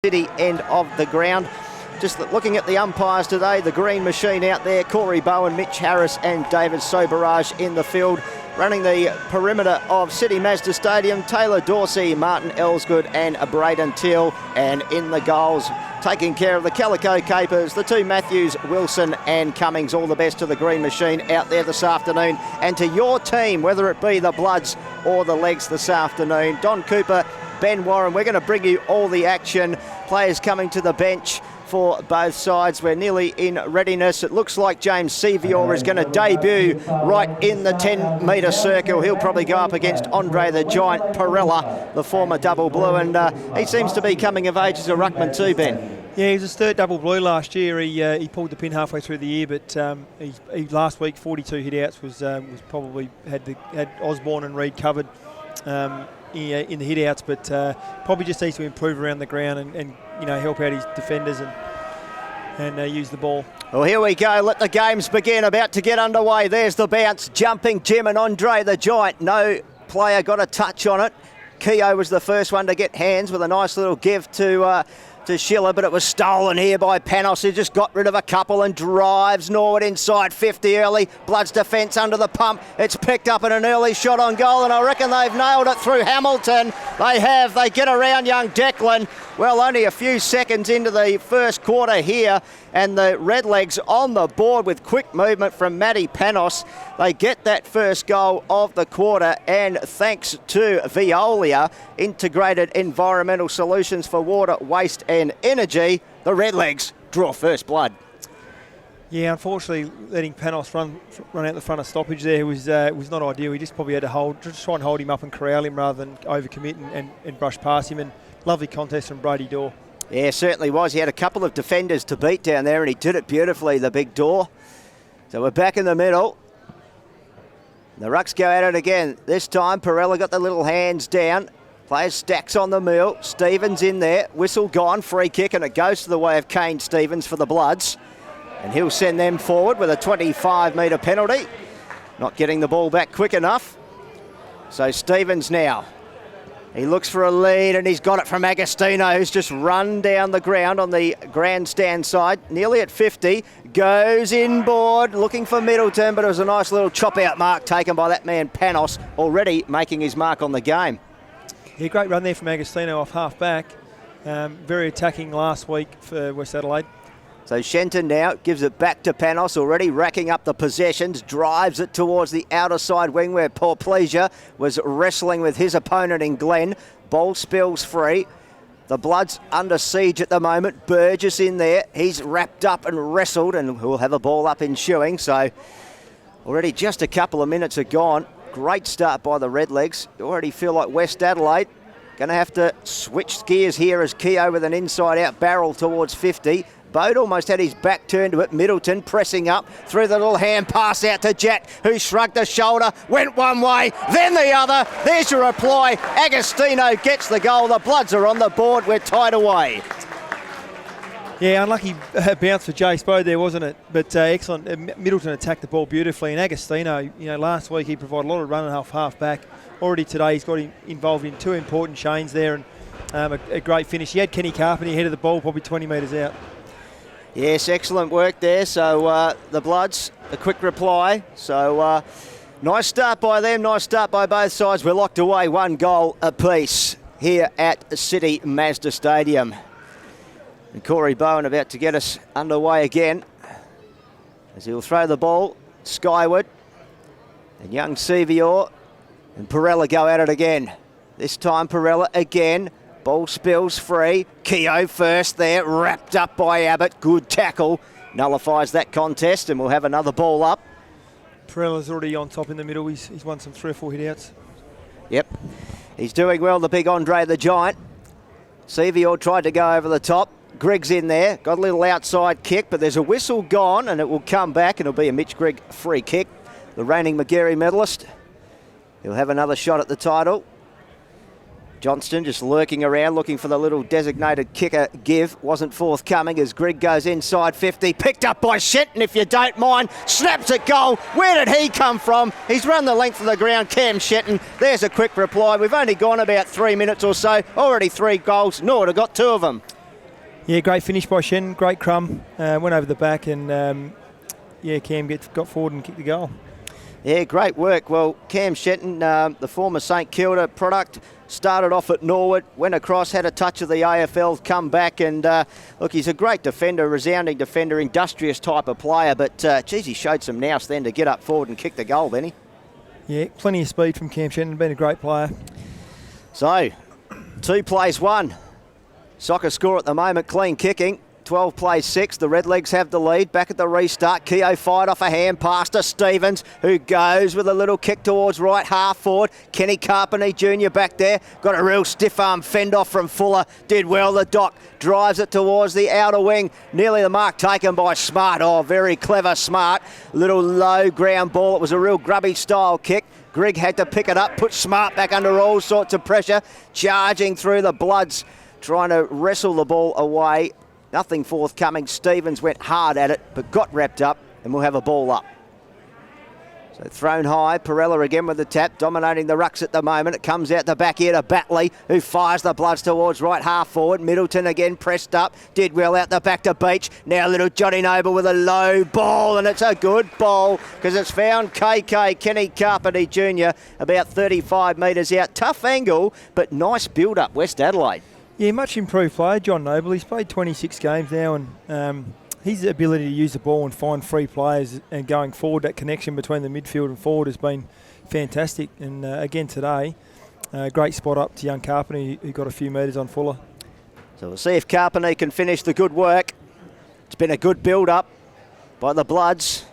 city end of the ground. Just looking at the umpires today, the green machine out there, Corey Bowen, Mitch Harris and David Soberage in the field. Running the perimeter of City MAZDA Stadium, Taylor Dorsey, Martin Elsgood and Braden Teal. And in the goals, taking care of the Calico Capers, the two Matthews, Wilson and Cummings. All the best to the green machine out there this afternoon. And to your team, whether it be the Bloods or the Legs this afternoon, Don Cooper, Ben Warren, we're going to bring you all the action. Players coming to the bench for both sides. We're nearly in readiness. It looks like James Sevior is going to debut right in the 10-metre circle. He'll probably go up against Andre the Giant Procella, the former double blue, and he seems to be coming of age as a ruckman too, Ben. Yeah, he was his third double blue last year. He pulled the pin halfway through the year, but he last week 42 hit-outs was probably had Osborne and Reed covered in the hit-outs, but probably just needs to improve around the ground and help out his defenders and use the ball. Well, here we go. Let the games begin. About to get underway. There's the bounce. Jumping Jim and Andre the Giant. No player got a touch on it. Keogh was the first one to get hands with a nice little give to Schiller, but it was stolen here by Panos, who just got rid of a couple and drives Norwood inside 50 early. Blood's defence under the pump. It's picked up in an early shot on goal, and I reckon they've nailed it through Hamilton. They have. They get around young Declan. Well, only a few seconds into the first quarter here, and the Redlegs on the board with quick movement from Matty Panos. They get that first goal of the quarter, and thanks to Veolia, Integrated Environmental Solutions for Water, Waste and Energy, the Redlegs draw first blood. Yeah, unfortunately, letting Panos run out the front of stoppage there was not ideal. He just probably had to try and hold him up and corral him rather than overcommit and brush past him. And lovely contest from Brady Dorr. Yeah, certainly was. He had a couple of defenders to beat down there, and he did it beautifully, the big Dorr. So we're back in the middle. The Rucks go at it again. This time, Procella got the little hands down. Players stacks on the mill. Stevens in there. Whistle gone. Free kick, and it goes to the way of Kane Stevens for the Bloods. And he'll send them forward with a 25-metre penalty. Not getting the ball back quick enough. So Stevens now. He looks for a lead, and he's got it from Agostino, who's just run down the ground on the grandstand side, nearly at 50. Goes inboard, looking for Middleton, but it was a nice little chop-out mark taken by that man Panos, already making his mark on the game. Yeah, great run there from Agostino off half-back. Very attacking last week for West Adelaide. So Shenton now gives it back to Panos, already racking up the possessions, drives it towards the outer side wing where Paul Pleasure was wrestling with his opponent in Glenn. Ball spills free. The Bloods under siege at the moment. Burgess in there. He's wrapped up and wrestled, and we'll have a ball up ensuing. So already just a couple of minutes are gone. Great start by the Redlegs. You already feel like West Adelaide going to have to switch gears here as Keogh with an inside-out barrel towards 50. Bode almost had his back turned to it. Middleton pressing up through the little hand pass out to Jack, who shrugged a shoulder, went one way, then the other. There's your reply. Agostino gets the goal. The Bloods are on the board. We're tied away. Yeah, unlucky bounce for Jace Bode there, wasn't it? But excellent. Middleton attacked the ball beautifully, and Agostino, last week he provided a lot of run and half back. Already today he's got him involved in two important chains there, and a great finish. He had Kenny Carpenter ahead of the ball, probably 20 metres out. Yes, excellent work there. So the Bloods, a quick reply. So nice start by them, nice start by both sides. We're locked away, one goal apiece here at City MAZDA Stadium. And Corey Bowen about to get us underway again as he'll throw the ball skyward. And young Sevior and Procella go at it again. This time Procella again. Ball spills free. Keogh first there, wrapped up by Abbott. Good tackle. Nullifies that contest, and we'll have another ball up. Perella's already on top in the middle. He's won some 3 or 4 hit-outs. Yep. He's doing well, the big Andre the Giant. Sevior tried to go over the top. Gregg's in there. Got a little outside kick, but there's a whistle gone, and it will come back, and it'll be a Mitch Gregg free kick. The reigning McGarry medalist. He'll have another shot at the title. Johnston just lurking around, looking for the little designated kicker give. Wasn't forthcoming as Gregg goes inside 50. Picked up by Shenton, if you don't mind. Snaps at goal. Where did he come from? He's run the length of the ground, Cam Shenton. There's a quick reply. We've only gone about 3 minutes or so. Already 3 goals. Norwood have got 2 of them. Yeah, great finish by Shen, great crumb. Went over the back and, Cam got forward and kicked the goal. Yeah, great work. Well, Cam Shenton, the former St Kilda product, started off at Norwood, went across, had a touch of the AFL, come back, and look, he's a great defender, resounding defender, industrious type of player, but geez, he showed some nous then to get up forward and kick the goal, Benny. Yeah, plenty of speed from Cam Shenton, been a great player. So, 2 plays 1. Soccer score at the moment, clean kicking. 12 plays 6. The Redlegs have the lead. Back at the restart. Keogh fired off a hand pass to Stevens, who goes with a little kick towards right half forward. Kenny Carpenter Jr. back there. Got a real stiff arm fend off from Fuller. Did well. The Doc drives it towards the outer wing. Nearly the mark taken by Smart. Oh, very clever Smart. Little low ground ball. It was a real grubby style kick. Grigg had to pick it up, put Smart back under all sorts of pressure. Charging through the Bloods, trying to wrestle the ball away. Nothing forthcoming. Stevens went hard at it, but got wrapped up, and we'll have a ball up. So thrown high, Procella again with the tap, dominating the rucks at the moment. It comes out the back here to Batley, who fires the Bloods towards right half forward. Middleton again pressed up, did well out the back to Beach. Now little Johnny Noble with a low ball, and it's a good ball because it's found KK, Kenny Carpenter Jr., about 35 metres out. Tough angle, but nice build-up, West Adelaide. Yeah, much improved player, John Noble. He's played 26 games now, and his ability to use the ball and find free players and going forward, that connection between the midfield and forward has been fantastic. And again today, great spot up to young Carpenter, who got a few metres on Fuller. So we'll see if Carpenter can finish the good work. It's been a good build-up by the Bloods.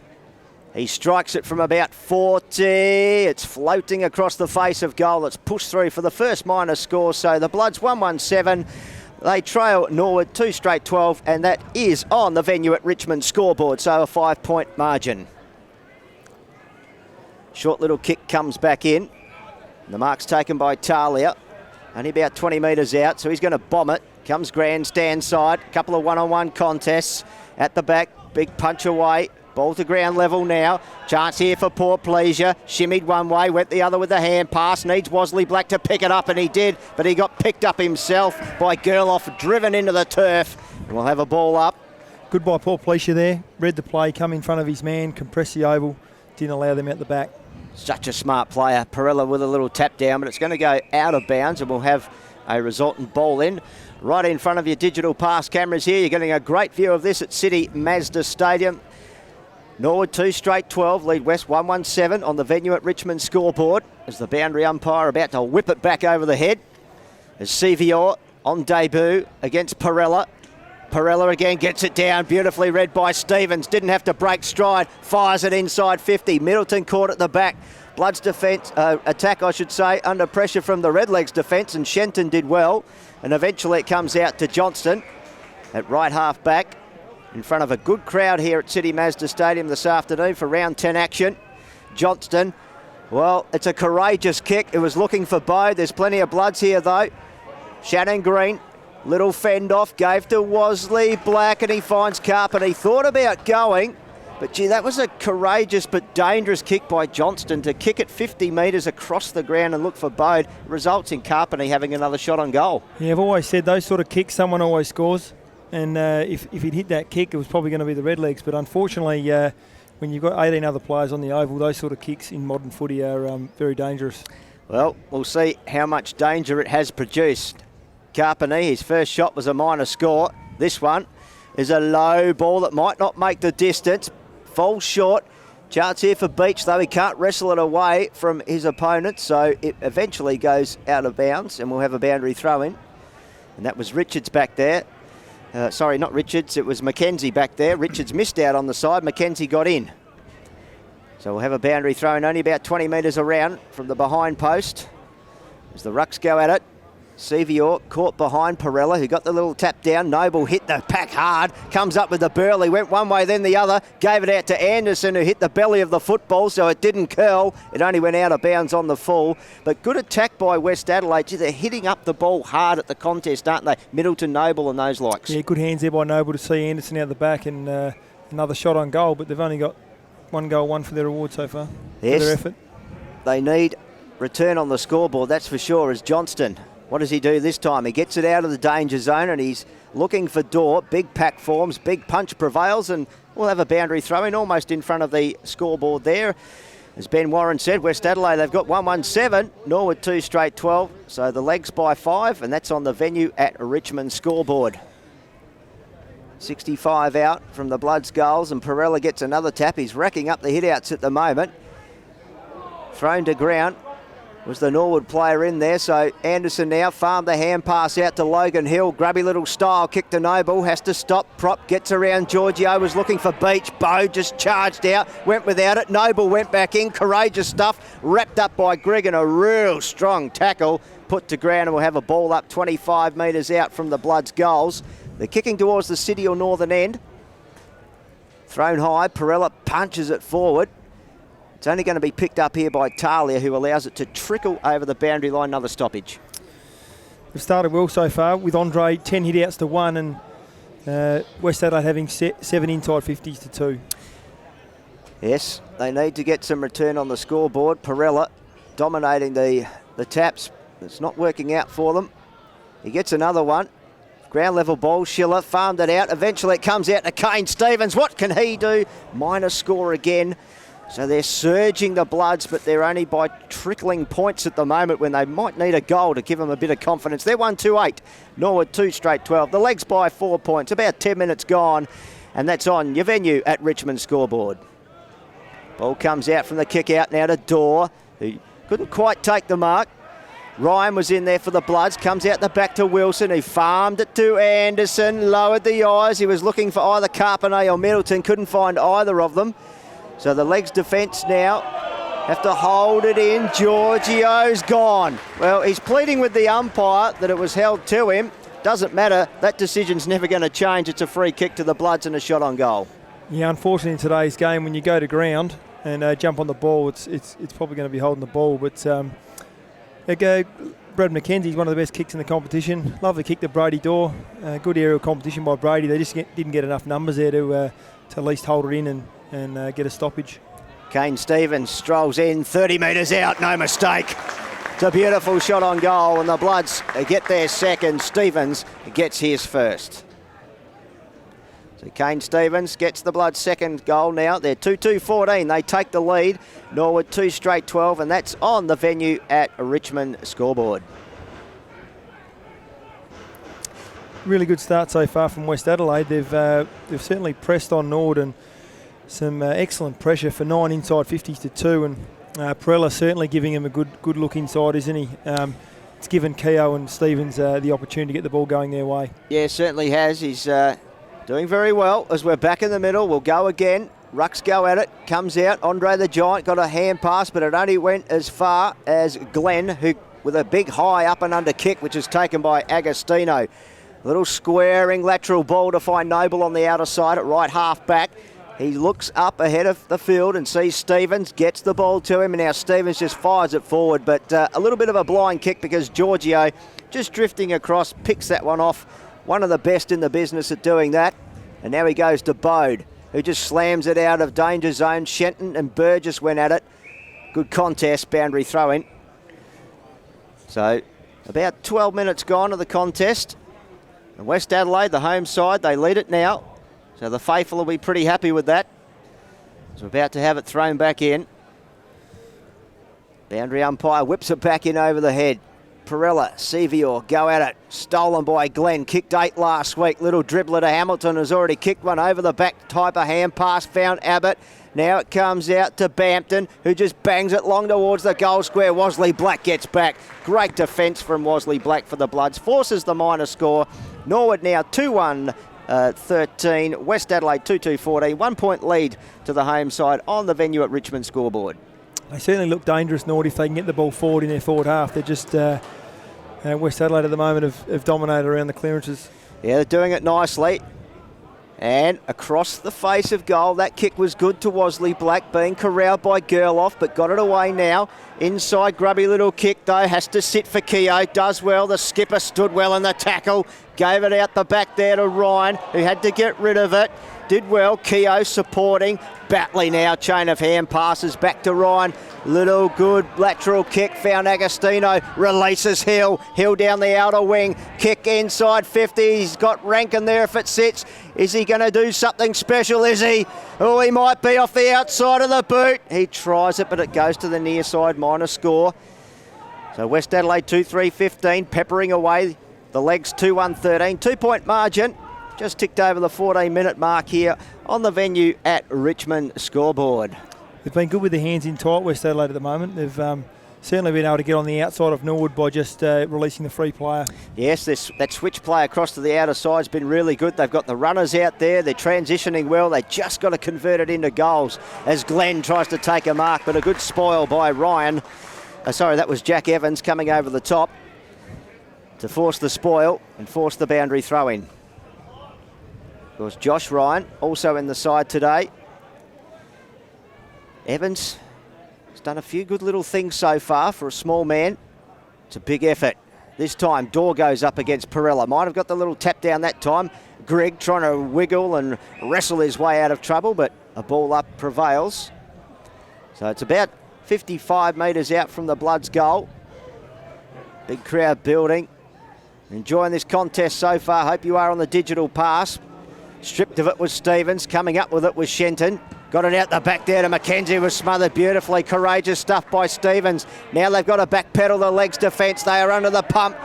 He strikes it from about 40. It's floating across the face of goal. It's pushed through for the first minor score. So the Bloods 1-1-7. They trail Norwood 2 straight 12, and that is on the venue at Richmond scoreboard. So a 5-point margin. Short little kick comes back in. The mark's taken by Talia. Only about 20 metres out, so he's going to bomb it. Comes grandstand side. Couple of one-on-one contests at the back. Big punch away. Ball to ground level now. Chance here for Port Pleasure. Shimmied one way, went the other with the hand pass. Needs Wasley Black to pick it up, and he did, but he got picked up himself by Gerloff, driven into the turf. And we'll have a ball up. Good by Port Pleasure there. Read the play, come in front of his man, compress the oval, didn't allow them out the back. Such a smart player. Procella with a little tap down, but it's going to go out of bounds, and we'll have a resultant ball in. Right in front of your digital pass cameras here. You're getting a great view of this at City MAZDA Stadium. Norwood 2 straight 12, lead West 1-1-7 on the venue at Richmond scoreboard as the boundary umpire about to whip it back over the head. As Sevior on debut against Procella. Procella again gets it down, beautifully read by Stevens. Didn't have to break stride, fires it inside 50. Middleton caught at the back. Blood's defence, attack I should say, under pressure from the Redlegs defence, and Shenton did well. And eventually it comes out to Johnston at right half back, in front of a good crowd here at City MAZDA Stadium this afternoon for round 10 action. Johnston, well, it's a courageous kick. It was looking for Bow. There's plenty of Bloods here though. Shannon Green, little fend off, gave to Wasley Black, and he finds Carpenter. He thought about going, but gee, that was a courageous but dangerous kick by Johnston to kick it 50 metres across the ground and look for Bow. Results in Carpenter having another shot on goal. Yeah, I've always said those sort of kicks, someone always scores. And if he'd hit that kick, it was probably going to be the Redlegs. But unfortunately, when you've got 18 other players on the oval, those sort of kicks in modern footy are very dangerous. Well, we'll see how much danger it has produced. Carpenter, his first shot was a minor score. This one is a low ball that might not make the distance. Falls short. Chance here for Beach, though he can't wrestle it away from his opponent. So it eventually goes out of bounds, and we'll have a boundary throw in. And that was Richards back there. Sorry, not Richards, it was McKenzie back there. Richards missed out on the side, McKenzie got in. So we'll have a boundary thrown only about 20 metres around from the behind post as the rucks go at it. Sevior caught behind Procella, who got the little tap down. Noble hit the pack hard, comes up with the Burley, went one way then the other, gave it out to Anderson, who hit the belly of the football, so it didn't curl. It only went out of bounds on the full. But good attack by West Adelaide. Gee, they're hitting up the ball hard at the contest, aren't they? Middleton, Noble and those likes. Yeah, good hands there by Noble to see Anderson out the back, and another shot on goal, but they've only got one goal, one for their reward so far, yes, for their effort. They need return on the scoreboard, that's for sure, as Johnston. What does he do this time? He gets it out of the danger zone, and he's looking for Door. Big pack forms, big punch prevails, and we'll have a boundary throw in almost in front of the scoreboard there. As Ben Warren said, West Adelaide, they've got 117, Norwood 2 straight 12, so the legs by 5, and that's on the venue at Richmond scoreboard. 65 out from the Bloods goals, and Procella gets another tap. He's racking up the hit-outs at the moment. Thrown to ground was the Norwood player in there, so Anderson now farmed the hand pass out to Logan Hill. Grubby little style kick to Noble, has to stop. Prop gets around. Giorgio was looking for Beach. Bo just charged out, went without it. Noble went back in. Courageous stuff, wrapped up by Grigg, and a real strong tackle put to ground, and we'll have a ball up 25 metres out from the Bloods goals. They're kicking towards the city or northern end. Thrown high, Procella punches it forward. It's only going to be picked up here by Talia, who allows it to trickle over the boundary line. Another stoppage. We've started well so far with Andre 10 hit-outs to 1 and West Adelaide having 7 inside 50s to 2. Yes, they need to get some return on the scoreboard. Procella dominating the taps. It's not working out for them. He gets another one. Ground level ball, Schiller farmed it out. Eventually it comes out to Kane Stevens. What can he do? Minor score again. So they're surging the Bloods, but they're only by trickling points at the moment when they might need a goal to give them a bit of confidence. They're 1-2-8. Norwood 2 straight 12. The legs by 4 points. About 10 minutes gone, and that's on your venue at Richmond scoreboard. Ball comes out from the kick out now to Door, who couldn't quite take the mark. Ryan was in there for the Bloods, comes out the back to Wilson, who farmed it to Anderson, lowered the eyes. He was looking for either Carpenet or Middleton, couldn't find either of them. So the legs defence now have to hold it in. Giorgio's gone. Well, he's pleading with the umpire that it was held to him. Doesn't matter, that decision's never going to change. It's a free kick to the Bloods and a shot on goal. Yeah, unfortunately in today's game, when you go to ground and jump on the ball, it's probably going to be holding the ball, but Brad McKenzie's one of the best kicks in the competition. Lovely kick to Brady Door. Good aerial competition by Brady. They just didn't get enough numbers there to at least hold it in and get a stoppage. Kane Stevens strolls in, 30 metres out, no mistake. It's a beautiful shot on goal, and the Bloods get their second. Stevens gets his first. So Kane Stevens gets the Bloods' second goal now. They're 2-2-14. They take the lead. Norwood 2 straight 12, and that's on the venue at Richmond scoreboard. Really good start so far from West Adelaide. They've certainly pressed on Norwood, and some excellent pressure for 9 inside 50s to 2, and Procella certainly giving him a good look inside, isn't he? It's given Keogh and Stevens the opportunity to get the ball going their way. Yeah, certainly has. He's doing very well as we're back in the middle. We'll go again. Rucks go at it. Comes out. Andre the Giant got a hand pass, but it only went as far as Glenn, who with a big high up and under kick, which is taken by Agostino. Little squaring lateral ball to find Noble on the outer side at right half back. He looks up ahead of the field and sees Stevens, gets the ball to him, and now Stevens just fires it forward, but a little bit of a blind kick because Giorgio just drifting across, picks that one off. One of the best in the business at doing that. And now he goes to Bode, who just slams it out of danger zone. Shenton and Burgess went at it. Good contest, boundary throw-in. So about 12 minutes gone of the contest. And West Adelaide, the home side, they lead it now. So the faithful will be pretty happy with that. So we're about to have it thrown back in. Boundary umpire whips it back in over the head. Procella, Sevior go at it. Stolen by Glenn. Kicked 8 last week. Little dribbler to Hamilton has already kicked one over the back. Type of hand pass. Found Abbott. Now it comes out to Bampton, who just bangs it long towards the goal square. Wosley Black gets back. Great defence from Wosley Black for the Bloods. Forces the minor score. Norwood now 2-1-13. West Adelaide 2-2-14. 1 point lead to the home side on the venue at Richmond scoreboard. They certainly look dangerous, Norwood, if they can get the ball forward in their forward half. They're just, West Adelaide at the moment have dominated around the clearances. Yeah, they're doing it nicely. And across the face of goal, that kick was good to Wosley Black, being corralled by Gerloff, but got it away now. Inside, grubby little kick though, has to sit for Keogh, does well. The skipper stood well in the tackle, Gave it out the back there to Ryan, who had to get rid of it. Did well. Keogh supporting. Batley now, chain of hand passes back to Ryan. Little good lateral kick, found Agostino. Releases Hill. Hill down the outer wing. Kick inside 50. He's got Rankin there if it sits. Is he going to do something special, is he? Oh, he might be off the outside of the boot. He tries it, but it goes to the near side, minor score. So West Adelaide 2-3-15, peppering away. The Legs 2-1-13. 2-point margin. Just ticked over the 14-minute mark here on the venue at Richmond scoreboard. They've been good with their hands in tight, West Adelaide, at the moment. They've certainly been able to get on the outside of Norwood by just releasing the free player. Yes, that switch play across to the outer side has been really good. They've got the runners out there. They're transitioning well. They just got to convert it into goals as Glenn tries to take a mark, but a good spoil by Ryan. Sorry, that was Jack Evans coming over the top to force the spoil and force the boundary throw in. Of course, Josh Ryan also in the side today. Evans has done a few good little things so far for a small man. It's a big effort. This time, Dorr goes up against Procella. Might have got the little tap down that time. Greg trying to wiggle and wrestle his way out of trouble, but a ball up prevails. So it's about 55 metres out from the Bloods' goal. Big crowd building. Enjoying this contest so far. Hope you are on the digital pass. Stripped of it was Stevens. Coming up with it was Shenton. Got it out the back there to McKenzie. Was smothered beautifully. Courageous stuff by Stevens. Now they've got to backpedal the Legs defence. They are under the pump.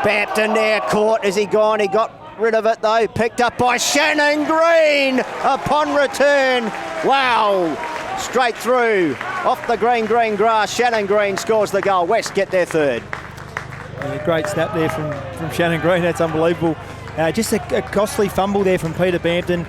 Bampton there caught. Is he gone? He got rid of it though. Picked up by Shannon Green upon return. Wow. Straight through. Off the green grass. Shannon Green scores the goal. West get their third. Yeah, great snap there from Shannon Green. That's unbelievable. Just a costly fumble there from Peter Bampton.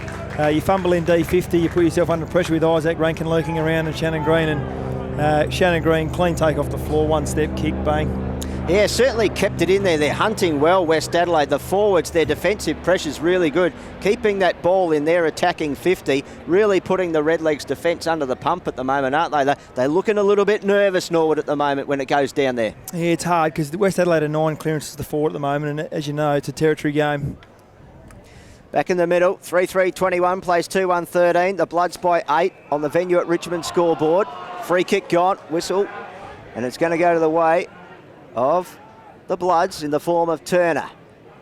You fumble in D50, you put yourself under pressure with Isaac Rankin lurking around and Shannon Green. And Shannon Green, clean take off the floor, one step kick, bang. Yeah, certainly kept it in there. They're hunting well, West Adelaide. The forwards, their defensive pressure's really good. Keeping that ball in their attacking 50, really putting the Redlegs defence under the pump at the moment, aren't they? They're looking a little bit nervous, Norwood, at the moment when it goes down there. Yeah, it's hard because West Adelaide are 9 clearances to the forward at the moment, and as you know, it's a territory game. Back in the middle, 3-3-21, plays 2-1-13. The Bloods by 8 on the venue at Richmond scoreboard. Free kick gone, whistle, and it's going to go to the way of the Bloods in the form of Turner,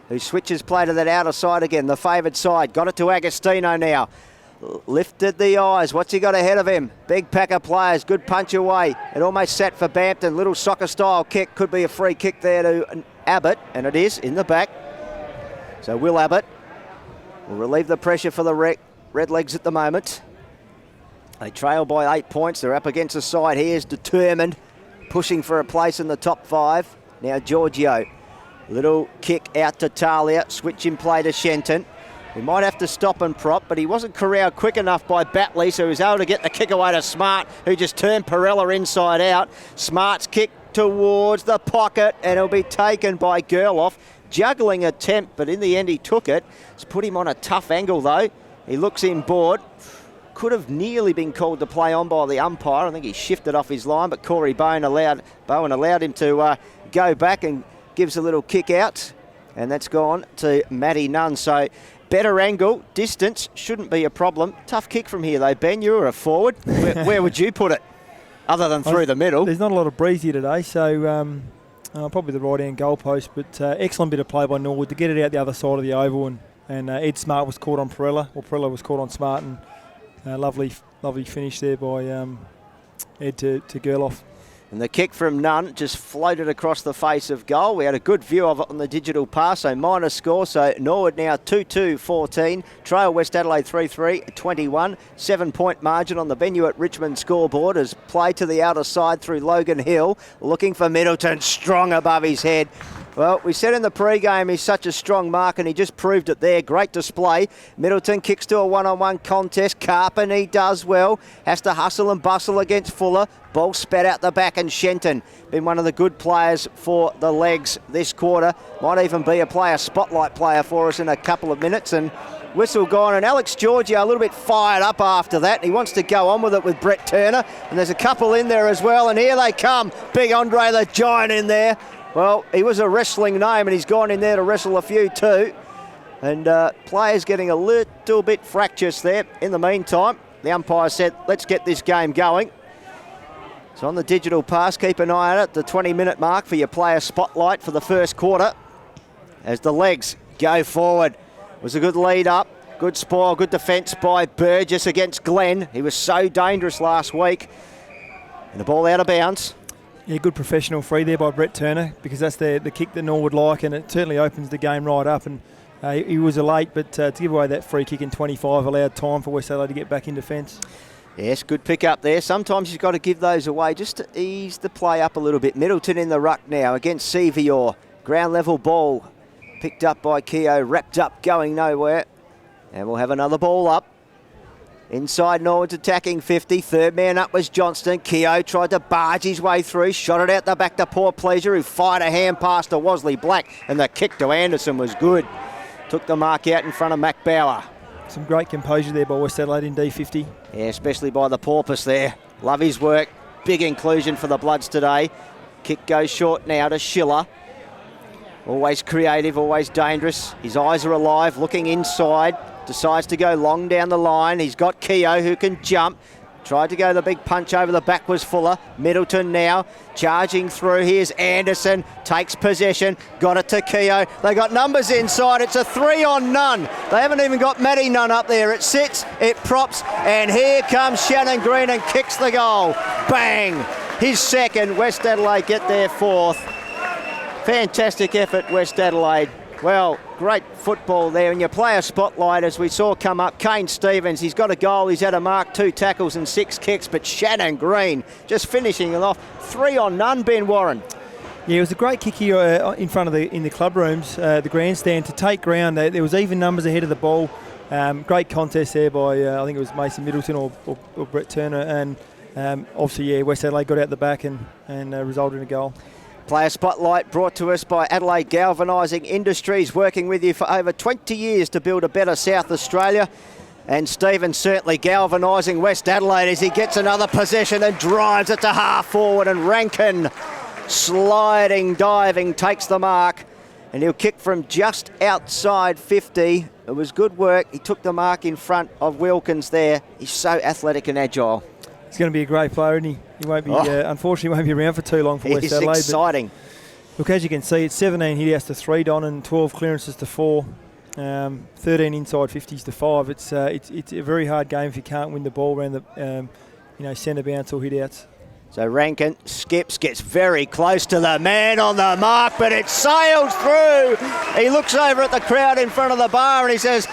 who switches play to that outer side again, the favoured side. Got it to Agostino now. Lifted the eyes. What's he got ahead of him? Big pack of players. Good punch away. It almost sat for Bampton. Little soccer-style kick. Could be a free kick there to Abbott, and it is in the back. So Will Abbott will relieve the pressure for the Redlegs at the moment. They trail by 8 points. They're up against the side. He is determined, pushing for a place in the top 5. Now Giorgio. Little kick out to Talia. Switch in play to Shenton. He might have to stop and prop, but he wasn't corralled quick enough by Batley, so he was able to get the kick away to Smart, who just turned Procella inside out. Smart's kick towards the pocket, and it'll be taken by Gerloff. Juggling attempt, but in the end he took it. It's put him on a tough angle though. He looks inboard. Could have nearly been called to play on by the umpire. I think he shifted off his line, but Corey Bowen allowed him to go back and gives a little kick out, and that's gone to Matty Nunn. So better angle, distance shouldn't be a problem. Tough kick from here though. Ben, you're a forward. Where would you put it, other than through the middle? There's not a lot of breeze here today, so probably the right-hand goalpost, but excellent bit of play by Norwood to get it out the other side of the oval, and Ed Smart was caught on Procella, or Procella was caught on Smart, and lovely finish there by Ed to Gerloff. And the kick from Nunn just floated across the face of goal. We had a good view of it on the digital pass, so minor score. So Norwood now 2-2-14. Trail West Adelaide 3-3-21. 7-point margin on the venue at Richmond scoreboard as play to the outer side through Logan Hill. Looking for Middleton, strong above his head. Well, we said in the pre-game he's such a strong mark, and he just proved it there. Great display. Middleton kicks to a one-on-one contest. Carpen, he does well. Has to hustle and bustle against Fuller. Ball spat out the back, and Shenton been one of the good players for the Legs this quarter. Might even be a spotlight player for us in a couple of minutes. And whistle gone, and Alex Giorgio a little bit fired up after that. He wants to go on with it with Brett Turner, and there's a couple in there as well, and here they come. Big Andre the Giant in there. Well, he was a wrestling name, and he's gone in there to wrestle a few too. And players getting a little bit fractious there. In the meantime, the umpire said, let's get this game going. So on the digital pass, keep an eye on it, the 20-minute mark for your player spotlight for the first quarter. As the legs go forward. It was a good lead up, good spoil, good defence by Burgess against Glenn. He was so dangerous last week. And the ball out of bounds. Yeah, good professional free there by Brett Turner, because that's the kick that Norwood like, and it certainly opens the game right up. And he was a late, but to give away that free kick in 25 allowed time for West Adelaide to get back in defence. Yes, good pick up there. Sometimes you've got to give those away just to ease the play up a little bit. Middleton in the ruck now against Sevior. Ground level ball picked up by Keogh, wrapped up, going nowhere. And we'll have another ball up. Inside Norwood's attacking 50. Third man up was Johnston. Keogh tried to barge his way through. Shot it out the back to Poor Pleasure, who fired a hand pass to Wosley Black. And the kick to Anderson was good. Took the mark out in front of Mac Bauer. Some great composure there by West Adelaide in D50. Yeah, especially by the Porpoise there. Love his work. Big inclusion for the Bloods today. Kick goes short now to Schiller. Always creative, always dangerous. His eyes are alive, looking inside. Decides to go long down the line. He's got Keogh who can jump. Tried to go the big punch over the back was Fuller. Middleton now charging through. Here's Anderson. Takes possession. Got it to Keogh. They got numbers inside. It's a 3-on-none. They haven't even got Matty Nunn up there. It sits, it props, and here comes Shannon Green and kicks the goal. Bang! His second. West Adelaide get their fourth. Fantastic effort, West Adelaide. Well, great football there. And your player spotlight, as we saw come up, Kane Stevens, he's got a goal, he's had a mark, 2 tackles and 6 kicks, but Shannon Green just finishing it off. 3-on-none, Ben Warren. Yeah, it was a great kick here in front of in the club rooms, the grandstand, to take ground. There was even numbers ahead of the ball. Great contest there by, I think it was Mason Middleton or Brett Turner. And obviously, yeah, West Adelaide got out the back and resulted in a goal. Player Spotlight brought to us by Adelaide Galvanising Industries, working with you for over 20 years to build a better South Australia. And Stephen certainly galvanising West Adelaide as he gets another possession and drives it to half forward, and Rankin sliding, diving, takes the mark, and he'll kick from just outside 50. It was good work. He took the mark in front of Wilkins there. He's so athletic and agile. He's going to be a great player, isn't he? He won't be, unfortunately, won't be around for too long for West Adelaide. It's exciting. Look, as you can see, it's 17 hit-outs to 3, Don, and 12 clearances to 4. 13 inside 50s to 5. It's a very hard game if you can't win the ball around the centre bounce or hit-outs. So Rankin skips, gets very close to the man on the mark, but it sails through. He looks over at the crowd in front of the bar and he says,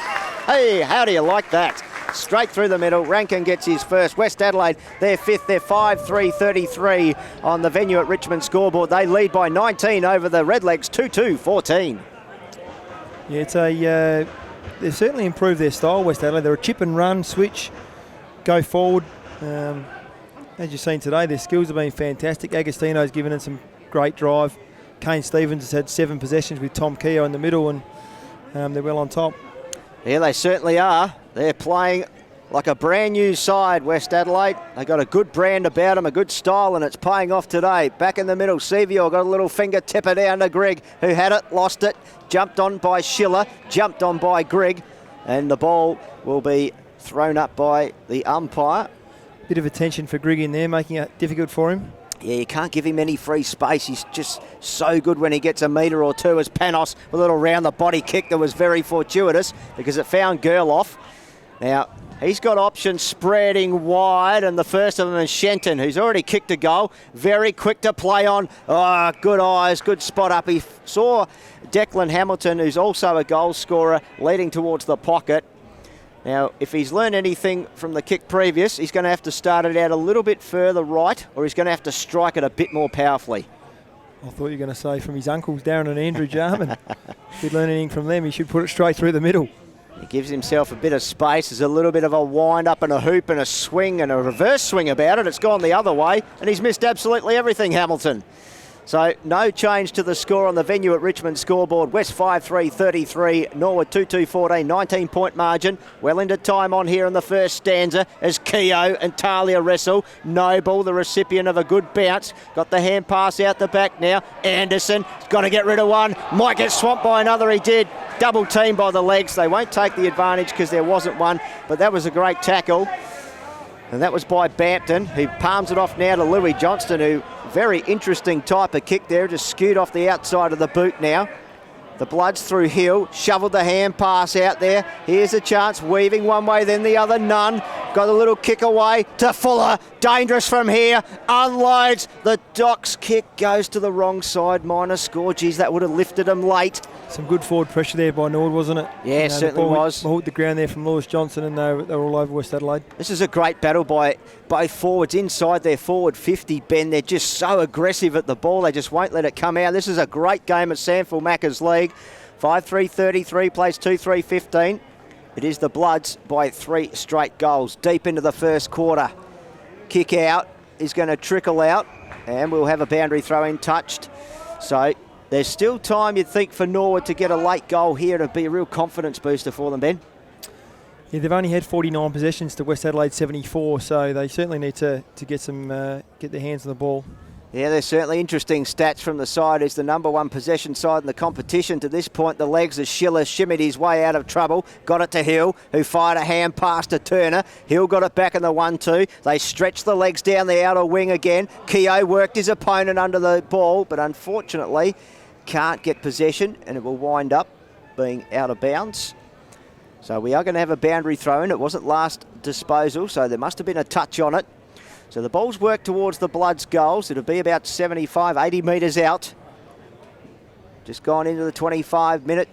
"Hey, how do you like that?" Straight through the middle. Rankin gets his first. West Adelaide, their fifth. They're 5-3-33 on the venue at Richmond scoreboard. They lead by 19 over the Redlegs, 2-2-14. Yeah, they've certainly improved their style, West Adelaide. They're a chip and run, switch, go forward. As you've seen today, their skills have been fantastic. Agostino's given it some great drive. Kane Stevens has had 7 possessions with Tom Keogh in the middle, and they're well on top. Yeah, they certainly are. They're playing like a brand new side, West Adelaide. They got a good brand about them, a good style, and it's paying off today. Back in the middle, Sevior got a little finger tipper down to Grigg, who had it, lost it, jumped on by Schiller, jumped on by Grigg, and the ball will be thrown up by the umpire. Bit of attention for Grigg in there, making it difficult for him. Yeah, you can't give him any free space. He's just so good when he gets a metre or two, as Panos with a little round-the-body kick that was very fortuitous because it found Gerloff. Now, he's got options spreading wide, and the first of them is Shenton, who's already kicked a goal. Very quick to play on. Oh, good eyes, good spot up. He saw Declan Hamilton, who's also a goal scorer, leading towards the pocket. Now, if he's learned anything from the kick previous, he's going to have to start it out a little bit further right, or he's going to have to strike it a bit more powerfully. I thought you were going to say from his uncles, Darren and Andrew Jarman. If he'd learn anything from them, he should put it straight through the middle. He gives himself a bit of space. There's a little bit of a wind up and a hoop and a swing and a reverse swing about it. It's gone the other way, and he's missed absolutely everything, Hamilton. So no change to the score on the venue at Richmond scoreboard. West 5-3-33, Norwood 2-2-14, 19-point margin. Well into time on here in the first stanza as Keogh and Talia wrestle. Noble, the recipient of a good bounce, got the hand pass out the back now. Anderson got to get rid of one. Might get swamped by another. He did. Double team by the legs. They won't take the advantage because there wasn't one, but that was a great tackle. And that was by Bampton, who palms it off now to Louis Johnston, who very interesting type of kick there, just skewed off the outside of the boot now. The Bloods through Hill, shoveled the hand pass out there. Here's a chance, weaving one way, then the other, none. Got a little kick away to Fuller, dangerous from here, unloads. The Docks kick goes to the wrong side, minor score. Geez, that would have lifted him late. Some good forward pressure there by Norwood, wasn't it? Yeah, certainly was. Hooked the ground there from Lewis Johnson, and they were all over West Adelaide. This is a great battle by both forwards inside their forward 50, Ben. They're just so aggressive at the ball. They just won't let it come out. This is a great game at Sandford Macca's League. 5-3-33 plays 2-3-15. It is the Bloods by 3 straight goals. Deep into the first quarter. Kick out is going to trickle out, and we'll have a boundary throw in touched. So there's still time, you'd think, for Norwood to get a late goal here to be a real confidence booster for them, Ben. Yeah, they've only had 49 possessions to West Adelaide 74, so they certainly need to get their hands on the ball. Yeah, there's certainly interesting stats from the side. Is the number one possession side in the competition to this point. The legs as Schiller shimmied his way out of trouble. Got it to Hill, who fired a hand pass to Turner. Hill got it back in the 1-2. They stretched the legs down the outer wing again. Keogh worked his opponent under the ball, but unfortunately can't get possession, and it will wind up being out of bounds. So we are going to have a boundary throw in. It wasn't last disposal, so there must have been a touch on it. So the ball's worked towards the Bloods' goals. It'll be about 75, 80 metres out. Just gone into the 25-minute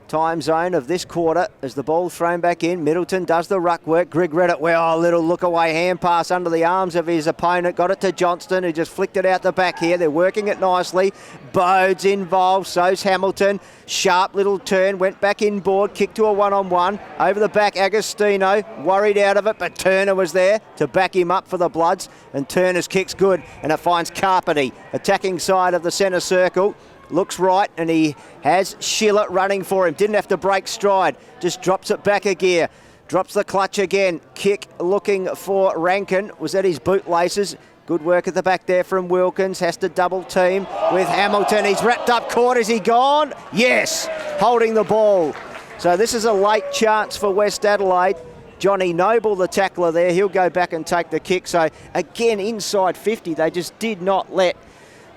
time zone of this quarter as the ball thrown back in. Middleton does the ruck work. Grigg read it well. Little look away hand pass under the arms of his opponent. Got it to Johnston, who just flicked it out the back here. They're working it nicely. Bode's involved. So's Hamilton. Sharp little turn. Went back inboard. Kick to a one-on-one. Over the back, Agostino. Worried out of it, but Turner was there to back him up for the Bloods. And Turner's kick's good. And it finds Carpety. Attacking side of the centre circle. Looks right, and he has Schiller running for him. Didn't have to break stride. Just drops it back a gear. Drops the clutch again. Kick looking for Rankin. Was at his bootlaces. Good work at the back there from Wilkins. Has to double team with Hamilton. He's wrapped up court. Is he gone? Yes, holding the ball. So this is a late chance for West Adelaide. Johnny Noble, the tackler there, he'll go back and take the kick. So again, inside 50, they just did not let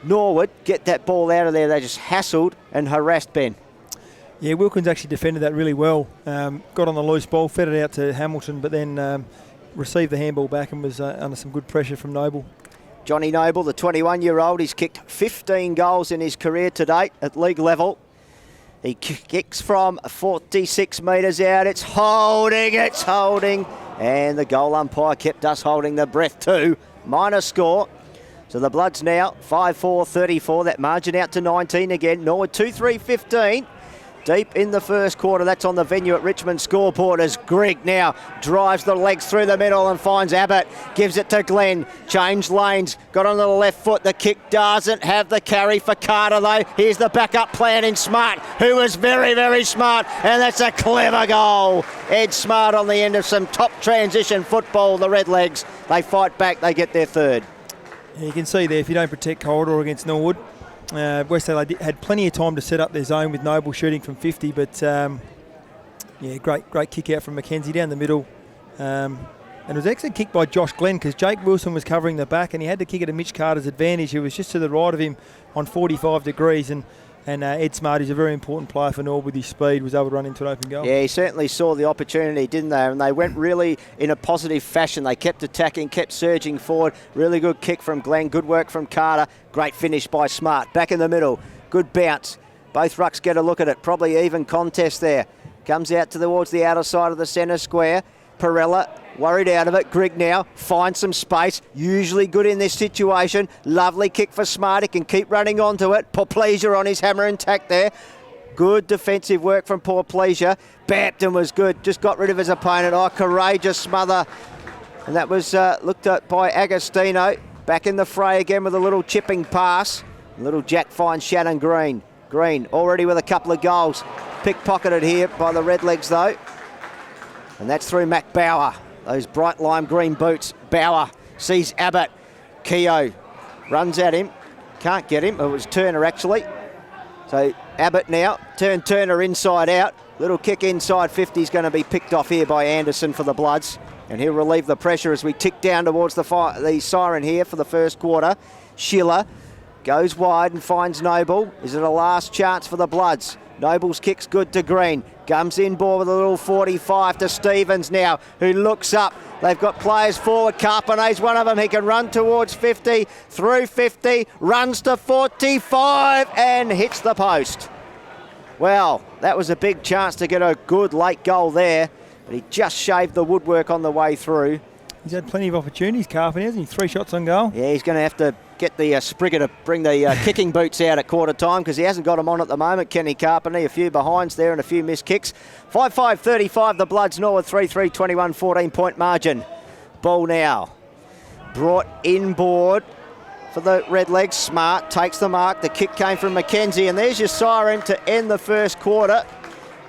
Norwood get that ball out of there. They just hassled and harassed Ben. Yeah, Wilkins actually defended that really well. Got on the loose ball, fed it out to Hamilton, but then received the handball back and was under some good pressure from Noble. Johnny Noble, the 21-year-old, he's kicked 15 goals in his career to date at league level. He kicks from 46 metres out. It's holding. And the goal umpire kept us holding the breath too. Minor score. So the Bloods now 5-4-34, that margin out to 19 again. Norwood 2-3-15. Deep in the first quarter, that's on the venue at Richmond scoreboard as Grigg now drives the legs through the middle and finds Abbott. Gives it to Glenn. Changed lanes. Got on the left foot. The kick doesn't have the carry for Carter though. Here's the backup plan in Smart, who was very, very smart. And that's a clever goal. Ed Smart on the end of some top transition football. The Redlegs, they fight back. They get their third. Yeah, you can see there, if you don't protect corridor against Norwood, West Adelaide had plenty of time to set up their zone with Noble shooting from 50, but yeah, great kick out from Mackenzie down the middle. And it was an excellent kick by Josh Glenn because Jake Wilson was covering the back and he had to kick it to Mitch Carter's advantage, who was just to the right of him on 45 degrees. And Ed Smart, who's a very important player for Norwood with his speed, was able to run into an open goal. Yeah, he certainly saw the opportunity, didn't they? And they went really in a positive fashion. They kept attacking, kept surging forward. Really good kick from Glenn. Good work from Carter. Great finish by Smart. Back in the middle. Good bounce. Both rucks get a look at it. Probably even contest there. Comes out towards the outer side of the centre square. Procella worried out of it. Grigg now finds some space. Usually good in this situation. Lovely kick for Smart. He can keep running onto it. Pleasure on his hammer intact there. Good defensive work from Pleasure. Bampton was good. Just got rid of his opponent. Oh, courageous smother. And that was looked at by Agostino. Back in the fray again with a little chipping pass. Little Jack finds Shannon Green. Green already with a couple of goals. Pickpocketed here by the Redlegs though. And that's through Mac Bauer. Those bright lime green boots. Bauer sees Abbott. Keogh runs at him. Can't get him. It was Turner actually. So Abbott now. Turner inside out. Little kick inside 50 is going to be picked off here by Anderson for the Bloods. And he'll relieve the pressure as we tick down towards the siren here for the first quarter. Schiller goes wide and finds Noble. Is it a last chance for the Bloods? Noble's kick's good to Green. Comes in ball with a little 45 to Stevens now, who looks up. They've got players forward. Carpenet's one of them. He can run towards 50, through 50, runs to 45 and hits the post. Well, that was a big chance to get a good late goal there, but he just shaved the woodwork on the way through. He's had plenty of opportunities, Carpenter, hasn't he? 3 shots on goal. Yeah, he's going to have to get the Sprigger to bring the kicking boots out at quarter time because he hasn't got them on at the moment. Kenny Carpenter, a few behinds there and a few missed kicks. 5-5-35, the Bloods, Norwood 3-3, 21, 14-point margin. Ball now brought inboard for the Redlegs. Smart takes the mark. The kick came from Mackenzie, and there's your siren to end the first quarter.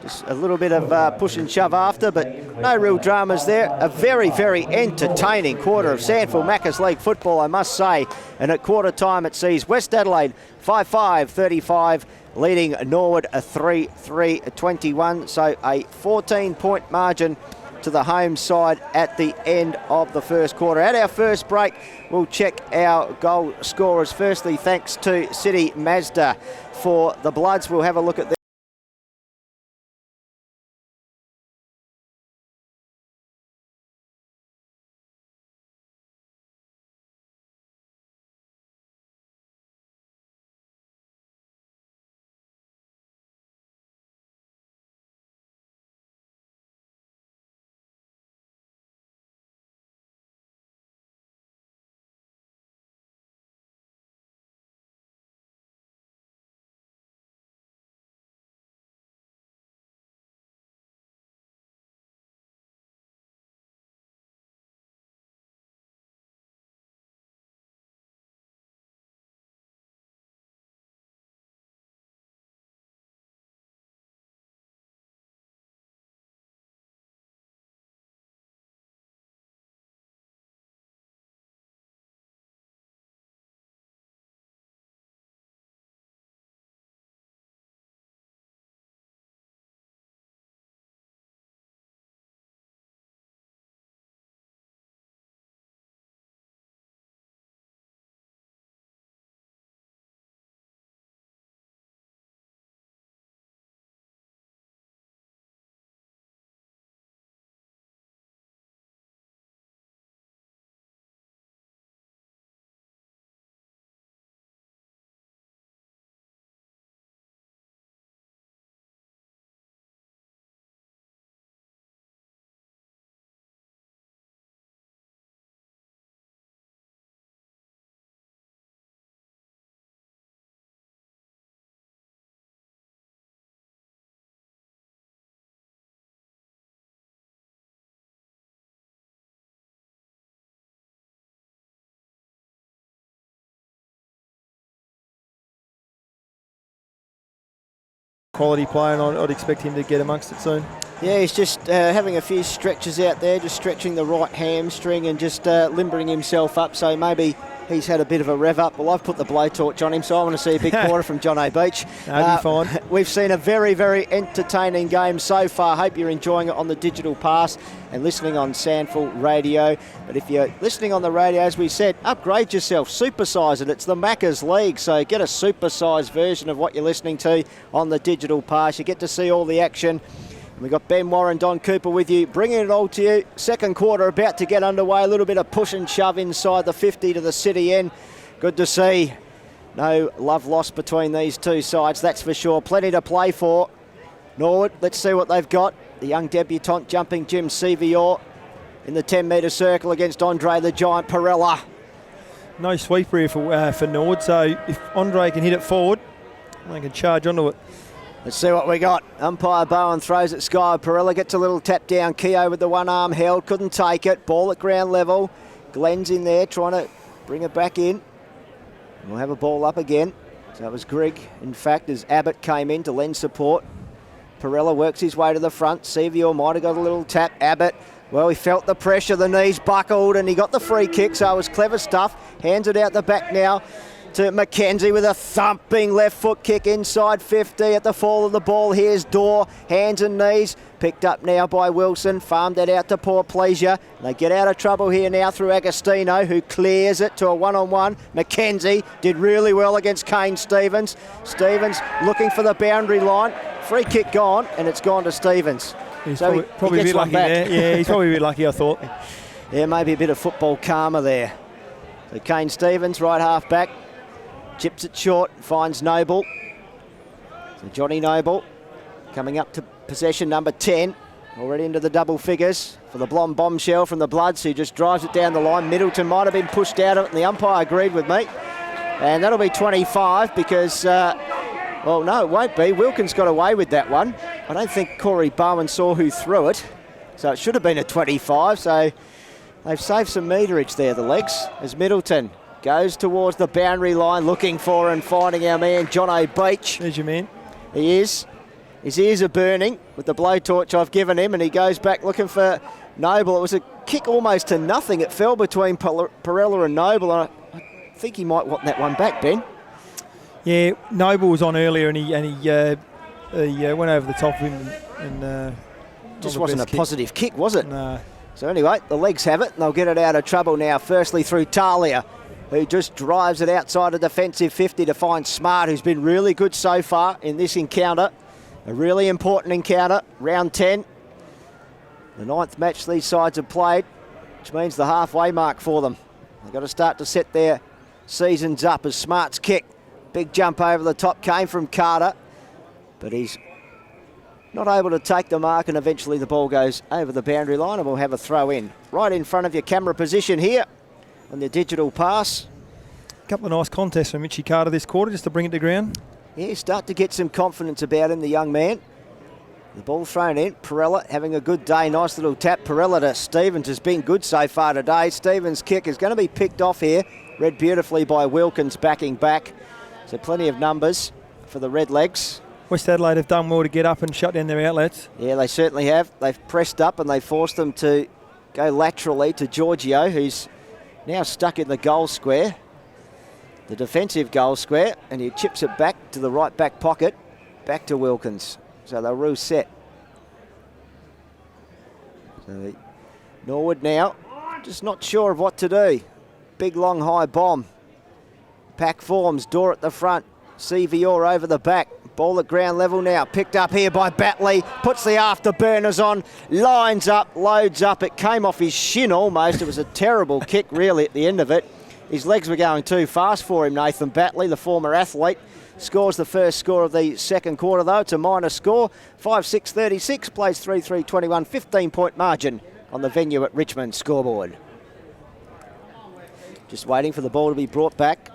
Just a little bit of push and shove after, but no real dramas there. A very, very entertaining quarter of Sandford Macca's League football, I must say. And at quarter time, it sees West Adelaide 5-5-35, leading Norwood a 3-3-21. So a 14-point margin to the home side at the end of the first quarter. At our first break, we'll check our goal scorers. Firstly, thanks to City MAZDA for the Bloods. We'll have a look at the quality player, and I'd expect him to get amongst it soon. Yeah, he's just having a few stretches out there, just stretching the right hamstring and just limbering himself up. So maybe he's had a bit of a rev up. Well, I've put the blowtorch on him, so I want to see a big quarter from John A. Beach. That'd be fine. We've seen a very, very entertaining game so far. Hope you're enjoying it on the digital pass and listening on Sandford Radio. But if you're listening on the radio, as we said, upgrade yourself, supersize it. It's the Macca's League, so get a supersized version of what you're listening to on the digital pass. You get to see all the action. We've got Ben Warren, Don Cooper with you, bringing it all to you. Second quarter about to get underway. A little bit of push and shove inside the 50 to the city end. Good to see. No love lost between these two sides, that's for sure. Plenty to play for. Norwood, let's see what they've got. The young debutant jumping Jim Sevior in the 10-metre circle against Andre the Giant Procella. No sweeper here for Norwood, so if Andre can hit it forward, they can charge onto it. Let's see what we got. Umpire Bowen throws it sky. Procella gets a little tap down. Keogh with the one arm held. Couldn't take it. Ball at ground level. Glenn's in there trying to bring it back in. We'll have a ball up again. So it was Grigg, in fact, as Abbott came in to lend support. Procella works his way to the front. Sevior might have got a little tap. Abbott, well, he felt the pressure, the knees buckled, and he got the free kick, so it was clever stuff. Hands it out the back now to McKenzie with a thumping left foot kick inside 50 at the fall of the ball. Here's Dorr, hands and knees, picked up now by Wilson, farmed it out to Poor Pleasure. They get out of trouble here now through Agostino, who clears it to a one-on-one. McKenzie did really well against Kane Stevens. Stevens looking for the boundary line. Free kick gone, and it's gone to Stevens. He's so probably a bit lucky there. Yeah, he's probably a bit lucky, I thought. Yeah, maybe a bit of football karma there. So Kane Stevens, right half back, chips it short, finds Noble. So Johnny Noble coming up to possession number 10, already into the double figures for the blonde bombshell from the Bloods, who just drives it down the line. Middleton might have been pushed out of it, and the umpire agreed with me. And that'll be 25 because, well, no, it won't be. Wilkins got away with that one. I don't think Corey Bowen saw who threw it, so it should have been a 25. So they've saved some meterage there, the Legs, as Middleton goes towards the boundary line, looking for and finding our man, John O'Beach. There's your man. He is. His ears are burning with the blowtorch I've given him, and he goes back looking for Noble. It was a kick almost to nothing. It fell between Procella and Noble, and I think he might want that one back, Ben. Yeah, Noble was on earlier, and he went over the top of him, and just wasn't a positive kick, was it? No. So anyway, the Legs have it, and they'll get it out of trouble now. Firstly through Talia, who just drives it outside a defensive 50 to find Smart, who's been really good so far in this encounter. A really important encounter, round 10. The 9th match these sides have played, which means the halfway mark for them. They've got to start to set their seasons up as Smart's kick. Big jump over the top came from Carter, but he's not able to take the mark, and eventually the ball goes over the boundary line, and we'll have a throw in. Right in front of your camera position here on the digital pass. A couple of nice contests from Mitchie Carter this quarter, just to bring it to ground. Yeah, start to get some confidence about him, the young man. The ball thrown in. Procella having a good day. Nice little tap. Procella to Stevens has been good so far today. Stevens' kick is going to be picked off here. Read beautifully by Wilkins backing back. So plenty of numbers for the Redlegs. West Adelaide have done well to get up and shut down their outlets. Yeah, they certainly have. They've pressed up and they forced them to go laterally to Giorgio, who's now stuck in the goal square. The defensive goal square, and he chips it back to the right back pocket, back to Wilkins. So they'll reset. So Norwood now, just not sure of what to do. Big, long, high bomb. Pack forms, Door at the front, Sevior over the back. Ball at ground level now, picked up here by Batley, puts the afterburners on, lines up, loads up. It came off his shin almost. It was a terrible kick really at the end of it. His legs were going too fast for him, Nathan Batley, the former athlete. Scores the first score of the second quarter, though. It's a minor score. 5-6-36, plays 3-3-21, 15-point margin on the venue at Richmond scoreboard. Just waiting for the ball to be brought back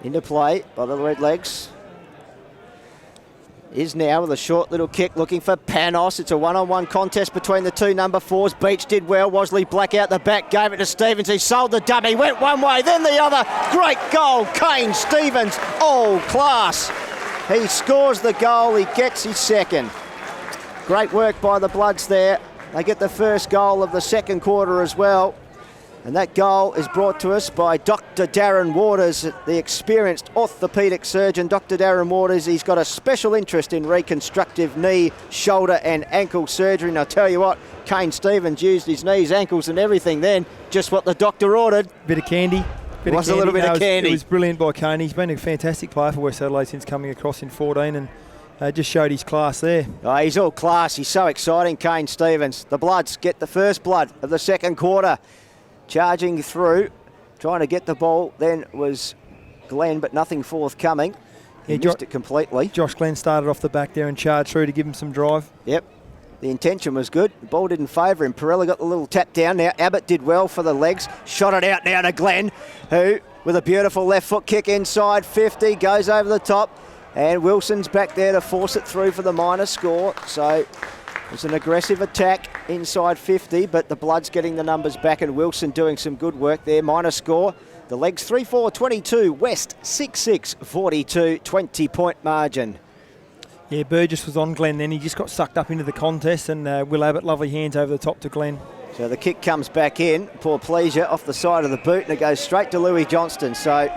into play by the Redlegs. Is now with a short little kick looking for Panos. It's a one-on-one contest between the two number 4s. Beach did well. Wosley Black out the back, gave it to Stevens. He sold the dummy, went one way, then the other. Great goal, Kane Stevens, all class. He scores the goal, he gets his second. Great work by the Bloods there. They get the first goal of the second quarter as well. And that goal is brought to us by Dr. Darren Waters, the experienced orthopaedic surgeon. Dr. Darren Waters, he's got a special interest in reconstructive knee, shoulder and ankle surgery. And I'll tell you what, Kane Stevens used his knees, ankles and everything then, just what the doctor ordered. Bit of candy. It was a little bit of candy. It was brilliant by Kane. He's been a fantastic player for West Adelaide since coming across in 14 and just showed his class there. Oh, he's all class. He's so exciting, Kane Stevens. The Bloods get the first blood of the second quarter. Charging through, trying to get the ball, then was Glenn, but nothing forthcoming. He missed it completely. Josh Glenn started off the back there and charged through to give him some drive. Yep, the intention was good. The ball didn't favour him. Procella got the little tap down. Now Abbott did well for the Legs. Shot it out now to Glenn, who, with a beautiful left foot kick inside 50, goes over the top. And Wilson's back there to force it through for the minor score. So it's an aggressive attack inside 50, but the Bloods getting the numbers back and Wilson doing some good work there. Minor score The legs 3-4-22, West 6-6-42, 20-point margin. Yeah, Burgess was on Glenn then. He just got sucked up into the contest, and Will Abbott, lovely hands over the top to Glenn. So the kick comes back in, poor pleasure, off the side of the boot, and it goes straight to Louis Johnston. So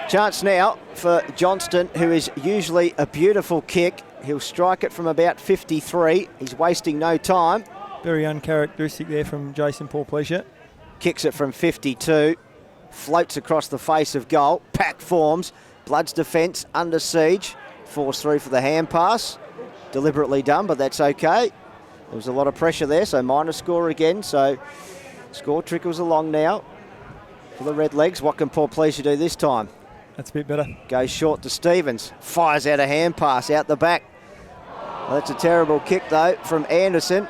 chance now for Johnston, who is usually a beautiful kick. He'll strike it from about 53. He's wasting no time. Very uncharacteristic there from Jason Paul-Pleasure. Kicks it from 52. Floats across the face of goal. Pack forms. Blood's defence under siege. Forced through for the hand pass. Deliberately done, but that's okay. There was a lot of pressure there, so minor score again. So score trickles along now for the Redlegs. What can Paul-Pleasure do this time? That's a bit better. Goes short to Stevens. Fires out a hand pass out the back. Well, that's a terrible kick, though, from Anderson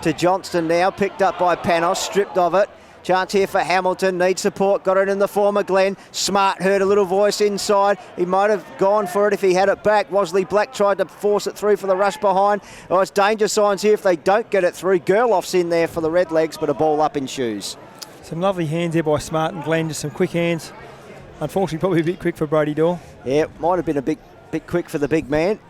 to Johnston now. Picked up by Panos. Stripped of it. Chance here for Hamilton, needs support, got it in the form of Glenn. Smart heard a little voice inside. He might have gone for it if he had it back. Wosley Black tried to force it through for the rush behind. Oh, it's danger signs here if they don't get it through. Gerloff's in there for the Redlegs, but a ball up in shoes. Some lovely hands there by Smart and Glenn, just some quick hands. Unfortunately, probably a bit quick for Brady Dorr. Yeah, might have been a bit quick for the big man.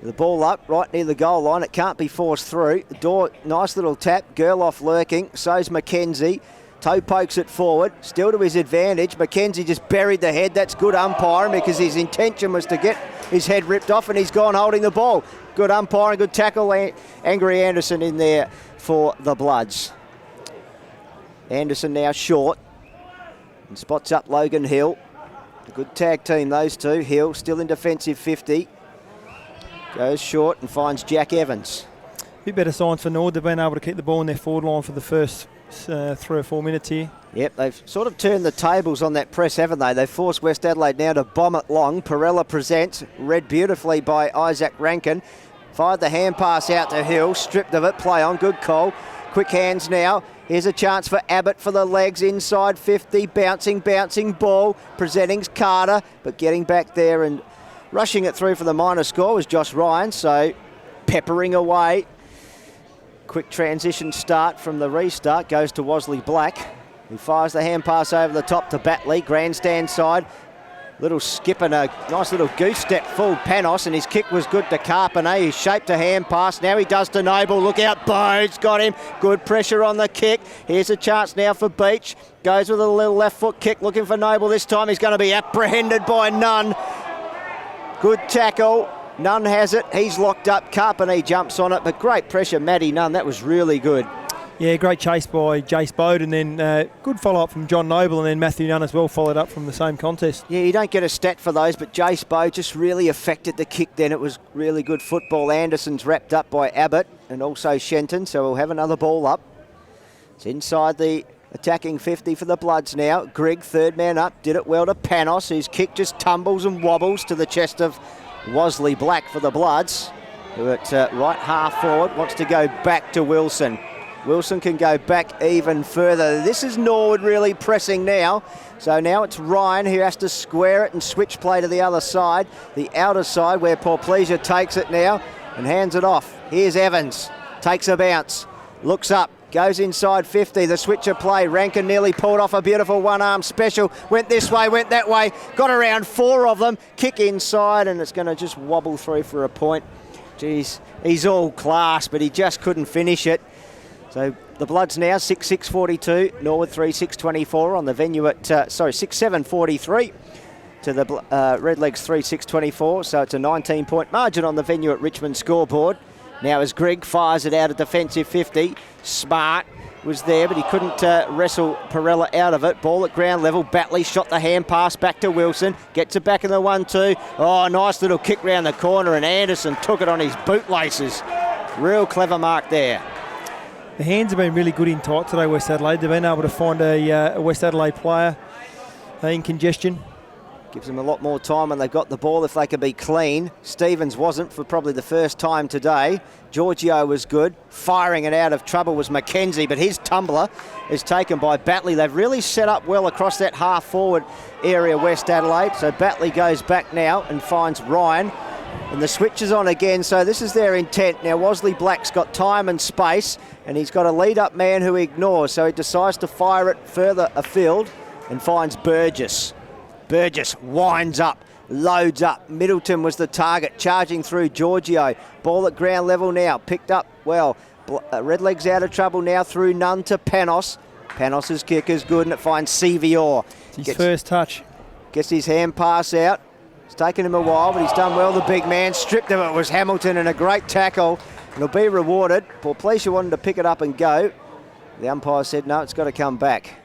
The ball up right near the goal line. It can't be forced through. Dorr, nice little tap. Gerloff lurking. So's McKenzie. Toe pokes it forward, still to his advantage. McKenzie just buried the head. That's good umpiring because his intention was to get his head ripped off, and he's gone holding the ball. Good umpiring, good tackle. Angry Anderson in there for the Bloods. Anderson now short and spots up Logan Hill. A good tag team, those two. Hill still in defensive 50. Goes short and finds Jack Evans. Bit better signs for Norwood. They've been able to keep the ball in their forward line for the first 3 or 4 minutes here. Yep, they've sort of turned the tables on that press, haven't they? They've forced West Adelaide now to bomb it long. Procella presents, read beautifully by Isaac Rankin. Fired the hand pass out to Hill, stripped of it, play on, good call. Quick hands now. Here's a chance for Abbott for the legs inside 50. Bouncing ball. Presenting's Carter, but getting back there and rushing it through for the minor score was Josh Ryan, so peppering away. Quick transition start from the restart, goes to Wosley Black. He fires the hand pass over the top to Batley, grandstand side. Little skip and a nice little goose step full Panos, and his kick was good to Carpenter. He shaped a hand pass, now he does to Noble. Look out, Bodes got him. Good pressure on the kick. Here's a chance now for Beach. Goes with a little left foot kick, looking for Noble this time. He's going to be apprehended by Nunn. Good tackle. Nunn has it. He's locked up. Carpenter jumps on it, but great pressure, Matty Nunn. That was really good. Yeah, great chase by Jace Bode, and then good follow-up from John Noble, and then Matthew Nunn as well followed up from the same contest. Yeah, you don't get a stat for those, but Jace Bode just really affected the kick then. It was really good football. Anderson's wrapped up by Abbott and also Shenton, so we'll have another ball up. It's inside the attacking 50 for the Bloods now. Grigg, third man up, did it well to Panos, whose kick just tumbles and wobbles to the chest of Wosley Black for the Bloods, who at right half forward wants to go back to Wilson. Wilson can go back even further. This is Norwood really pressing now. So now it's Ryan who has to square it and switch play to the other side, the outer side where Paul-Pleasure takes it now and hands it off. Here's Evans, takes a bounce, looks up, goes inside 50, the switcher play. Rankin nearly pulled off a beautiful one-arm special. Went this way, went that way, got around 4 of them. Kick inside, and it's going to just wobble through for a point. Geez, he's all class, but he just couldn't finish it. So the Bloods now 6-6-42, Norwood 3-6-24 on the venue at, 6-7-43 to the Redlegs 3-6-24. So it's a 19-point margin on the venue at Richmond scoreboard. Now as Grigg fires it out at defensive 50, Smart was there, but he couldn't wrestle Procella out of it. Ball at ground level. Batley shot the hand pass back to Wilson. Gets it back in the 1-2. Oh, nice little kick round the corner, and Anderson took it on his bootlaces. Real clever mark there. The hands have been really good in tight today, West Adelaide. They've been able to find a West Adelaide player in congestion. Gives them a lot more time when they've got the ball if they can be clean. Stevens wasn't for probably the first time today. Giorgio was good. Firing it out of trouble was McKenzie, but his tumbler is taken by Batley. They've really set up well across that half-forward area, West Adelaide. So Batley goes back now and finds Ryan. And the switch is on again, so this is their intent. Now, Wosley Black's got time and space, and he's got a lead-up man who he ignores, so he decides to fire it further afield. and finds Burgess. Burgess winds up, loads up. Middleton was the target, charging through Giorgio. Ball at ground level now, picked up well. Redlegs out of trouble now through Nunn to Panos. Panos' kick is good and it finds Sevior. It's his first touch. Gets his hand pass out. It's taken him a while, but he's done well, the big man. Stripped of it was Hamilton, and a great tackle. He'll be rewarded. Portlesia wanted to pick it up and go. The umpire said, no, it's got to come back.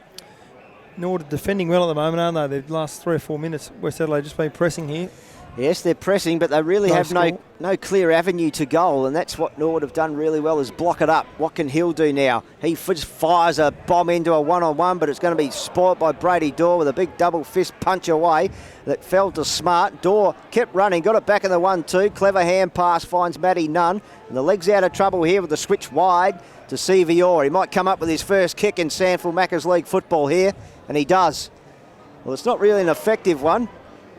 Norwood defending well at the moment, aren't they? The last 3 or 4 minutes, West Adelaide just been pressing here. Yes, they're pressing, but they really have no clear avenue to goal, and that's what Norwood have done really well, is block it up. What can Hill do now? He just fires a bomb into a one-on-one, but it's going to be spoilt by Brady Dorr with a big double fist punch away that fell to Smart. Dorr kept running, got it back in the 1-2. Clever hand pass finds Matty Nunn, and the legs out of trouble here with the switch wide to Sevior. He might come up with his first kick in Sandford Macca's League football here, and he does. Well, it's not really an effective one,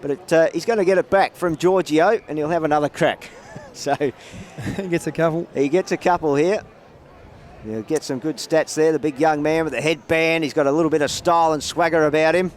but he's going to get it back from Giorgio, and he'll have another crack. So he gets a couple. He gets a couple here. He'll get some good stats there. The big young man with the headband. He's got a little bit of style and swagger about him.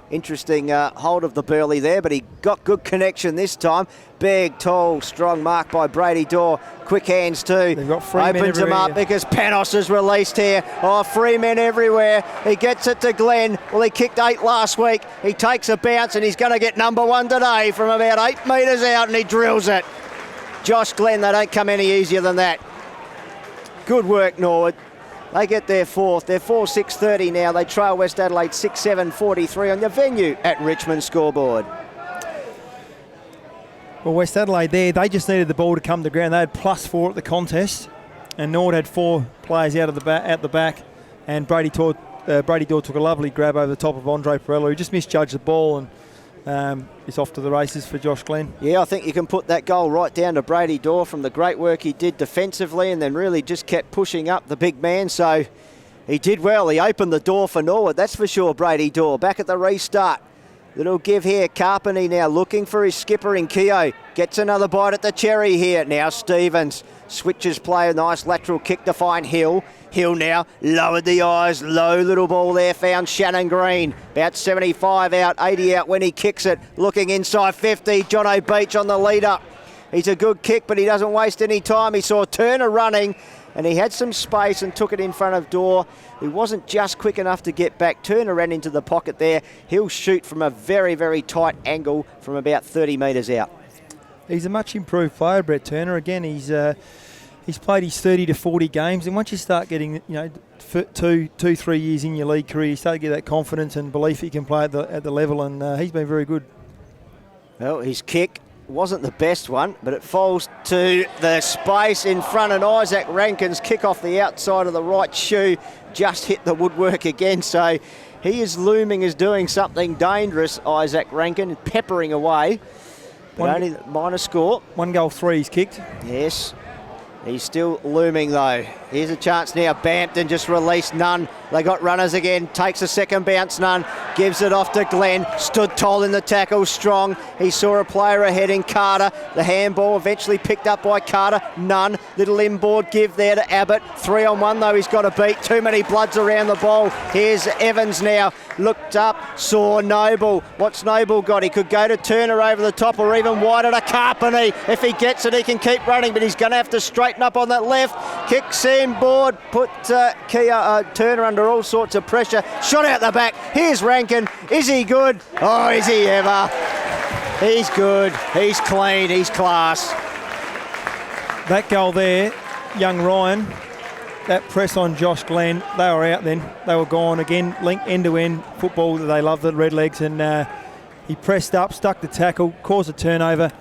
Interesting hold of the burley there, but he got good connection this time. Big, tall, strong mark by Brady Dorr. Quick hands too. They've got free men Opens him up because Panos is released here. Oh, free men everywhere. He gets it to Glenn. Well, he kicked 8 last week. He takes a bounce and he's going to get number 1 today from about 8 metres out, and he drills it. Josh Glenn, they don't come any easier than that. Good work, Norwood. They get their 4th. They're 4-6-30 now. They trail West Adelaide 6-7-43 on the venue at Richmond scoreboard. Well, West Adelaide there, they just needed the ball to come to ground. They had +4 at the contest, and Norwood had 4 players out the back, and Brady Dorr took a lovely grab over the top of Andre Procella, who just misjudged the ball, and it's off to the races for Josh Glenn. Yeah, I think you can put that goal right down to Brady Dorr from the great work he did defensively, and then really just kept pushing up the big man. So he did well. He opened the door for Norwood, that's for sure. Brady Dorr back at the restart. Little give here. Carpenter now looking for his skipper in Keogh. Gets another bite at the cherry here. Now Stevens switches play. A nice lateral kick to find Hill. Hill now lowered the eyes. Low little ball there. Found Shannon Green. About 75 out, 80 out when he kicks it. Looking inside 50. Jono Beach on the lead up. He's a good kick, but he doesn't waste any time. He saw Turner running, and he had some space and took it in front of Dorr. He wasn't just quick enough to get back. Turner ran into the pocket there. He'll shoot from a very, very tight angle from about 30 metres out. He's a much improved player, Brett Turner. Again, he's played his 30 to 40 games, and once you start getting 2-3 years in your league career, you start to get that confidence and belief he can play at the level, and he's been very good. Well, his kick wasn't the best one, but it falls to the space in front, and Isaac Rankin's kick off the outside of the right shoe just hit the woodwork again. So he is looming as doing something dangerous, Isaac Rankin, peppering away. But only the minor score. 1 goal, 3 he's kicked. Yes. He's still looming though. Here's a chance now. Bampton just released Nunn. They got runners again. Takes a second bounce. Nunn gives it off to Glenn. Stood tall in the tackle, strong. He saw a player ahead in Carter. The handball eventually picked up by Carter. Nunn. Little inboard give there to Abbott. 3-on-1 though. He's got to beat. Too many bloods around the ball. Here's Evans now. Looked up. Saw Noble. What's Noble got? He could go to Turner over the top, or even wider to Carpenter. If he gets it, he can keep running, but he's going to have to straighten up on that left. Kicks in board. Put Turner under all sorts of pressure. Shot out the back. Here's Rankin. Is he good? Oh, is he ever? He's good. He's clean. He's class. That goal there, young Ryan, that press on Josh Glenn, they were out then. They were gone again. Link end-to-end football that they love, the Redlegs, and he pressed up, stuck the tackle, caused a turnover.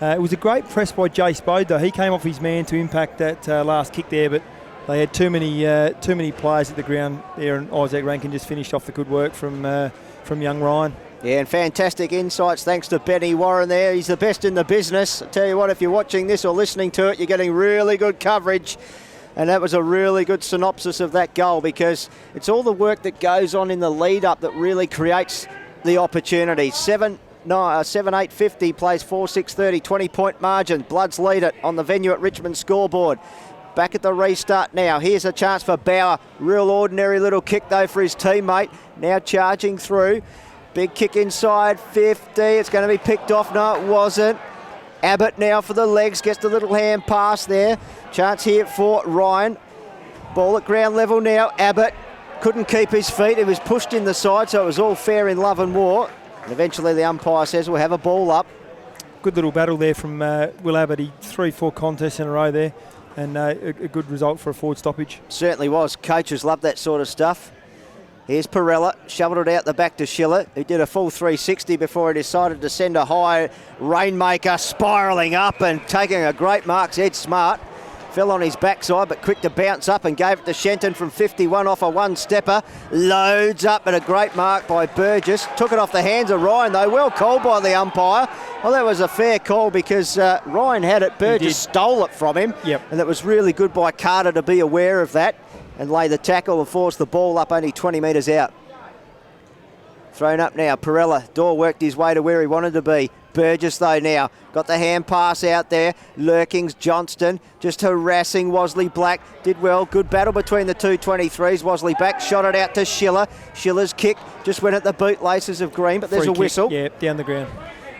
It was a great press by Jace Bode though. He came off his man to impact that last kick there, but they had too many players at the ground there, and Isaac Rankin just finished off the good work from young Ryan. Yeah, and fantastic insights thanks to Benny Warren there. He's the best in the business. I tell you what, if you're watching this or listening to it, you're getting really good coverage. And that was a really good synopsis of that goal, because it's all the work that goes on in the lead up that really creates the opportunity. 7-8-50 plays 4-6-30, 20-point margin. Bloods lead it on the venue at Richmond scoreboard. back at the restart now. Here's a chance for Bauer. Real ordinary little kick though for his teammate. Now charging through. Big kick inside 50. It's going to be picked off. No, it wasn't. Abbott now for the legs. Gets the little hand pass there. Chance here for Ryan. Ball at ground level now. Abbott couldn't keep his feet. He was pushed in the side, so it was all fair in love and war. And eventually the umpire says we'll have a ball up. Good little battle there from Will Abbott. 3-4 contests in a row there, and a good result for a forward stoppage. Certainly was. Coaches love that sort of stuff. Here's Procella, shoveled it out the back to Schiller, who did a full 360 before he decided to send a high rainmaker spiralling up and taking a great mark. Ed Smart fell on his backside, but quick to bounce up and gave it to Shenton from 51 off a one-stepper. Loads up at a great mark by Burgess. Took it off the hands of Ryan, though. Well called by the umpire. Well, that was a fair call because Ryan had it. Burgess stole it from him. Yep. And it was really good by Carter to be aware of that and lay the tackle and force the ball up only 20 metres out. Thrown up now. Procella. Dore worked his way to where he wanted to be. Burgess, though, now got the hand pass out there. Lurkings, Johnston, just harassing Wasley Black. Did well. Good battle between the two 23s. Wasley back, shot it out to Schiller. Schiller's kick just went at the bootlaces of Green, but there's a whistle. Yeah, down the ground.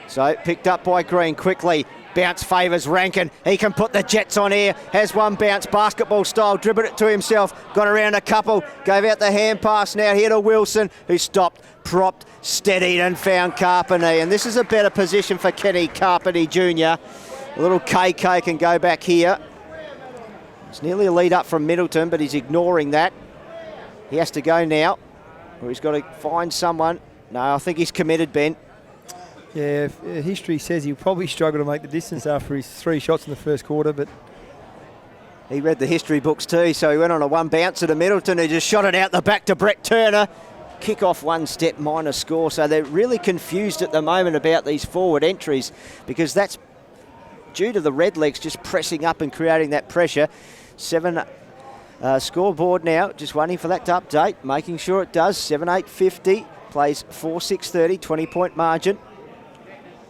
So picked up by Green quickly. Bounce favours Rankin. He can put the Jets on air. Has one bounce, basketball style, dribbled it to himself. Got around a couple. Gave out the hand pass now here to Wilson, who stopped, propped, steadied and found Carpeney. And this is a better position for Kenny Carpeney Jr. A little KK can go back here. It's nearly a lead up from Middleton, but he's ignoring that. He has to go now, or he's got to find someone. No, I think he's committed, Ben. Yeah, history says he'll probably struggle to make the distance after his 3 shots in the first quarter, but he read the history books too, so he went on a one bouncer to Middleton, who just shot it out the back to Brett Turner. Kick off one step, minor score. So they're really confused at the moment about these forward entries because that's due to the Redlegs just pressing up and creating that pressure. 7 scoreboard now, just waiting for that to update, making sure it does. 7-8-50, plays 4-6-30, 20-point margin.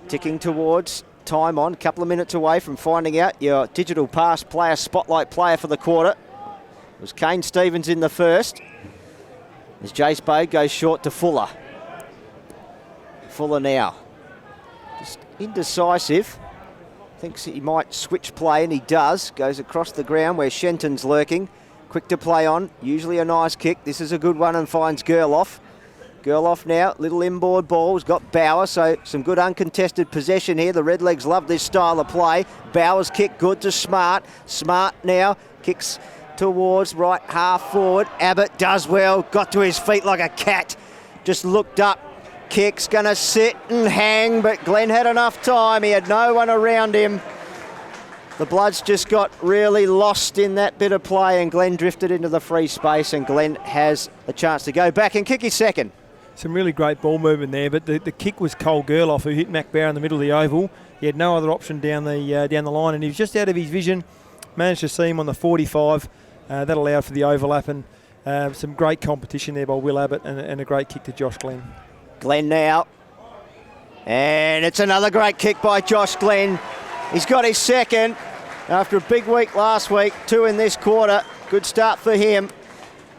Ticking towards time on, a couple of minutes away from finding out your digital pass player, spotlight player for the quarter. It was Kane Stevens in the first. As Jace Bode goes short to Fuller. Fuller now. Just indecisive. Thinks he might switch play, and he does. Goes across the ground where Shenton's lurking. Quick to play on. Usually a nice kick. This is a good one and finds Gerloff. Gerloff now, little inboard ball. He's got Bauer, so some good uncontested possession here. The Redlegs love this style of play. Bauer's kick good to Smart. Smart now kicks towards right half forward. Abbott does well, got to his feet like a cat. Just looked up. Kick's going to sit and hang, but Glenn had enough time. He had no one around him. The Bloods just got really lost in that bit of play, and Glenn drifted into the free space, and Glenn has a chance to go back and kick his second. Some really great ball movement there, but the kick was Cole Gerloff, who hit Mac Bauer in the middle of the oval. He had no other option down the line, and he was just out of his vision. Managed to see him on the 45. That allowed for the overlap, and some great competition there by Will Abbott, and a great kick to Josh Glenn. Glenn now, and it's another great kick by Josh Glenn. He's got his second after a big week last week. 2 in this quarter. Good start for him.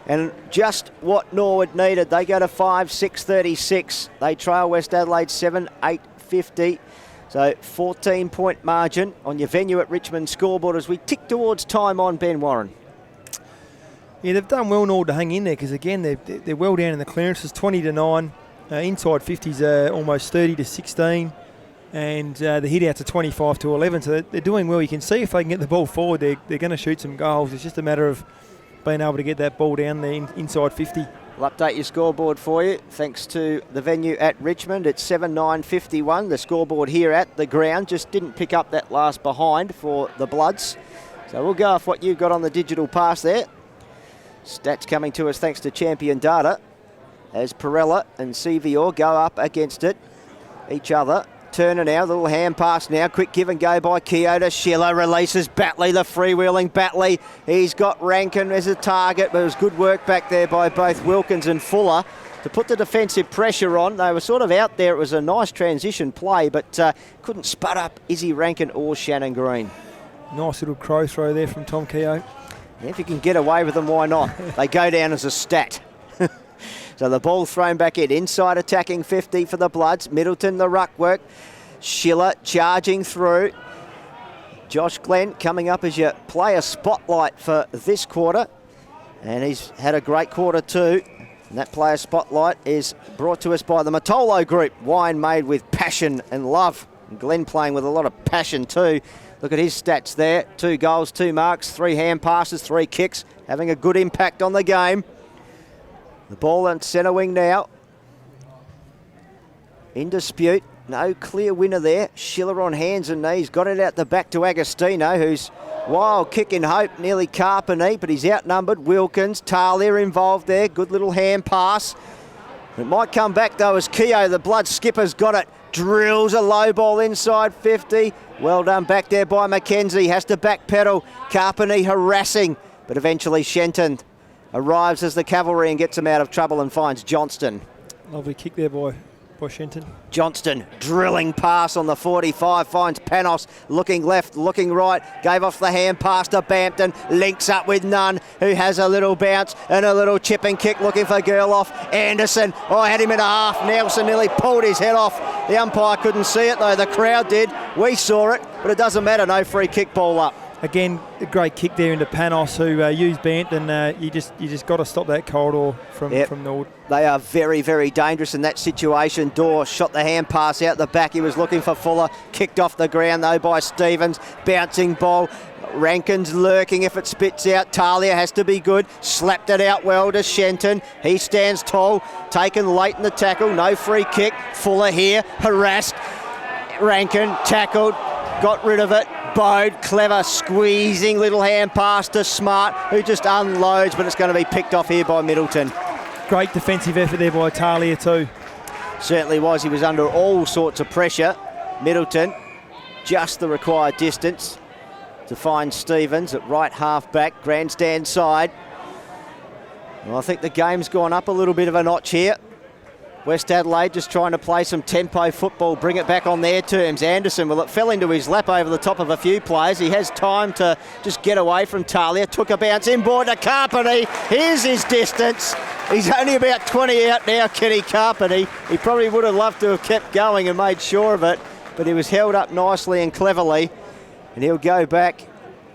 And just what Norwood needed. They go to 5-6-36. They trail West Adelaide 7-8-50. So 14-point margin on your venue at Richmond scoreboard as we tick towards time on, Ben Warren. Yeah, they've done well, Norwood, to hang in there because, again, they're well down in the clearances, 20-9. Inside 50s almost 30-16. And the hit-outs are 25-11. So they're doing well. You can see if they can get the ball forward, they're going to shoot some goals. It's just a matter of being able to get that ball down there inside 50. We'll update your scoreboard for you thanks to the venue at Richmond. It's 7-9-51. The scoreboard here at the ground just didn't pick up that last behind for the Bloods. So we'll go off what you've got on the digital pass there. Stats coming to us thanks to Champion Data as Procella and Sevior go up against it, each other. Turner now, little hand pass now, quick give and go by Keota. Schiller releases Batley, the freewheeling Batley. He's got Rankin as a target, but it was good work back there by both Wilkins and Fuller to put the defensive pressure on. They were sort of out there. It was a nice transition play, but couldn't spud up Izzy Rankin or Shannon Green. Nice little crow throw there from Tom Keogh. If you can get away with them, why not? They go down as a stat. So the ball thrown back in. Inside attacking 50 for the Bloods. Middleton, the ruck work. Schiller charging through. Josh Glenn coming up as your player spotlight for this quarter. And he's had a great quarter too. And that player spotlight is brought to us by the Matolo Group. Wine made with passion and love. And Glenn playing with a lot of passion too. Look at his stats there. 2 goals, 2 marks, 3 hand passes, 3 kicks. Having a good impact on the game. The ball on centre wing now. In dispute. No clear winner there. Schiller on hands and knees. Got it out the back to Agostino, who's wild kick in hope. Nearly Carpini, but he's outnumbered. Wilkins, Talia involved there. Good little hand pass. It might come back though as Keogh, the Blood skipper's got it. Drills a low ball inside 50. Well done back there by Mackenzie. Has to backpedal. Carpini harassing, but eventually Shenton arrives as the cavalry and gets him out of trouble and finds Johnston. Lovely kick there by Shenton. Johnston drilling pass on the 45, finds Panos looking left, looking right, gave off the hand pass to Bampton, links up with Nunn, who has a little bounce and a little chip and kick looking for Gerloff. Anderson, had him in a half. Nelson nearly pulled his head off. The umpire couldn't see it though, the crowd did. We saw it, but it doesn't matter, no free kick ball up. Again, a great kick there into Panos, who used Bampton. You just got to stop that corridor from Norwood. They are very, very dangerous in that situation. Dorr shot the hand pass out the back. He was looking for Fuller. Kicked off the ground, though, by Stevens. Bouncing ball. Rankin's lurking if it spits out. Talia has to be good. Slapped it out well to Shenton. He stands tall. Taken late in the tackle. No free kick. Fuller here. Harassed. Rankin tackled. Got rid of it. Bode, clever, squeezing little hand pass to Smart, who just unloads, but it's going to be picked off here by Middleton. Great defensive effort there by Talia too. Certainly was. He was under all sorts of pressure. Middleton, just the required distance to find Stevens at right half back, grandstand side. Well, I think the game's gone up a little bit of a notch here. West Adelaide just trying to play some tempo football, bring it back on their terms. Anderson, well, it fell into his lap over the top of a few players. He has time to just get away from Talia. Took a bounce inboard to Carpini. Here's his distance. He's only about 20 out now, Kenny Carpini. He probably would have loved to have kept going and made sure of it, but he was held up nicely and cleverly. And he'll go back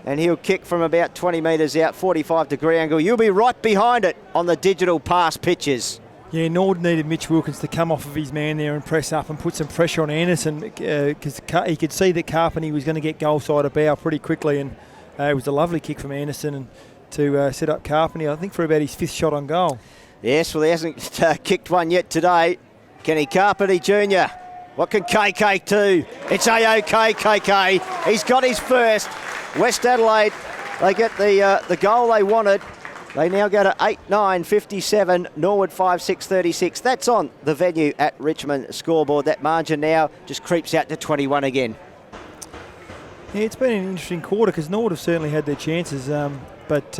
and he'll kick from about 20 metres out, 45-degree angle. You'll be right behind it on the digital pass pitches. Yeah, Nord needed Mitch Wilkins to come off of his man there and press up and put some pressure on Anderson, because he could see that Carpini was going to get goal side of bow pretty quickly, and it was a lovely kick from Anderson and to set up Carpini, I think, for about his 5th shot on goal. Yes, well, he hasn't kicked one yet today. Kenny Carpini Jr. What can KK do? It's A-OK, KK. He's got his first. West Adelaide, they get the goal they wanted. They now go to 8-9-57, Norwood 5-6-36. That's on the venue at Richmond scoreboard. That margin now just creeps out to 21 again. Yeah, it's been an interesting quarter because Norwood have certainly had their chances. But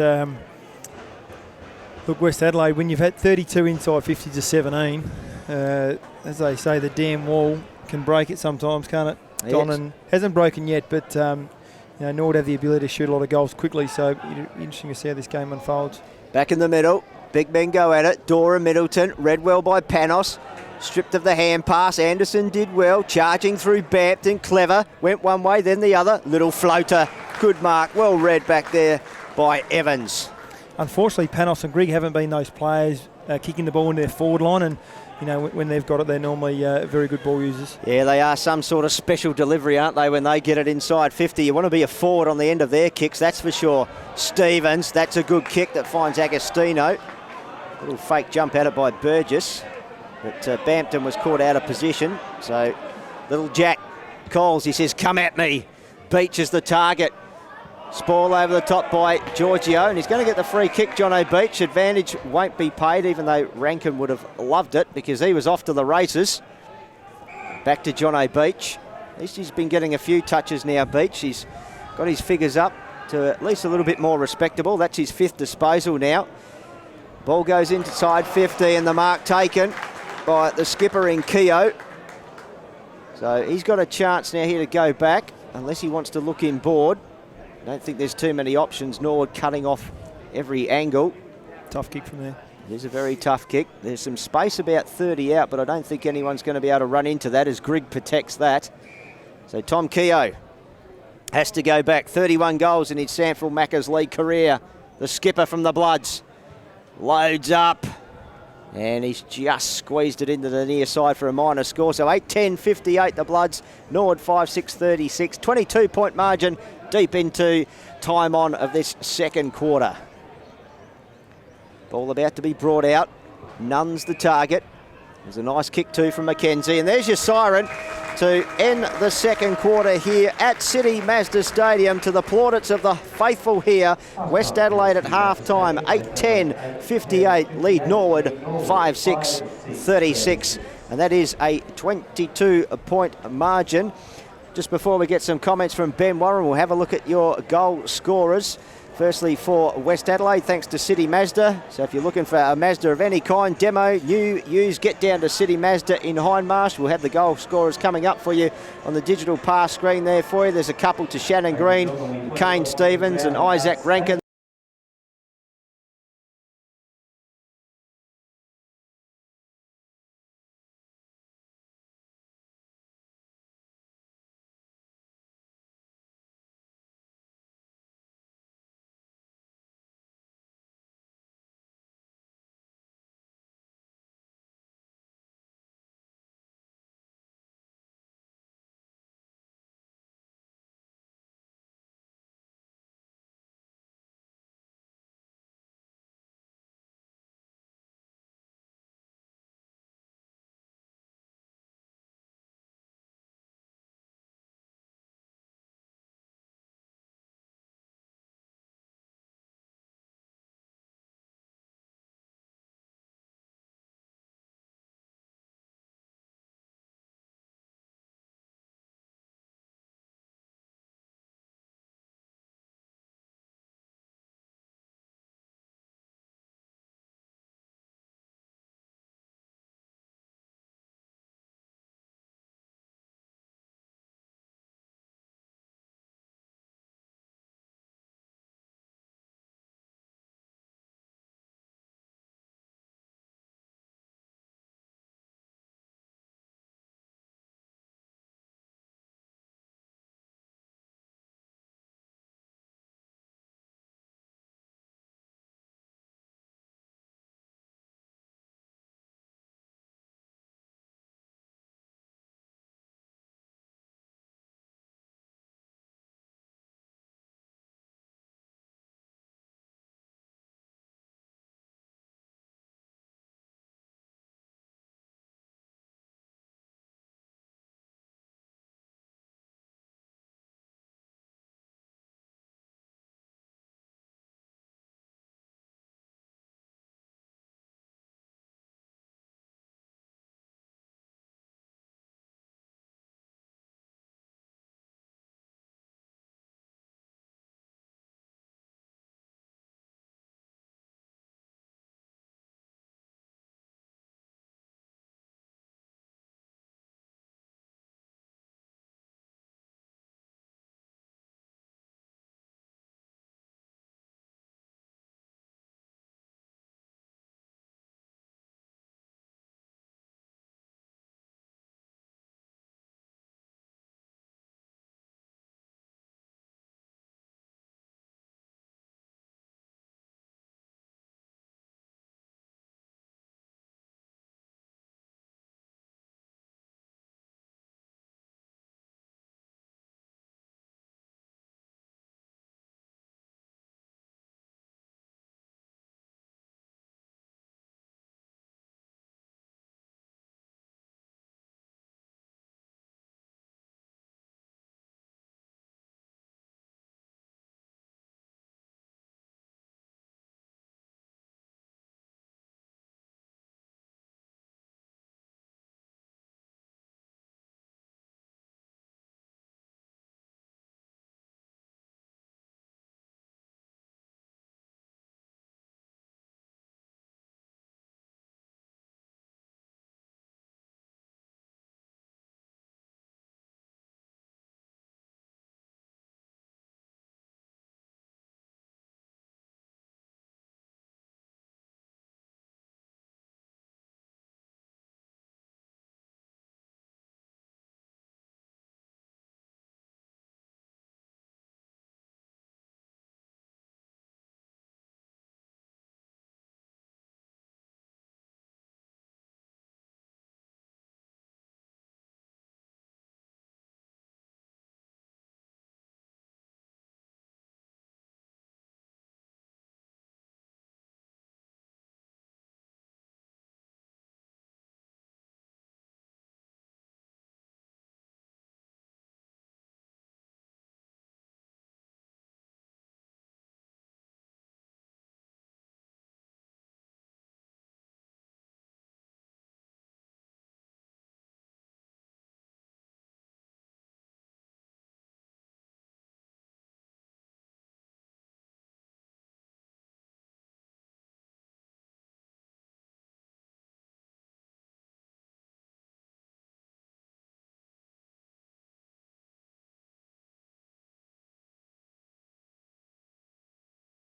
look, West Adelaide, when you've had 32 inside 50 to 17, as they say, the damn wall can break it sometimes, can't it? Yes. Donan hasn't broken yet, but Norwood have the ability to shoot a lot of goals quickly, so interesting to see how this game unfolds. Back in the middle, big men go at it. Dora Middleton, read well by Panos. Stripped of the hand pass, Anderson did well, charging through Bampton, clever, went one way then the other, little floater, good mark, well read back there by Evans. Unfortunately, Panos and Grigg haven't been those players kicking the ball into their forward line, and when they've got it, they're normally very good ball users. Yeah, they are some sort of special delivery, aren't they, when they get it inside 50. You want to be a forward on the end of their kicks, that's for sure. Stevens, that's a good kick that finds Agostino. Little fake jump at it by Burgess, but Bampton was caught out of position. So little Jack calls, he says, come at me. Beach is the target. Spoil over the top by Giorgio, and he's going to get the free kick, Jono Beach. Advantage won't be paid, even though Rankin would have loved it because he was off to the races. Back to Jono Beach. At least he's been getting a few touches now, Beach. He's got his figures up to at least a little bit more respectable. That's his 5th disposal now. Ball goes inside 50 and the mark taken by the skipper in Keogh. So he's got a chance now here to go back, unless he wants to look inboard. don't think there's too many options. Norwood cutting off every angle. Tough kick from there. It is a very tough kick. There's some space about 30 out, but I don't think anyone's going to be able to run into that as Grigg protects that. So Tom Keogh has to go back. 31 goals in his Sanford Macca's league career. The skipper from the Bloods loads up. And he's just squeezed it into the near side for a minor score. So 8-10-58 the Bloods. Norwood 5-6-36. 22-point margin deep into time on of this second quarter. Ball about to be brought out. Nunn's the target. There's a nice kick too from Mackenzie. And there's your siren to end the second quarter here at City Mazda Stadium to the plaudits of the faithful here. West Adelaide at half-time, 8-10-58, lead Norwood 5-6-36. And that is a 22-point margin. Just before we get some comments from Ben Warren, we'll have a look at your goal scorers. Firstly, for West Adelaide, thanks to City Mazda. So if you're looking for a Mazda of any kind, demo, new, use, get down to City Mazda in Hindmarsh. We'll have the goal scorers coming up for you on the digital pass screen there for you. There's a couple to Shannon Green, Kane Stevens and Isaac Rankin.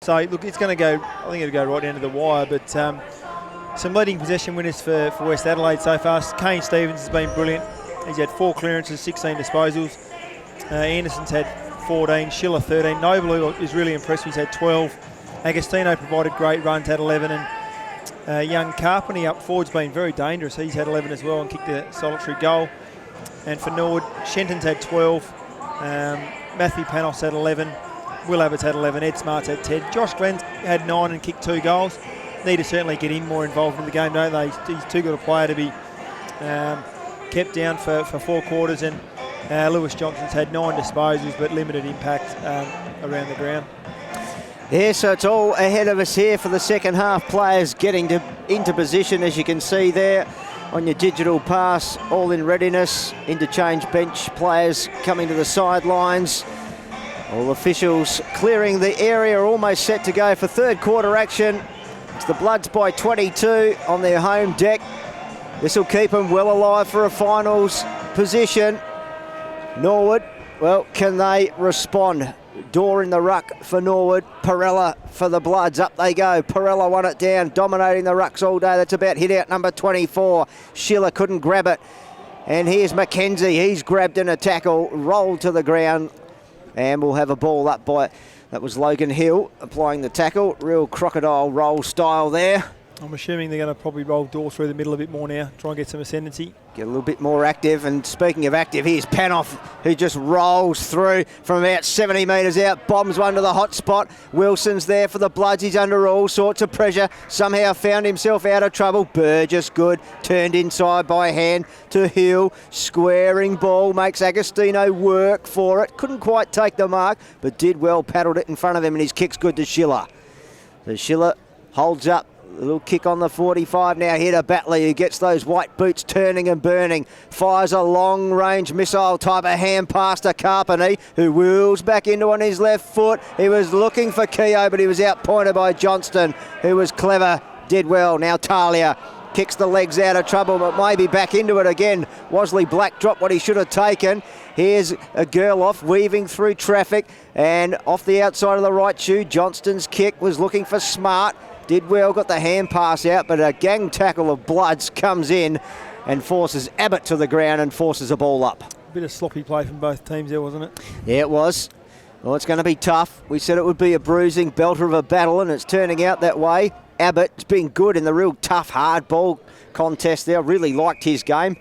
So, look, it's going to go, I think it'll go right down to the wire, but some leading possession winners for West Adelaide so far. Kane Stevens has been brilliant. He's had 4 clearances, 16 disposals. Anderson's had 14, Schiller 13. Noble is really impressive, he's had 12. Agostino provided great runs, had 11, and young Carpenter up forward's been very dangerous. He's had 11 as well and kicked a solitary goal. And for Norwood, Shenton's had 12, Matthew Panos had 11, Will Abbott's had 11, Ed Smart's had 10. Josh Glenn's had 9 and kicked 2 goals. Need to certainly get him more involved in the game, don't they? He's too good a player to be kept down for 4 quarters. And Lewis Johnson's had 9 disposals but limited impact around the ground. Yeah, so it's all ahead of us here for the second half. Players getting into position, as you can see there on your digital pass, all in readiness. Interchange bench players coming to the sidelines. All officials clearing the area, almost set to go for third quarter action. It's the Bloods by 22 on their home deck. This will keep them well alive for a finals position. Norwood, well, can they respond? Door in the ruck for Norwood. Procella for the Bloods. Up they go. Procella won it down, dominating the rucks all day. That's about hit out number 24. Schiller couldn't grab it. And here's Mackenzie. He's grabbed in a tackle, rolled to the ground, and we'll have a ball up by, that was Logan Hill applying the tackle. Real crocodile roll style there. I'm assuming they're going to probably roll Door through the middle a bit more now, try and get some ascendancy. Get a little bit more active. And speaking of active, here's Panoff, who just rolls through from about 70 metres out, bombs one to the hot spot. Wilson's there for the Bloods. He's under all sorts of pressure. Somehow found himself out of trouble. Burgess good, turned inside by hand to Hill. Squaring ball, makes Agostino work for it. Couldn't quite take the mark, but did well, paddled it in front of him, and his kick's good to Schiller. So Schiller holds up. A little kick on the 45 now here to Batley, who gets those white boots turning and burning. Fires a long-range missile type of hand pass to Carpenter, who wheels back into on his left foot. He was looking for Keogh, but he was outpointed by Johnston, who was clever, did well. Now Talia kicks the legs out of trouble, but maybe back into it again. Wasley Black dropped what he should have taken. Here's a girl off, weaving through traffic, and off the outside of the right shoe. Johnston's kick was looking for Smart. Did well, got the hand pass out, but a gang tackle of Bloods comes in and forces Abbott to the ground and forces a ball up. A bit of sloppy play from both teams there, wasn't it? Yeah, it was. Well, it's going to be tough. We said it would be a bruising belter of a battle, and it's turning out that way. Abbott's been good in the real tough, hard ball contest there. Really liked his game.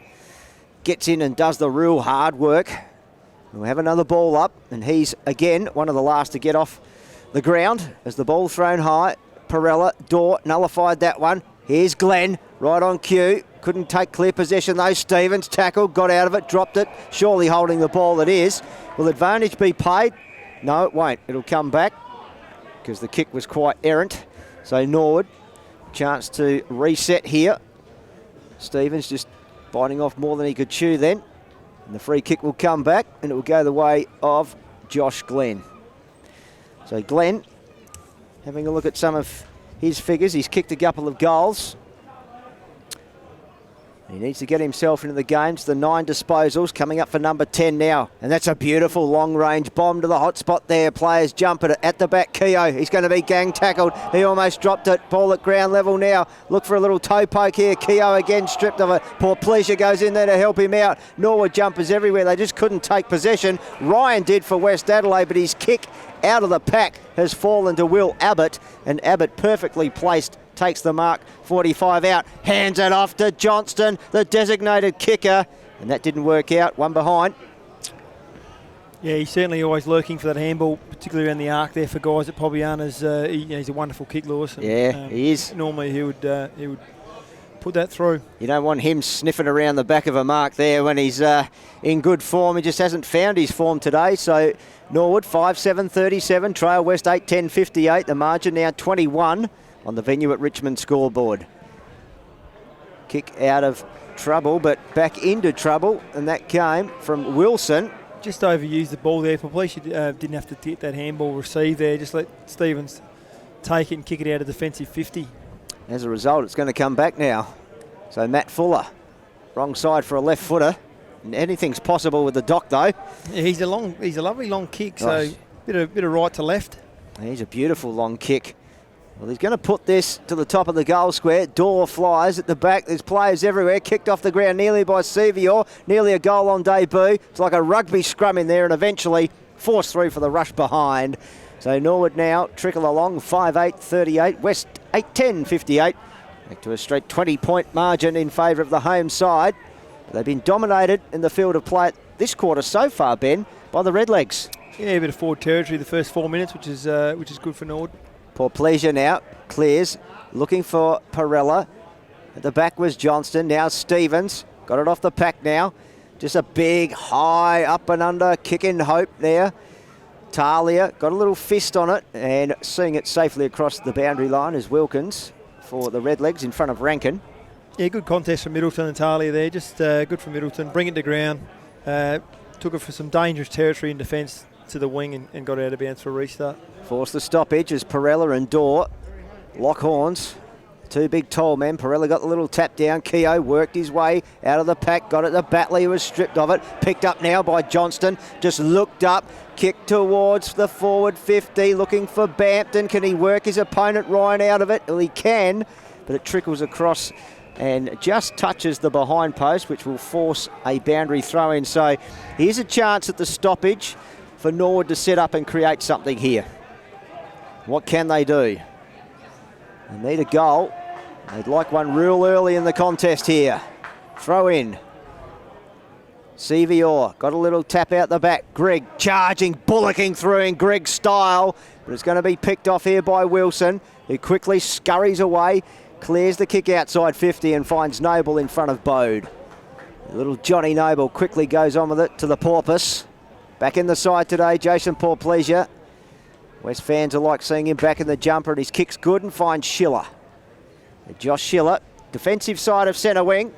Gets in and does the real hard work. We'll have another ball up, and he's, again, one of the last to get off the ground as the ball thrown high. Procella, Door, nullified that one. Here's Glenn, right on cue. Couldn't take clear possession though. Stevens tackled, got out of it, dropped it. Surely holding the ball it is. Will advantage be paid? No, it won't. It'll come back because the kick was quite errant. So Norwood, chance to reset here. Stevens just biting off more than he could chew then. And the free kick will come back and it will go the way of Josh Glenn. So Glenn, having a look at some of his figures, he's kicked a couple of goals. He needs to get himself into the games. The 9 disposals coming up for number 10 now. And that's a beautiful long-range bomb to the hot spot there. Players jump at it. At the back, Keogh. He's going to be gang tackled. He almost dropped it. Ball at ground level now. Look for a little toe poke here. Keogh again stripped of it. Poor Pleasure goes in there to help him out. Norwood jumpers everywhere. They just couldn't take possession. Ryan did for West Adelaide, but his kick out of the pack has fallen to Will Abbott. And Abbott, perfectly placed, takes the mark. 45 out, hands it off to Johnston, the designated kicker, and that didn't work out. One behind. Yeah, he's certainly always lurking for that handball, particularly around the arc there for guys that probably aren't as. He's a wonderful kick, Lewis. And, yeah, he is. Normally he would put that through. You don't want him sniffing around the back of a mark there when he's in good form. He just hasn't found his form today. So Norwood 5-7-37, Trail West 8-10-58. The margin now 21 on the Venue at Richmond scoreboard. Kick out of trouble, but back into trouble, and that came from Wilson. Just overused the ball there. Probably didn't have to get that handball received there. Just let Stevens take it and kick it out of defensive 50. As a result, it's going to come back now. So Matt Fuller, wrong side for a left footer. Anything's possible with the Doc though. Yeah, he's a lovely long kick. So bit of right to left. Here's a beautiful long kick. Well, he's going to put this to the top of the goal square. Door flies at the back. There's players everywhere. Kicked off the ground nearly by Sevior. Nearly a goal on debut. It's like a rugby scrum in there, and eventually forced through for the rush behind. So Norwood now trickle along 5-8-38. West 8-10-58. Back to a straight 20-point margin in favour of the home side. They've been dominated in the field of play this quarter so far, Ben, by the Redlegs. Yeah, a bit of forward territory the first 4 minutes, which is good for Norwood. Poor Pleasure now clears, looking for Procella. At the back was Johnston. Now Stevens got it off the pack now. Just a big high up and under kick in hope there. Talia got a little fist on it and seeing it safely across the boundary line is Wilkins for the Redlegs in front of Rankin. Yeah, good contest from Middleton and Talia there. Just good from Middleton. Bring it to ground. Took it for some dangerous territory in defence to the wing and got out of bounds for a restart. Forced the stoppage as Procella and Dorr lock horns. Two big tall men. Procella got the little tap down. Keogh worked his way out of the pack. Got it to Batley, who was stripped of it. Picked up now by Johnston. Just looked up. Kicked towards the forward 50. Looking for Bampton. Can he work his opponent Ryan out of it? Well, he can. But it trickles across and just touches the behind post, which will force a boundary throw in. So here's a chance at the stoppage for Norwood to set up and create something here. What can they do? They need a goal. They'd like one real early in the contest here. Throw in. Sevior got a little tap out the back. Greg charging, bullocking through in Greg's style. But it's going to be picked off here by Wilson, who quickly scurries away, clears the kick outside 50 and finds Noble in front of Bode. Little Johnny Noble quickly goes on with it to the Porpoise. Back in the side today, Jason Pleasure. West fans are like seeing him back in the jumper, and his kick's good and finds Schiller. And Josh Schiller, defensive side of centre wing.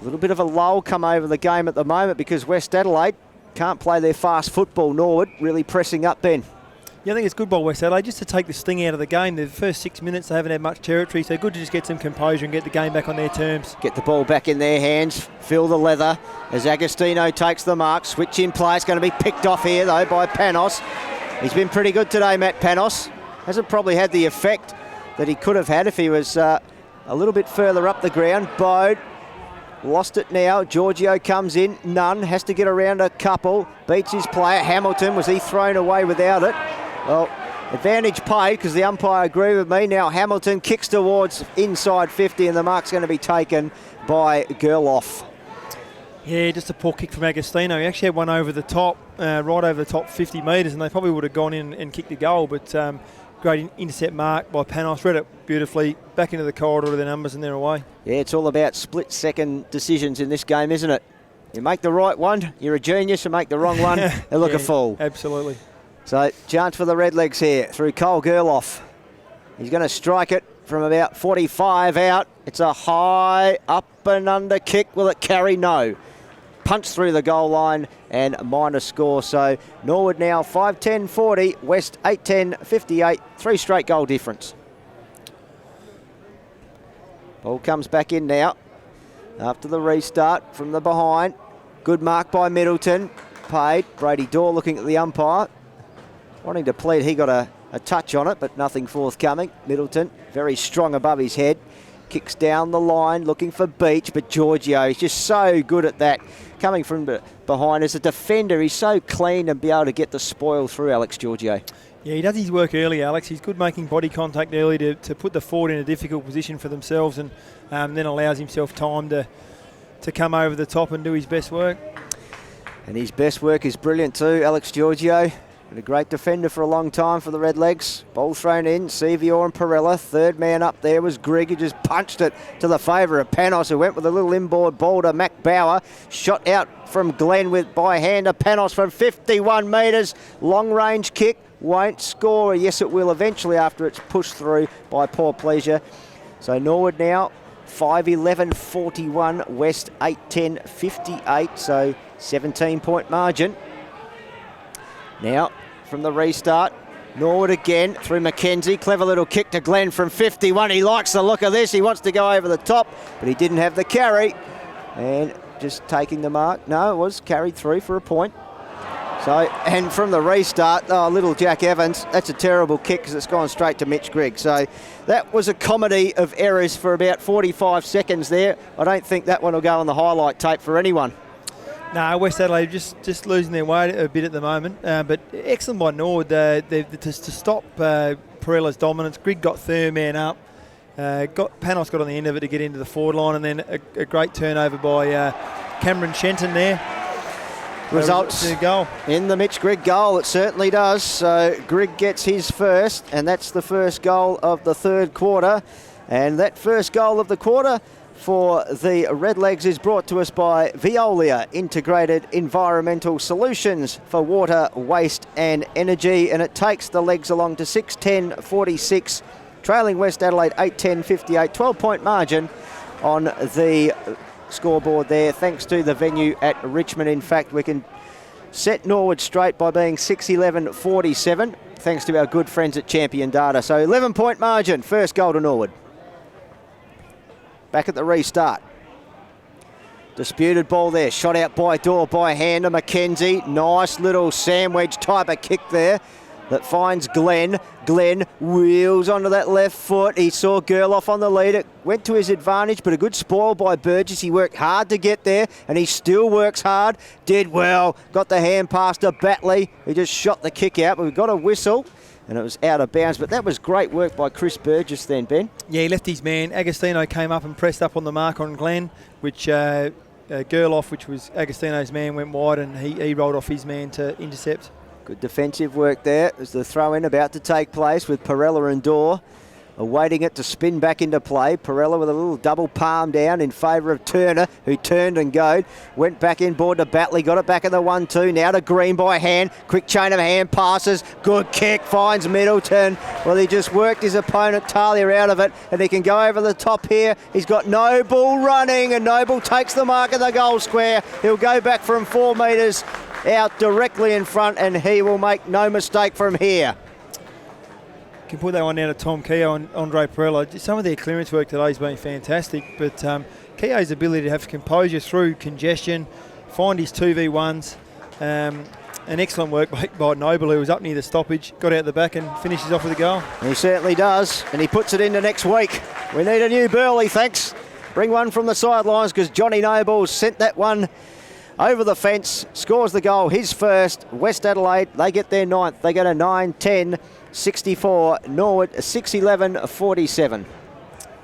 A little bit of a lull come over the game at the moment because West Adelaide can't play their fast football. Norwood really pressing up, Ben. Yeah, I think it's good by West Adelaide just to take the sting out of the game. The first 6 minutes they haven't had much territory, so good to just get some composure and get the game back on their terms. Get the ball back in their hands, fill the leather as Agostino takes the mark. Switch in play, it's going to be picked off here though by Panos. He's been pretty good today, Matt Panos. Hasn't probably had the effect that he could have had if he was a little bit further up the ground. Bode lost it now. Giorgio comes in. Nunn has to get around a couple. Beats his player. Hamilton, was he thrown away without it? Well, advantage paid because the umpire agreed with me. Now Hamilton kicks towards inside 50 and the mark's going to be taken by Gerloff. Yeah, just a poor kick from Agostino. He actually had one over the top, right over the top 50 metres, and they probably would have gone in and kicked the goal, but great intercept mark by Panos. Read it beautifully. Back into the corridor to the numbers and they're away. Yeah, it's all about split-second decisions in this game, isn't it? You make the right one, you're a genius. You make the wrong one, you look a fool. Absolutely. So, chance for the Redlegs here through Cole Gerloff. He's going to strike it from about 45 out. It's a high up and under kick. Will it carry? No. Punch through the goal line and minor score. So Norwood now 5-10-40, West 8-10-58, 3 straight goal difference. Ball comes back in now after the restart from the behind. Good mark by Middleton. Paid. Brady Dorr looking at the umpire. Wanting to plead, he got a touch on it, but nothing forthcoming. Middleton, very strong above his head. Kicks down the line, looking for Beach, but Giorgio is just so good at that. Coming from behind as a defender, he's so clean and be able to get the spoil through, Alex Giorgio. Yeah, he does his work early, Alex. He's good making body contact early to put the forward in a difficult position for themselves and then allows himself time to come over the top and do his best work. And his best work is brilliant too, Alex Giorgio. Been a great defender for a long time for the Redlegs. Ball thrown in, Sevior and Procella. Third man up there was Greg, who just punched it to the favour of Panos, who went with a little inboard ball to Mac Bauer. Shot out from Glenn by hand to Panos from 51 metres. Long range kick, won't score. Yes, it will eventually after it's pushed through by Poor Pleasure. So Norwood now 5-11-41, West 8-10-58, so 17-point margin. Now, from the restart, Norwood again through Mackenzie. Clever little kick to Glenn from 51. He likes the look of this. He wants to go over the top, but he didn't have the carry. And just taking the mark. No, it was carried through for a point. So, and from the restart, little Jack Evans, that's a terrible kick because it's gone straight to Mitch Grigg. So that was a comedy of errors for about 45 seconds there. I don't think that one will go on the highlight tape for anyone. No, West Adelaide just losing their way a bit at the moment. But excellent by Norwood to stop Procella's dominance. Grigg got third man up. Panos got on the end of it to get into the forward line, and then a great turnover by Cameron Shenton there. Results in the Mitch Grigg goal, it certainly does. So Grigg gets his first, and that's the first goal of the third quarter. And that first goal of the quarter for the Redlegs is brought to us by Veolia, Integrated Environmental Solutions for water, waste and energy. And it takes the Legs along to 6-10-46, trailing West Adelaide 8-10-58, 12-point margin on the scoreboard there, thanks to the venue at Richmond. In fact, we can set Norwood straight by being 6-11-47, thanks to our good friends at Champion Data. So 11-point margin, first goal to Norwood. Back at the restart. Disputed ball there, shot out by door by hand to Mackenzie. Nice little sandwich type of kick there that finds Glenn. Glenn wheels onto that left foot. He saw Gerloff on the lead. It went to his advantage, but a good spoil by Burgess. He worked hard to get there, and he still works hard. Did well. Got the hand pass to Batley. He just shot the kick out, but we got a whistle, and it was out of bounds. But that was great work by Chris Burgess then, Ben. Yeah, he left his man. Agostino came up and pressed up on the mark on Glenn, which Gerloff, which was Agostino's man, went wide, and he rolled off his man to intercept. Good defensive work there as the throw-in about to take place with Procella and Dorr awaiting it to spin back into play. Procella with a little double palm down in favour of Turner, who turned and goed. Went back inboard to Batley, got it back in the 1-2. Now to Green by hand. Quick chain of hand passes. Good kick, finds Middleton. Well, he just worked his opponent Talia out of it, and he can go over the top here. He's got Noble running, and Noble takes the mark of the goal square. He'll go back from 4 metres out directly in front, and he will make no mistake from here. Can put that one down to Tom Keogh and Andre Procella. Some of their clearance work today has been fantastic, but Keogh's ability to have composure through congestion, find his 2v1s, an excellent work by Noble, who was up near the stoppage, got out the back and finishes off with a goal. He certainly does, and he puts it into next week. We need a new Burley, thanks. Bring one from the sidelines, because Johnny Noble sent that one over the fence, scores the goal, his first. West Adelaide, they get their 9th. They get a 9-10-64. Norwood, 6-11-47.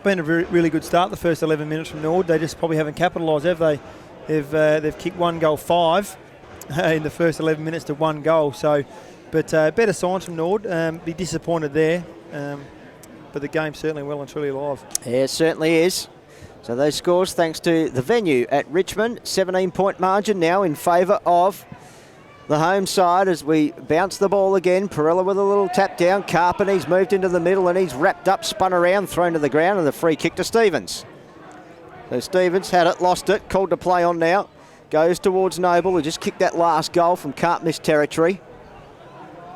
Been a really good start, the first 11 minutes from Norwood. They just probably haven't capitalised, have they? They've kicked 1 goal 5 in the first 11 minutes to 1 goal. So, but better signs from Norwood. Be disappointed there. But the game's certainly well and truly alive. Yeah, it certainly is. So those scores, thanks to the venue at Richmond. 17-point margin now in favour of the home side as we bounce the ball again. Procella with a little tap down. Carpenter's moved into the middle, and he's wrapped up, spun around, thrown to the ground, and the free kick to Stevens. So Stevens had it, lost it, called to play on now. Goes towards Noble, who just kicked that last goal from can't miss territory.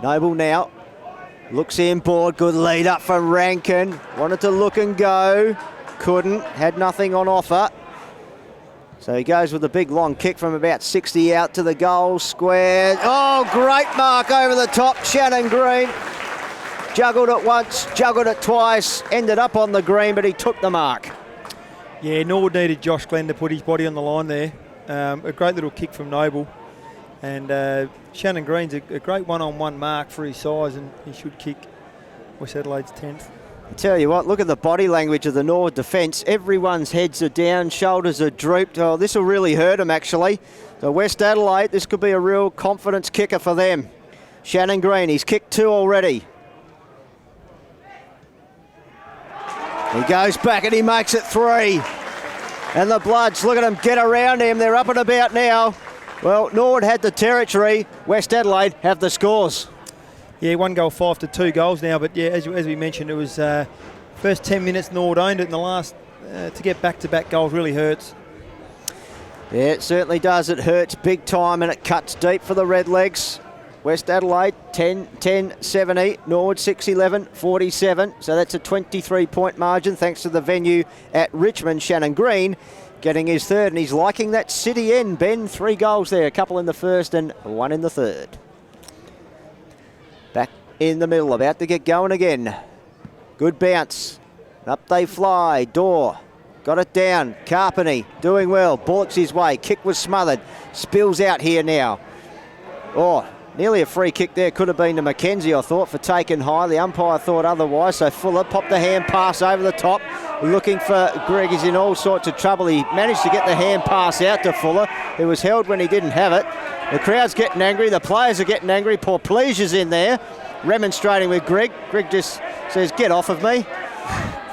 Noble now looks inboard. Good lead up from Rankin. Wanted to look and go. Couldn't, had nothing on offer. So he goes with a big long kick from about 60 out to the goal square. Oh, great mark over the top. Shannon Green juggled it once, juggled it twice, ended up on the green, but he took the mark. Yeah, Norwood needed Josh Glenn to put his body on the line there. A great little kick from Noble. And Shannon Green's a great one-on-one mark for his size, and he should kick West Adelaide's 10th. I tell you what, look at the body language of the Norwood defence. Everyone's heads are down, shoulders are drooped. Oh, this will really hurt them, actually. So West Adelaide, this could be a real confidence kicker for them. Shannon Green, he's kicked 2 already. He goes back and he makes it 3. And the Bloods, look at them get around him. They're up and about now. Well, Norwood had the territory. West Adelaide have the scores. Yeah, 1 goal 5 to 2 goals now, but yeah, as we mentioned, it was first 10 minutes Norwood owned it, in the last to get back-to-back goals really hurts. Yeah, it certainly does. It hurts big time, and it cuts deep for the Redlegs. West Adelaide 10-10-70, Norwood 6-11-47. So that's a 23-point margin thanks to the venue at Richmond. Shannon Green getting his third, and he's liking that city end, Ben. 3 goals there, a couple in the first and 1 in the third. Back in the middle, about to get going again. Good bounce. Up they fly. Door. Got it down. Carpeney doing well. Bullocks his way. Kick was smothered. Spills out here now. Oh, nearly a free kick there. Could have been to Mackenzie, I thought, for taking high. The umpire thought otherwise. So Fuller popped the hand pass over the top. Looking for Greg. He's in all sorts of trouble. He managed to get the hand pass out to Fuller. It was held when he didn't have it. The crowd's getting angry. The players are getting angry. Poor Pleasure's in there, remonstrating with Greg. Greg just says, get off of me.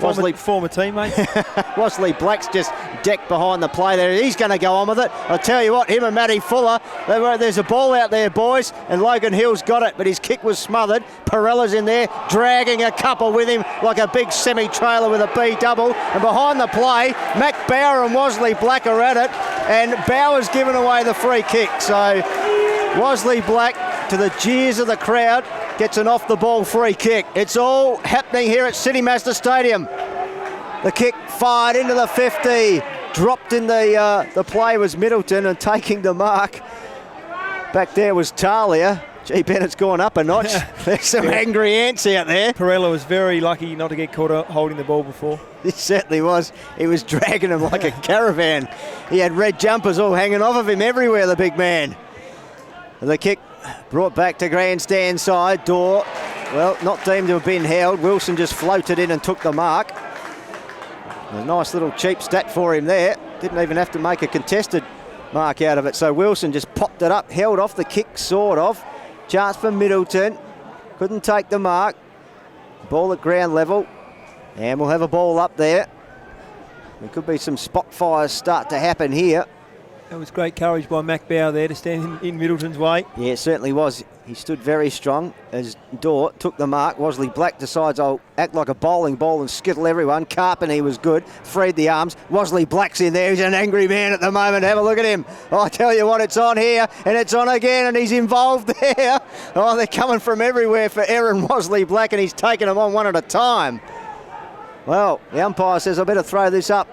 Former teammate. Wesley Black's just decked behind the play there. He's going to go on with it. I'll tell you what, him and Matty Fuller, there's a ball out there, boys, and Logan Hill's got it, but his kick was smothered. Perella's in there, dragging a couple with him like a big semi-trailer with a B double. And behind the play, Mac Bauer and Wesley Black are at it, and Bauer's given away the free kick. So Wesley Black, to the jeers of the crowd, gets an off-the-ball free kick. It's all happening here at City MAZDA Stadium. The kick fired into the 50. Dropped in the play was Middleton, and taking the mark back there was Talia. Gee, Bennett's gone up a notch. There's some angry ants out there. Perella was very lucky not to get caught holding the ball before. He certainly was. He was dragging him like a caravan. He had red jumpers all hanging off of him everywhere, the big man. And the kick brought back to grandstand side. Door, well, not deemed to have been held. Wilson just floated in and took the mark. A nice little cheap stat for him there. Didn't even have to make a contested mark out of it. So Wilson just popped it up, held off the kick, sort of. Chance for Middleton. Couldn't take the mark. Ball at ground level. And we'll have a ball up there. There could be some spot fires start to happen here. It was great courage by Mac Bauer there to stand in Middleton's way. Yeah, it certainly was. He stood very strong as Door took the mark. Wesley Black decides, I'll act like a bowling ball and skittle everyone. Carpeney was good, freed the arms. Wesley Black's in there. He's an angry man at the moment. Have a look at him. Oh, I tell you what, it's on here and it's on again, and he's involved there. Oh, they're coming from everywhere for Aaron Wesley Black, and he's taking them on one at a time. Well, the umpire says, I better throw this up.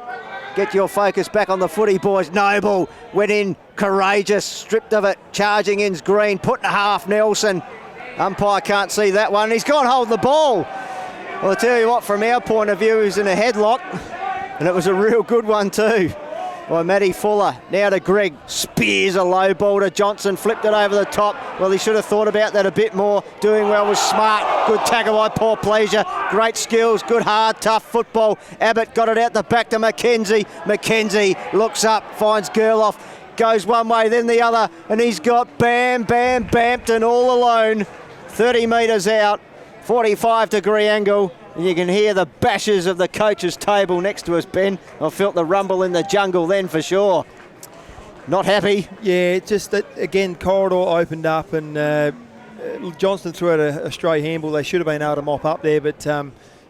Get your focus back on the footy, boys. Noble went in, courageous, stripped of it, charging in's Green, put in half Nelson. Umpire can't see that one. He's gone hold the ball. Well, I'll tell you what, from our point of view, he was in a headlock, and it was a real good one too. By Matty Fuller. Now to Greg. Spears a low ball to Johnson. Flipped it over the top. Well, he should have thought about that a bit more. Doing well was Smart. Good tackle by Paul Pleasure. Great skills. Good, hard, tough football. Abbott got it out the back to Mackenzie. Mackenzie looks up, finds Gerloff. Goes one way, then the other. And he's got Bampton all alone. 30 metres out. 45-degree angle. And you can hear the bashes of the coach's table next to us, Ben. I felt the rumble in the jungle then for sure. Not happy. Yeah, it's just that, again, corridor opened up and Johnston threw out a stray handball. They should have been able to mop up there, but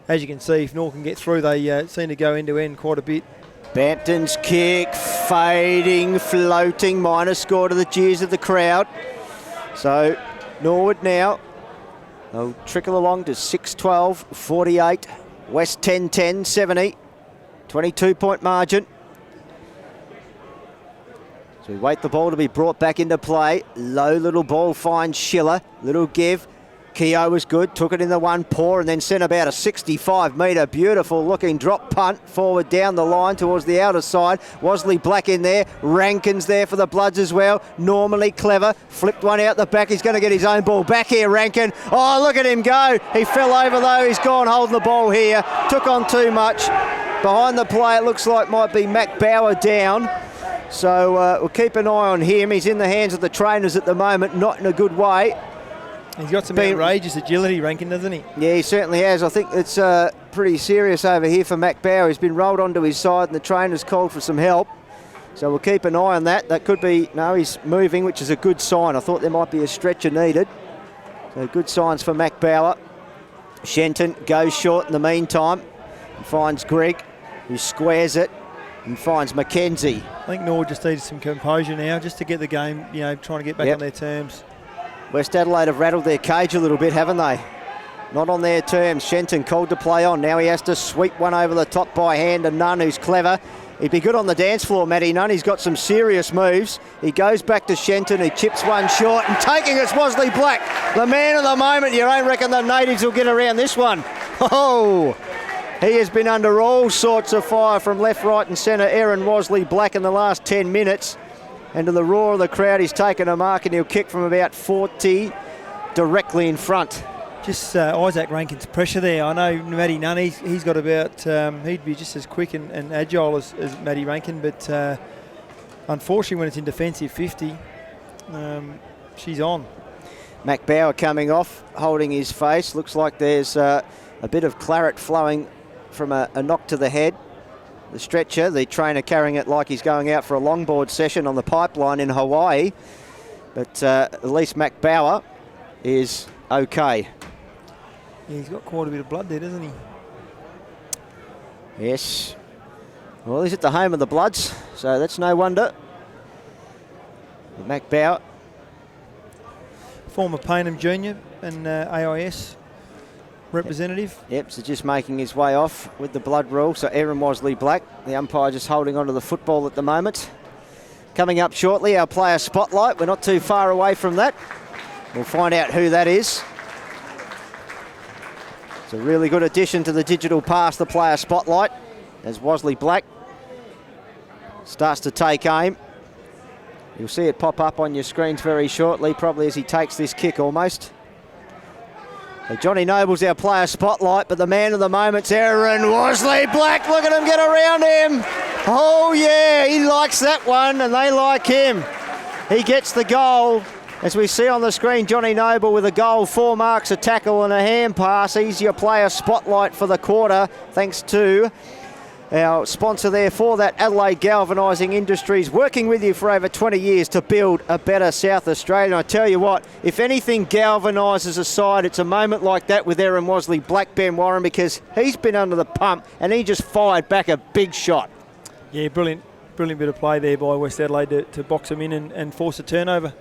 as you can see, if North can get through, they seem to go end-to-end quite a bit. Bampton's kick, fading, floating, minus score to the jeers of the crowd. So, Norwood now. They'll trickle along to 6-12, 48. West 10-10, 70. 22-point margin. So we wait the ball to be brought back into play. Low little ball finds Schiller. Little give. Keogh was good. Took it in the one paw and then sent about a 65-metre beautiful looking drop punt forward down the line towards the outer side. Wesley Black in there. Rankin's there for the Bloods as well. Normally clever. Flipped one out the back. He's going to get his own ball back here, Rankin. Oh, look at him go. He fell over though. He's gone holding the ball here. Took on too much. Behind the play, it looks like might be Mac Bauer down. So we'll keep an eye on him. He's in the hands of the trainers at the moment, not in a good way. He's got some outrageous agility, Rankin, doesn't he? Yeah, he certainly has. I think it's pretty serious over here for Mac Bauer. He's been rolled onto his side and the trainer's called for some help. So we'll keep an eye on that. That could be, no, he's moving, which is a good sign. I thought there might be a stretcher needed. So good signs for Mac Bauer. Shenton goes short in the meantime and finds Greg, who squares it and finds Mackenzie. I think Norwood just needs some composure now just to get the game, trying to get back on their terms. West Adelaide have rattled their cage a little bit, haven't they? Not on their terms. Shenton called to play on. Now he has to sweep one over the top by hand, and Nunn, who's clever. He'd be good on the dance floor, Matty Nunn. He's got some serious moves. He goes back to Shenton. He chips one short, and taking it's Wosley Black. The man of the moment. You don't reckon the natives will get around this one. Oh, he has been under all sorts of fire from left, right and centre. Aaron Wosley Black in the last 10 minutes. And to the roar of the crowd, he's taken a mark and he'll kick from about 40 directly in front. Just Isaac Rankin's pressure there. I know Matty Nunn, he's got about, he'd be just as quick and agile as Matty Rankin, but unfortunately when it's in defensive 50, she's on. Mac Bauer coming off, holding his face. Looks like there's a bit of claret flowing from a knock to the head. The stretcher, the trainer carrying it like he's going out for a longboard session on the pipeline in Hawaii. But at least Mac Bauer is okay. Yeah, he's got quite a bit of blood there, doesn't he? Yes. Well, he's at the home of the Bloods, so that's no wonder. Mac Bauer. Former Paynham Junior and AIS representative. Yep, so just making his way off with the blood rule. So Aaron Wosley Black, the umpire just holding onto the football at the moment. Coming up shortly, our player spotlight. We're not too far away from that. We'll find out who that is. It's a really good addition to the digital pass, the player spotlight, as Wosley Black starts to take aim. You'll see it pop up on your screens very shortly, probably as he takes this kick almost. So Johnny Noble's our player spotlight, but the man of the moment's Aaron Wosley Black. Look at him get around him. Oh yeah, he likes that one and they like him. He gets the goal. As we see on the screen, Johnny Noble with a goal, 4 marks, a tackle and a hand pass. He's your player spotlight for the quarter, thanks to our sponsor there for that, Adelaide Galvanising Industries, working with you for over 20 years to build a better South Australia. And I tell you what, if anything galvanises a side, it's a moment like that with Aaron Wosley Black, Ben Warren, because he's been under the pump and he just fired back a big shot. Yeah, brilliant bit of play there by West Adelaide to box him in and force a turnover.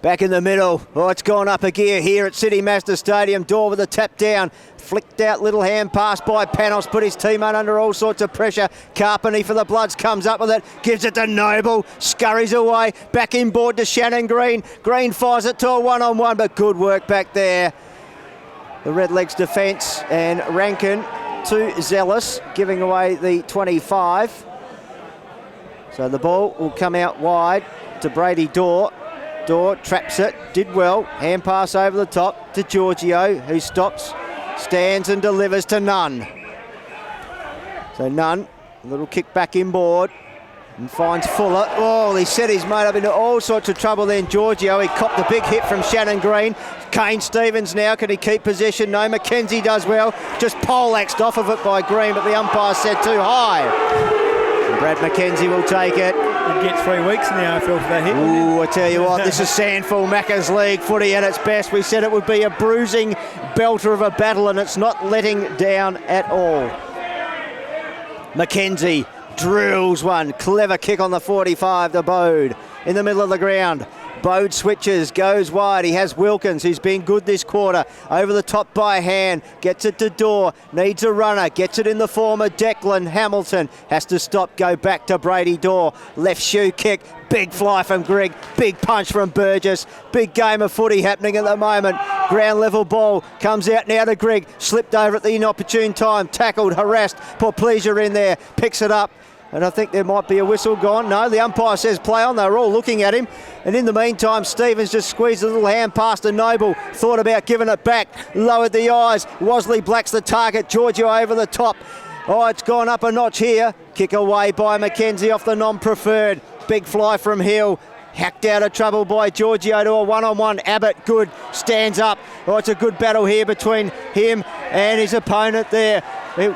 Back in the middle. Oh, it's gone up a gear here at City MAZDA Stadium. Door with a tap down. Flicked out little hand pass by Panos. Put his teammate under all sorts of pressure. Carpenter for the Bloods comes up with it. Gives it to Noble. Scurries away. Back inboard to Shannon Green. Green fires it to a one-on-one, but good work back there. The Redlegs defence and Rankin too zealous, giving away the 25. So the ball will come out wide to Brady Dorr. Dorr traps it, did well, hand pass over the top to Giorgio, who stops, stands and delivers to Nunn. So Nunn, a little kick back inboard and finds Fuller. Oh, he set his mate up into all sorts of trouble then, Giorgio. He copped a big hit from Shannon Green. Kane Stevens now, can he keep possession? No, McKenzie does well. Just poleaxed off of it by Green, but the umpire said too high. And Brad McKenzie will take it. He'd get 3 weeks in the AFL for that hit. Ooh, I tell you what, this is Sandful Macca's League footy at its best. We said it would be a bruising belter of a battle, and it's not letting down at all. McKenzie drills one. Clever kick on the 45 to Bode. In the middle of the ground. Bode switches, goes wide. He has Wilkins, who's been good this quarter. Over the top by hand. Gets it to Dorr. Needs a runner. Gets it in the form of Declan Hamilton. Has to stop, go back to Brady Dorr. Left shoe kick. Big fly from Grigg. Big punch from Burgess. Big game of footy happening at the moment. Ground level ball comes out now to Grigg. Slipped over at the inopportune time. Tackled, harassed. Put Pleasure in there. Picks it up. And I think there might be a whistle gone. No, the umpire says play on. They were all looking at him. And in the meantime, Stevens just squeezed a little hand past to Noble. Thought about giving it back. Lowered the eyes. Wosley Black's the target. Giorgio over the top. Oh, it's gone up a notch here. Kick away by McKenzie off the non-preferred. Big fly from Hill. Hacked out of trouble by Giorgio to a one-on-one. Abbott, good, stands up. Oh, it's a good battle here between him and his opponent there,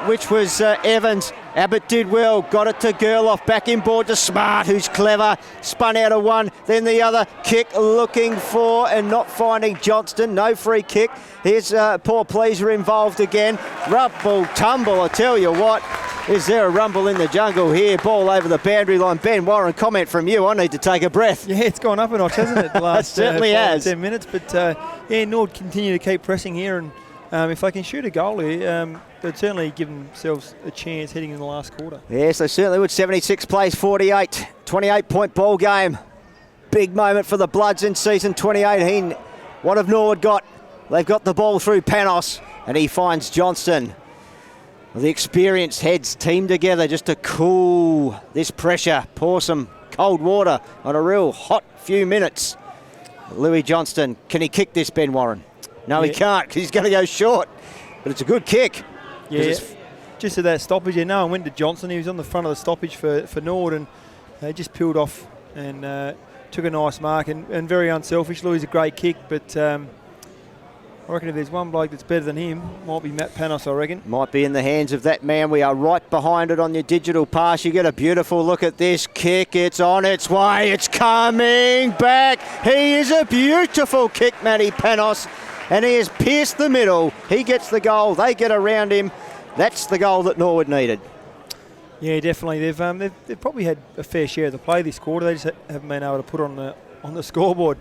which was Evans. Abbott did well, got it to Gerloff, back inboard to Smart, who's clever, spun out of one, then the other kick, looking for and not finding Johnston, no free kick. Here's poor Pleaser involved again. Rumble tumble, I tell you what. Is there a rumble in the jungle here? Ball over the boundary line. Ben Warren, comment from you. I need to take a breath. Yeah, it's gone up a notch, hasn't it? The last certainly has. 10 minutes. But yeah, Nord continue to keep pressing here, and If they can shoot a goal here, they'd certainly give themselves a chance heading in the last quarter. Yes, they certainly would. 76 plays 48. 28-point ball game. Big moment for the Bloods in season 2018. What have Norwood got? They've got the ball through Panos, and he finds Johnston. The experienced heads team together just to cool this pressure, pour some cold water on a real hot few minutes. Louis Johnston, can he kick this, Ben Warren? No, he can't, because he's going to go short. But it's a good kick. Yeah, just at that stoppage, no one went to Johnston. He was on the front of the stoppage for Norwood, and he just peeled off and took a nice mark, and very unselfish. Louis is a great kick, but I reckon if there's one bloke that's better than him, might be Matt Panos, I reckon. Might be in the hands of that man. We are right behind it on your digital pass. You get a beautiful look at this kick. It's on its way. It's coming back. He is a beautiful kick, Matty Panos, and he has pierced the middle. He gets the goal. They get around him. That's the goal that Norwood needed. Yeah, definitely. They've probably had a fair share of the play this quarter. They just haven't been able to put on the scoreboard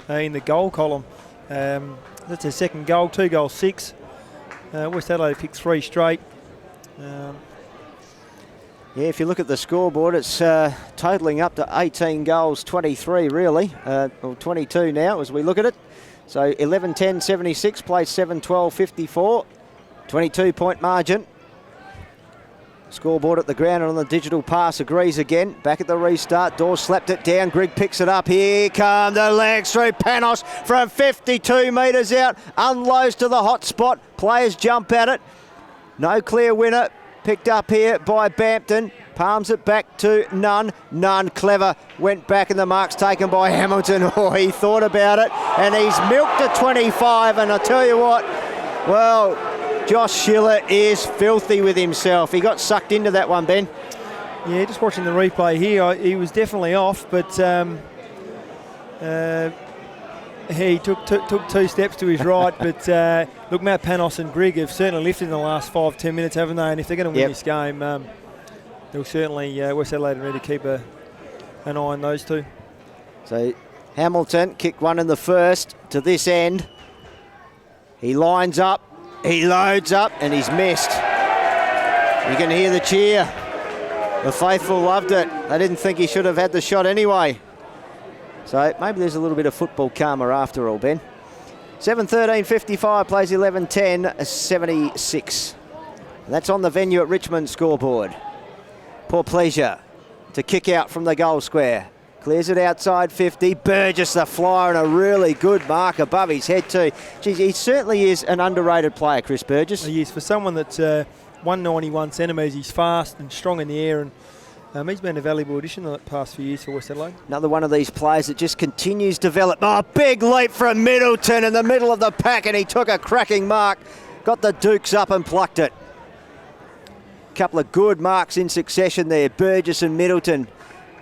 in the goal column. That's their second goal, 2 goals 6. West Adelaide picked 3 straight. Yeah, if you look at the scoreboard, it's totalling up to 18 goals, 23 really, or 22 now as we look at it. So 11-10, 76, plays 7-12, 54, 22-point margin. Scoreboard at the ground and on the digital pass agrees again. Back at the restart, Dawes slapped it down. Grigg picks it up. Here come the legs through Panos from 52 metres out. Unloads to the hot spot. Players jump at it. No clear winner. Picked up here by Bampton. Palms it back to Nunn. Nunn, clever, went back and the mark's taken by Hamilton. Oh, he thought about it and he's milked a 25, and I tell you what, well, Josh Schiller is filthy with himself. He got sucked into that one, Ben. Yeah, just watching the replay here, he was definitely off, but he took 2 steps to his right. But look, Matt Panos and Grigg have certainly lifted in the last 5-10 minutes, haven't they? And if they're going to win this game, they'll certainly, West Adelaide need to keep an eye on those two. So Hamilton kicked one in the first to this end. He lines up. He loads up and he's missed. You can hear the cheer. The faithful loved it. They didn't think he should have had the shot anyway. So maybe there's a little bit of football karma after all, Ben. 7-13, 55, plays 11-10, 76. And that's on the venue at Richmond scoreboard. Poor Pleasure to kick out from the goal square. Clears it outside 50. Burgess the flyer and a really good mark above his head too. Geez, he certainly is an underrated player, Chris Burgess. He is. For someone that's 191 centimetres, he's fast and strong in the air, and he's been a valuable addition in the past few years for West Adelaide. Another one of these players that just continues to develop. Oh, big leap from Middleton in the middle of the pack, and he took a cracking mark. Got the Dukes up and plucked it. Couple of good marks in succession there, Burgess and Middleton.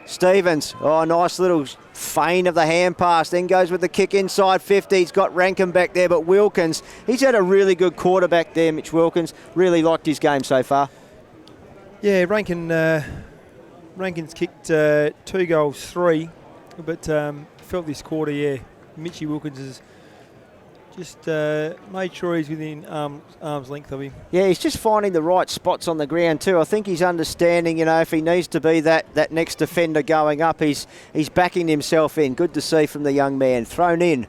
Stevens, oh, nice little feint of the hand pass, then goes with the kick inside 50. He's got Rankin back there, but Wilkins, he's had a really good quarterback there, Mitch Wilkins. Really liked his game so far. Yeah, Rankin's kicked 2 goals 3, but felt this quarter, yeah, Mitchy Wilkins has just made sure he's within arm's length of him. Yeah, he's just finding the right spots on the ground too. I think he's understanding, if he needs to be that next defender going up, he's backing himself in. Good to see from the young man. Thrown in.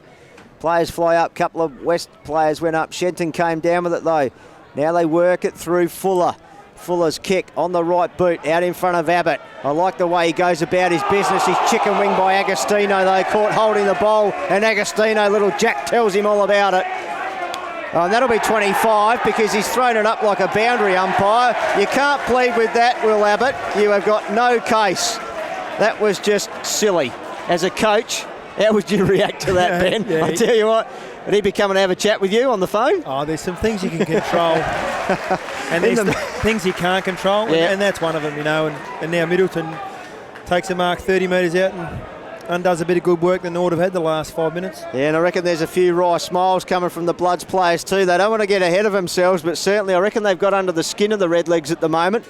Players fly up. Couple of West players went up. Shenton came down with it though. Now they work it through Fuller. Fuller's kick on the right boot, out in front of Abbott. I like the way he goes about his business. He's chicken winged by Agostino though, caught holding the ball, and Agostino, little Jack, tells him all about it. Oh, and that'll be 25 because he's thrown it up like a boundary umpire. You can't plead with that, Will Abbott. You have got no case. That was just silly. As a coach, how would you react to that, Ben? Yeah, I tell you what, would he be coming to have a chat with you on the phone? Oh, there's some things you can control. And there's things you can't control, and that's one of them, And now Middleton takes a mark 30 metres out and undoes a bit of good work that Norwood have had the last 5 minutes. Yeah, and I reckon there's a few wry smiles coming from the Bloods players too. They don't want to get ahead of themselves, but certainly I reckon they've got under the skin of the Redlegs at the moment.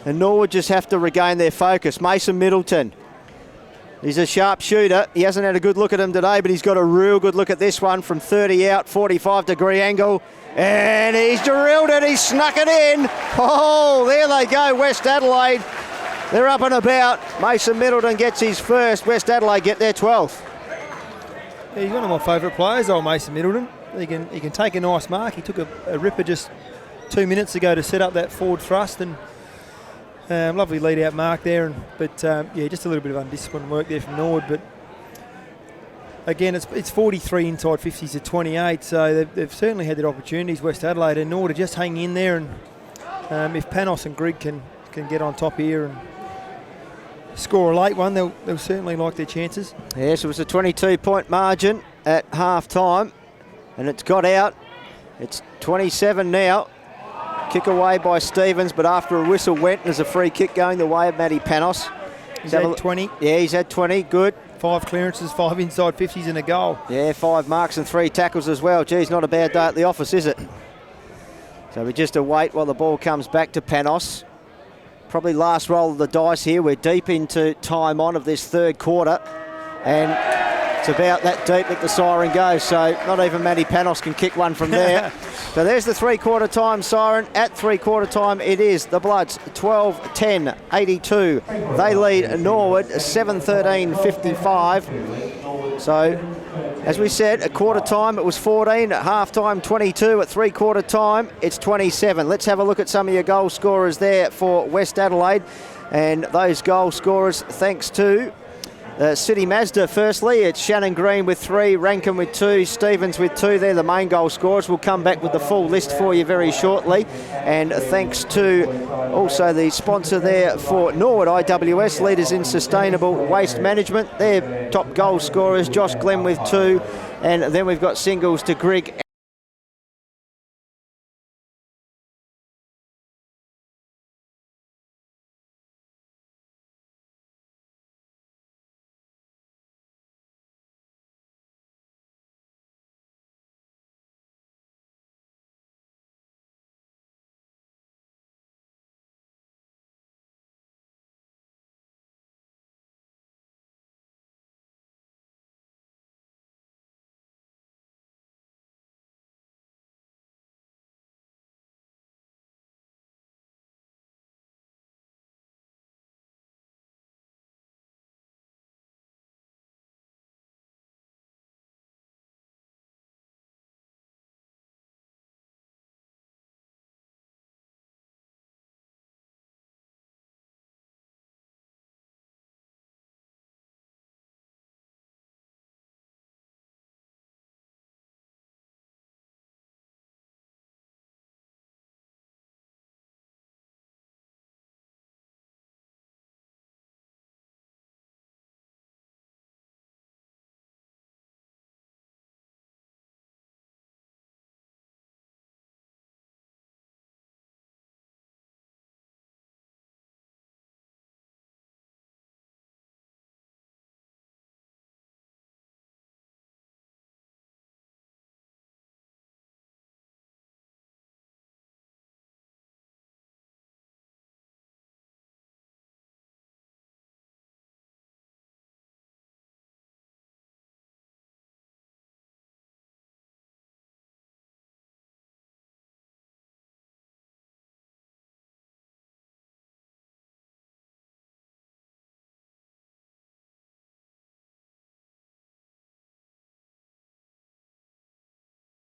And Norwood just have to regain their focus. Mason Middleton. He's a sharp shooter. He hasn't had a good look at him today, but he's got a real good look at this one from 30 out, 45-degree angle. And he's drilled it, he's snuck it in. Oh, there they go, West Adelaide. They're up and about. Mason Middleton gets his first. West Adelaide get their 12th. Yeah, he's one of my favourite players, old Mason Middleton. He can take a nice mark. He took a ripper just 2 minutes ago to set up that forward thrust, and lovely lead out mark there. But just a little bit of undisciplined work there from Norwood. But again, it's 43 inside 50s to 28, so they've certainly had their opportunities, West Adelaide, and Norwood are just hanging in there. And if Panos and Grigg can get on top here and score a late one, they'll certainly like their chances. Yes, it was a 22-point margin at half-time, and it's got out. It's 27 now. Kick away by Stevens, but after a whistle went, there's a free kick going the way of Matty Panos. He's had 20. Yeah, he's had 20. Good. 5 clearances, 5 inside 50s and a goal. Yeah, 5 marks and 3 tackles as well. Geez, not a bad day at the office, is it? So we just await while the ball comes back to Panos. Probably last roll of the dice here. We're deep into time on of this third quarter, and it's about that deep that the siren goes, so not even Matty Panos can kick one from there. So there's the three-quarter time siren. At three-quarter time it is the Bloods 12-10, 82. They lead Norwood 7-13, 55. So as we said, at quarter time it was 14, at half time 22, at three-quarter time it's 27. Let's have a look at some of your goal scorers there for West Adelaide, and those goal scorers thanks to City MAZDA. Firstly, it's Shannon Green with 3, Rankin with 2, Stevens with 2. They're the main goal scorers. We'll come back with the full list for you very shortly. And thanks to also the sponsor there for Norwood IWS, Leaders in Sustainable Waste Management. Their top goal scorers, Josh Glenn with 2. And then we've got singles to Grigg.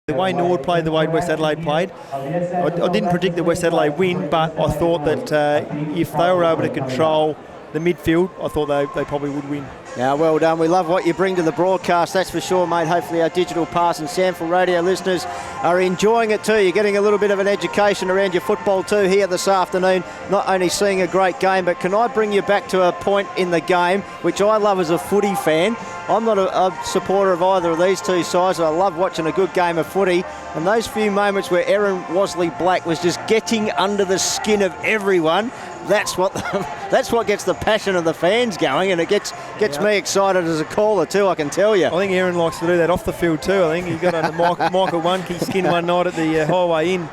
The way Norwood played, the way West Adelaide played, I didn't predict that West Adelaide win, but I thought that if they were able to control the midfield, I thought they probably would win. Yeah, well done. We love what you bring to the broadcast, that's for sure, mate. Hopefully our digital pass and Sample Radio listeners are enjoying it too. You're getting a little bit of an education around your football too here this afternoon. Not only seeing a great game, but can I bring you back to a point in the game, which I love as a footy fan. I'm not a supporter of either of these two sides. I love watching a good game of footy. And those few moments where Aaron Wasley-Black was just getting under the skin of everyone, that's what gets the passion of the fans going, and it gets me excited as a caller too, I can tell you. I think Aaron likes to do that off the field too. I think he got under Michael Wunke's skin one night at the Highway Inn,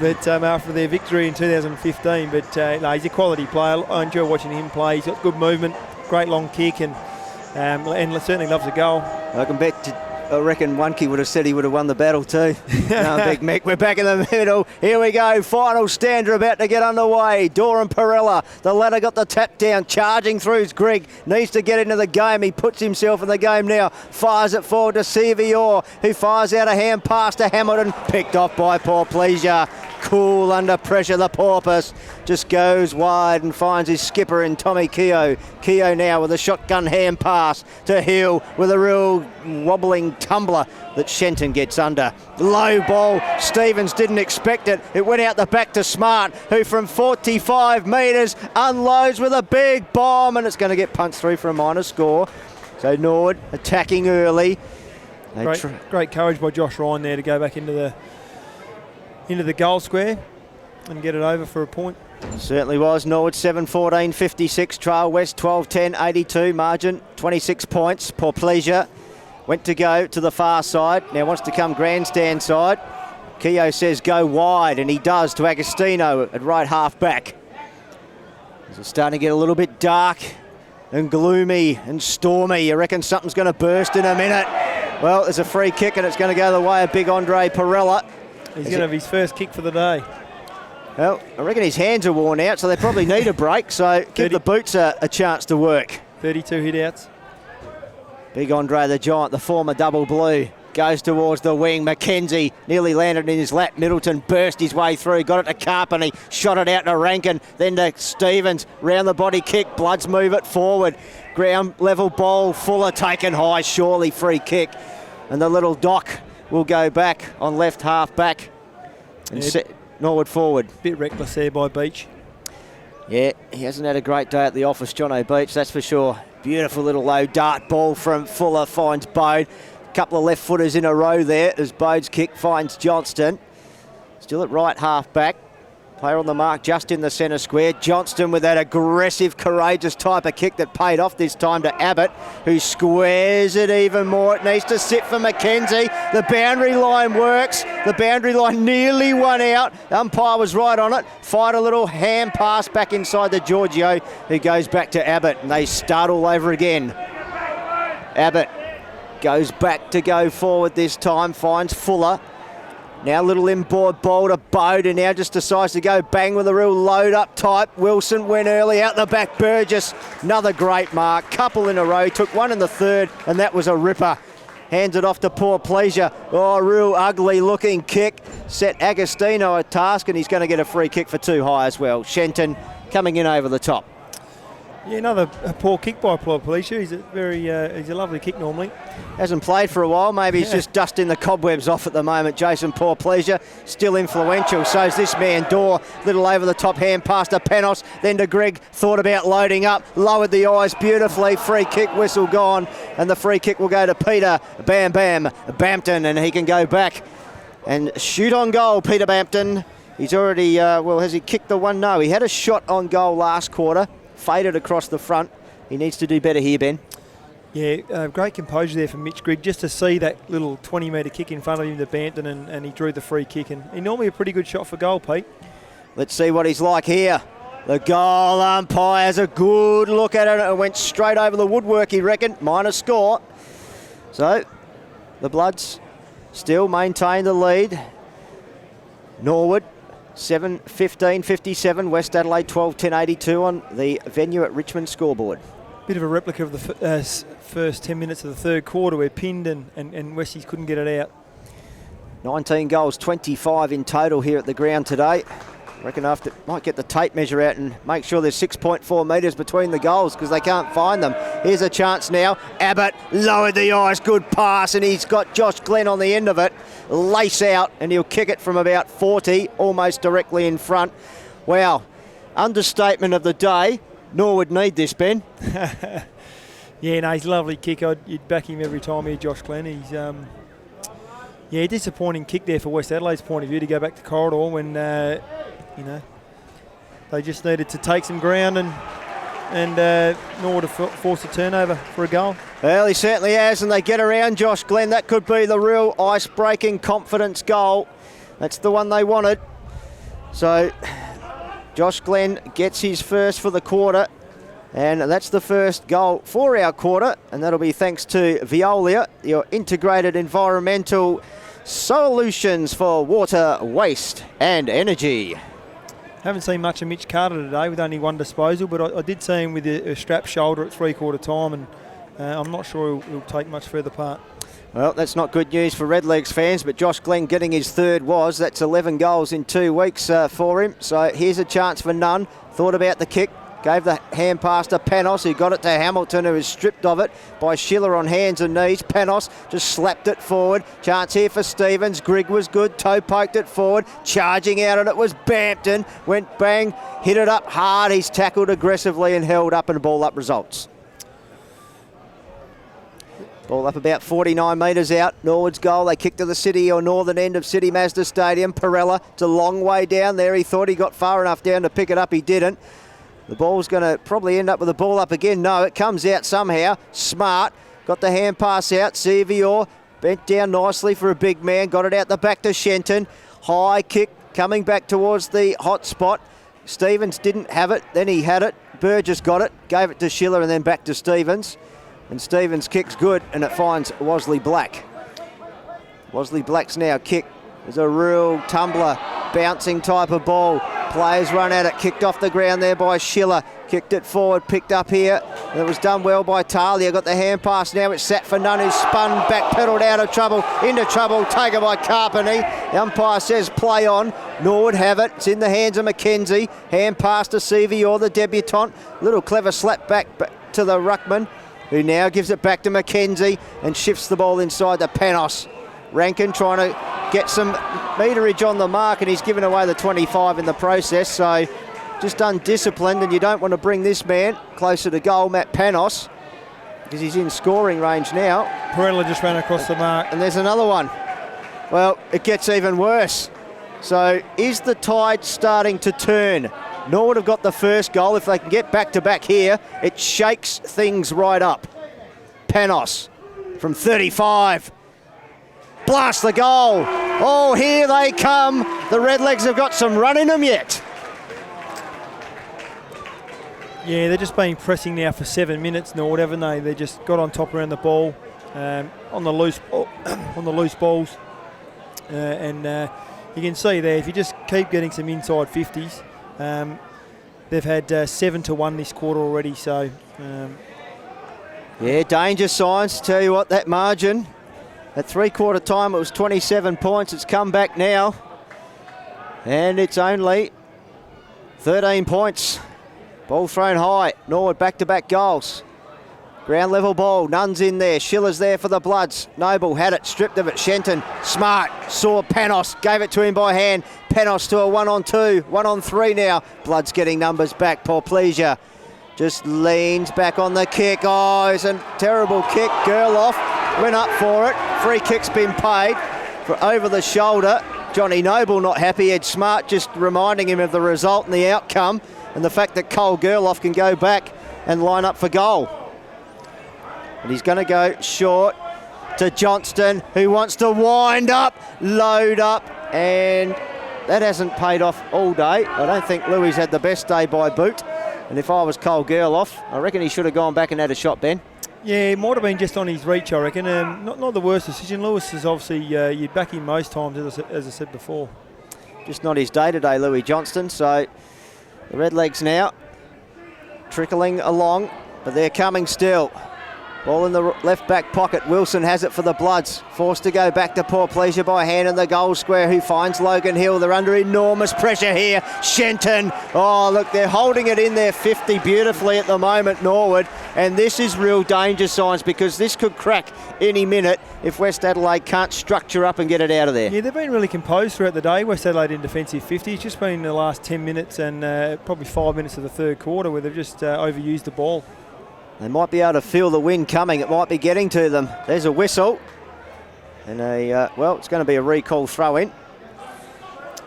but after their victory in 2015. But no, he's a quality player. I enjoy watching him play. He's got good movement, great long kick, and certainly loves a goal. I can bet I reckon Wonky would have said he would have won the battle too. No, Big Mick, we're back in the middle. Here we go, final stander about to get underway. Dor and Procella, the latter got the tap down, charging through. Greg needs to get into the game. He puts himself in the game now. Fires it forward to Sevior, who fires out a hand pass to Hamilton. Picked off by Poor Pleasure. Cool under pressure, the Porpoise just goes wide and finds his skipper in Tommy Keogh. Keogh now with a shotgun hand pass to Hill with a real wobbling tumbler that Shenton gets under. Low ball, Stevens didn't expect it. It went out the back to Smart, who from 45 metres unloads with a big bomb, and it's going to get punched through for a minor score. So Norwood attacking early. Great courage by Josh Ryan there to go back into the goal square and get it over for a point. Certainly was. Norwood 7-14-56, Trail West 12-10-82, margin 26 points. Poor Pleasure went to go to the far side, now wants to come grandstand side. Keogh says go wide, and he does to Agostino at right half back. It's starting to get a little bit dark and gloomy and stormy. You reckon something's going to burst in a minute? Well, there's a free kick and it's going to go the way of big Andre Procella. He's going to have his first kick for the day. Well, I reckon his hands are worn out, so they probably need a break, so give the boots a chance to work. 32 hit-outs. Big Andre the Giant, the former double blue, goes towards the wing. McKenzie nearly landed in his lap. Middleton burst his way through, got it to Carpeney, shot it out to Rankin, then to Stevens, round the body kick, Bloods move it forward. Ground level ball, Fuller taken high, surely free kick. And the little Doc will go back on left half back and set Norwood forward. Bit reckless there by Beach. Yeah, he hasn't had a great day at the office, Jono Beach, that's for sure. Beautiful little low dart ball from Fuller, finds Bode. Couple of left footers in a row there as Bode's kick finds Johnston. Still at right half back. Player on the mark just in the centre square. Johnston with that aggressive, courageous type of kick that paid off this time to Abbott, who squares it even more. It needs to sit for McKenzie. The boundary line works. The boundary line nearly won out. The umpire was right on it. Fired a little hand pass back inside the Giorgio, who goes back to Abbott, and they start all over again. Abbott goes back to go forward this time, finds Fuller. Now a little inboard ball to Bode, and now just decides to go bang with a real load up type. Wilson went early out the back. Burgess, another great mark. Couple in a row, took one in the third, and that was a ripper. Hands it off to Poor Pleasure. Oh, real ugly looking kick. Set Agostino a task, and he's going to get a free kick for too high as well. Shenton coming in over the top. Yeah, another poor kick by Poor Pleasure. He's a lovely kick normally. Hasn't played for a while. Maybe he's just dusting the cobwebs off at the moment. Jason Poor Pleasure, still influential. So's this man, Dor. Little over the top hand pass to Panos, then to Greg. Thought about loading up, lowered the eyes beautifully. Free kick whistle gone, and the free kick will go to Peter Bampton, and he can go back and shoot on goal. Peter Bampton. He's already, has he kicked the one? No, he had a shot on goal last quarter. Faded across the front. He needs to do better here, Ben. Yeah, great composure there from Mitch Grigg, just to see that little 20-metre kick in front of him to Bampton, and he drew the free kick. And he normally a pretty good shot for goal, Pete. Let's see what he's like here. The goal umpire has a good look at it. It went straight over the woodwork, he reckoned. Minor score. So the Bloods still maintain the lead. Norwood 7-15-57, West Adelaide 12-10-82 on the venue at Richmond scoreboard. Bit of a replica of the first 10 minutes of the third quarter, where Pind and Westies couldn't get it out. 19 goals, 25 in total here at the ground today. I reckon after might get the tape measure out and make sure there's 6.4 metres between the goals, because they can't find them. Here's a chance now. Abbott lowered the eyes, good pass, and he's got Josh Glenn on the end of it. Lace out, and he'll kick it from about 40, almost directly in front. Wow, understatement of the day. Norwood need this, Ben. Yeah, no, he's a lovely kick. You'd back him every time here, Josh Glenn. He's disappointing kick there for West Adelaide's point of view to go back to corridor when they just needed to take some ground and Norwood have forced a turnover for a goal. Well, he certainly has, and they get around Josh Glenn. That could be the real ice-breaking confidence goal. That's the one they wanted. So Josh Glenn gets his first for the quarter. And that's the first goal for our quarter, and that'll be thanks to Veolia, your integrated environmental solutions for water, waste and energy. Haven't seen much of Mitch Carter today with only one disposal, but I did see him with a strapped shoulder at three-quarter time, and I'm not sure he'll take much further part. Well, that's not good news for Redlegs fans, but Josh Glenn getting his third was. That's 11 goals in 2 weeks for him. So here's a chance for none. Thought about the kick. Gave the hand pass to Panos, who got it to Hamilton, who was stripped of it by Schiller on hands and knees. Panos just slapped it forward. Chance here for Stevens. Grigg was good. Toe poked it forward. Charging out, and it was Bampton. Went bang, hit it up hard. He's tackled aggressively and held up, and ball up results. Ball up about 49 metres out. Norwood's goal. They kick to the city or northern end of City MAZDA Stadium. Procella, it's a long way down there. He thought he got far enough down to pick it up. He didn't. The ball's going to probably end up with the ball up again. No, it comes out somehow. Smart. Got the hand pass out. Sevior bent down nicely for a big man. Got it out the back to Shenton. High kick coming back towards the hot spot. Stevens didn't have it. Then he had it. Burgess got it. Gave it to Schiller and then back to Stevens. And Stevens kicks good, and it finds Wosley Black. Wosley Black's now kick. There's a real tumbler, bouncing type of ball. Players run at it, kicked off the ground there by Schiller. Kicked it forward, picked up here. And it was done well by Talia. Got the hand pass now. It's sat for none, who's spun, backpedalled out of trouble, into trouble, taken by Carpeney. The umpire says play on. Norwood have it. It's in the hands of McKenzie. Hand pass to Sevior, the debutant. Little clever slap back to the ruckman, who now gives it back to McKenzie and shifts the ball inside to Panos. Rankin trying to get some meterage on the mark, and he's given away the 25 in the process, so just undisciplined, and you don't want to bring this man closer to goal, Matt Panos, because he's in scoring range now. Procella just ran across the mark. And there's another one. Well, it gets even worse. So is the tide starting to turn? Norwood have got the first goal. If they can get back-to-back here, it shakes things right up. Panos from 35. Blast the goal. Oh, here they come. The Redlegs have got some run in them yet. Yeah, they've just been pressing now for 7 minutes, Norwood, haven't they? They just got on top around the ball, on the loose balls. And you can see there, if you just keep getting some inside 50s, they've had 7-1 this quarter already, so... Yeah, danger signs. Tell you what, that margin... At three-quarter time, it was 27 points. It's come back now. And it's only 13 points. Ball thrown high. Norwood back-to-back goals. Ground level ball. Nunn's in there. Schiller's there for the Bloods. Noble had it. Stripped of it. Shenton. Smart. Saw Panos. Gave it to him by hand. Panos to a 1-on-2. 1-on-3 now. Bloods getting numbers back. Poor pleasure. Just leans back on the kick. Oh, it's a terrible kick. Gerloff went up for it. Free kick's been paid for over the shoulder. Johnny Noble not happy. Ed Smart just reminding him of the result and the outcome, and the fact that Cole Gerloff can go back and line up for goal. And he's going to go short to Johnston, who wants to wind up, load up, and that hasn't paid off all day. I don't think Louis had the best day by boot. And if I was Cole Gerloff, I reckon he should have gone back and had a shot, Ben. Yeah, it might have been just on his reach, I reckon. Not the worst decision. Lewis is obviously, you'd back him most times, as I said before. Just not his day today, Louis Johnston. So the Redlegs now trickling along, but they're coming still. Ball in the left back pocket. Wilson has it for the Bloods. Forced to go back to poor pleasure by hand in the goal square, who finds Logan Hill. They're under enormous pressure here. Shenton. Oh, look, they're holding it in their 50 beautifully at the moment, Norwood. And this is real danger signs, because this could crack any minute if West Adelaide can't structure up and get it out of there. Yeah, they've been really composed throughout the day, West Adelaide in defensive 50. It's just been the last 10 minutes and probably 5 minutes of the third quarter where they've just overused the ball. They might be able to feel the wind coming. It might be getting to them. There's a whistle. And it's going to be a recall throw-in.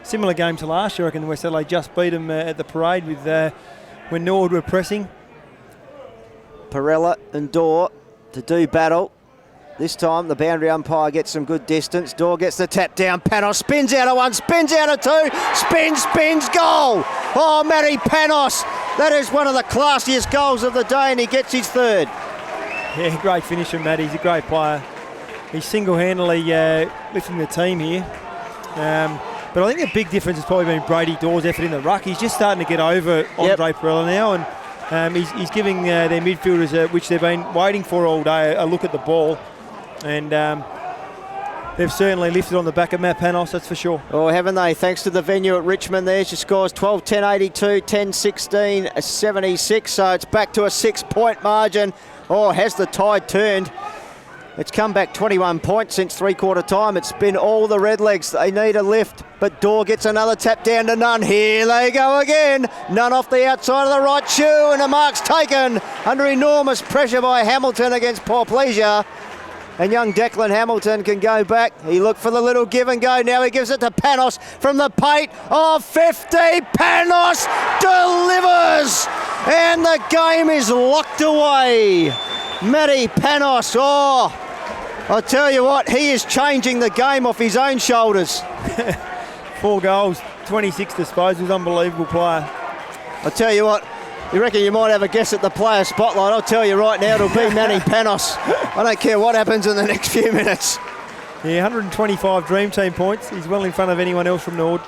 Similar game to last year. I reckon West Adelaide just beat them at the parade with when Norwood were pressing. Procella and Dorr to do battle. This time the boundary umpire gets some good distance. Dorr gets the tap down. Panos spins out of one, spins out of two, spins, goal. Oh, Matty Panos That is one of the classiest goals of the day, and he gets his third. Yeah, great finish from Matt. He's a great player. He's single-handedly lifting the team here. But I think the big difference has probably been Brady Dawes' effort in the ruck. He's just starting to get over Andre Procella now, and he's giving their midfielders, which they've been waiting for all day, a look at the ball. And they've certainly lifted on the back of Matt Panos, that's for sure. Oh, haven't they? Thanks to the venue at Richmond there. She scores 12-10-82, 10-16, 76. So it's back to a 6-point margin. Oh, has the tide turned? It's come back 21 points since three-quarter time. It's been all the Redlegs. They need a lift, but Dorr gets another tap down to Nunn. Here they go again. Nunn off the outside of the right shoe, and a mark's taken under enormous pressure by Hamilton against poor pleasure. And young Declan Hamilton can go back. He looked for the little give and go. Now he gives it to Panos from the pate of 50. Panos delivers, and the game is locked away. Matty Panos, oh, I'll tell you what, he is changing the game off his own shoulders. 4 goals, 26 disposals, unbelievable player. I'll tell you what, you reckon you might have a guess at the player spotlight? I'll tell you right now, it'll be Matty Panos. I don't care what happens in the next few minutes. Yeah, 125 Dream Team points. He's well in front of anyone else from Norwood.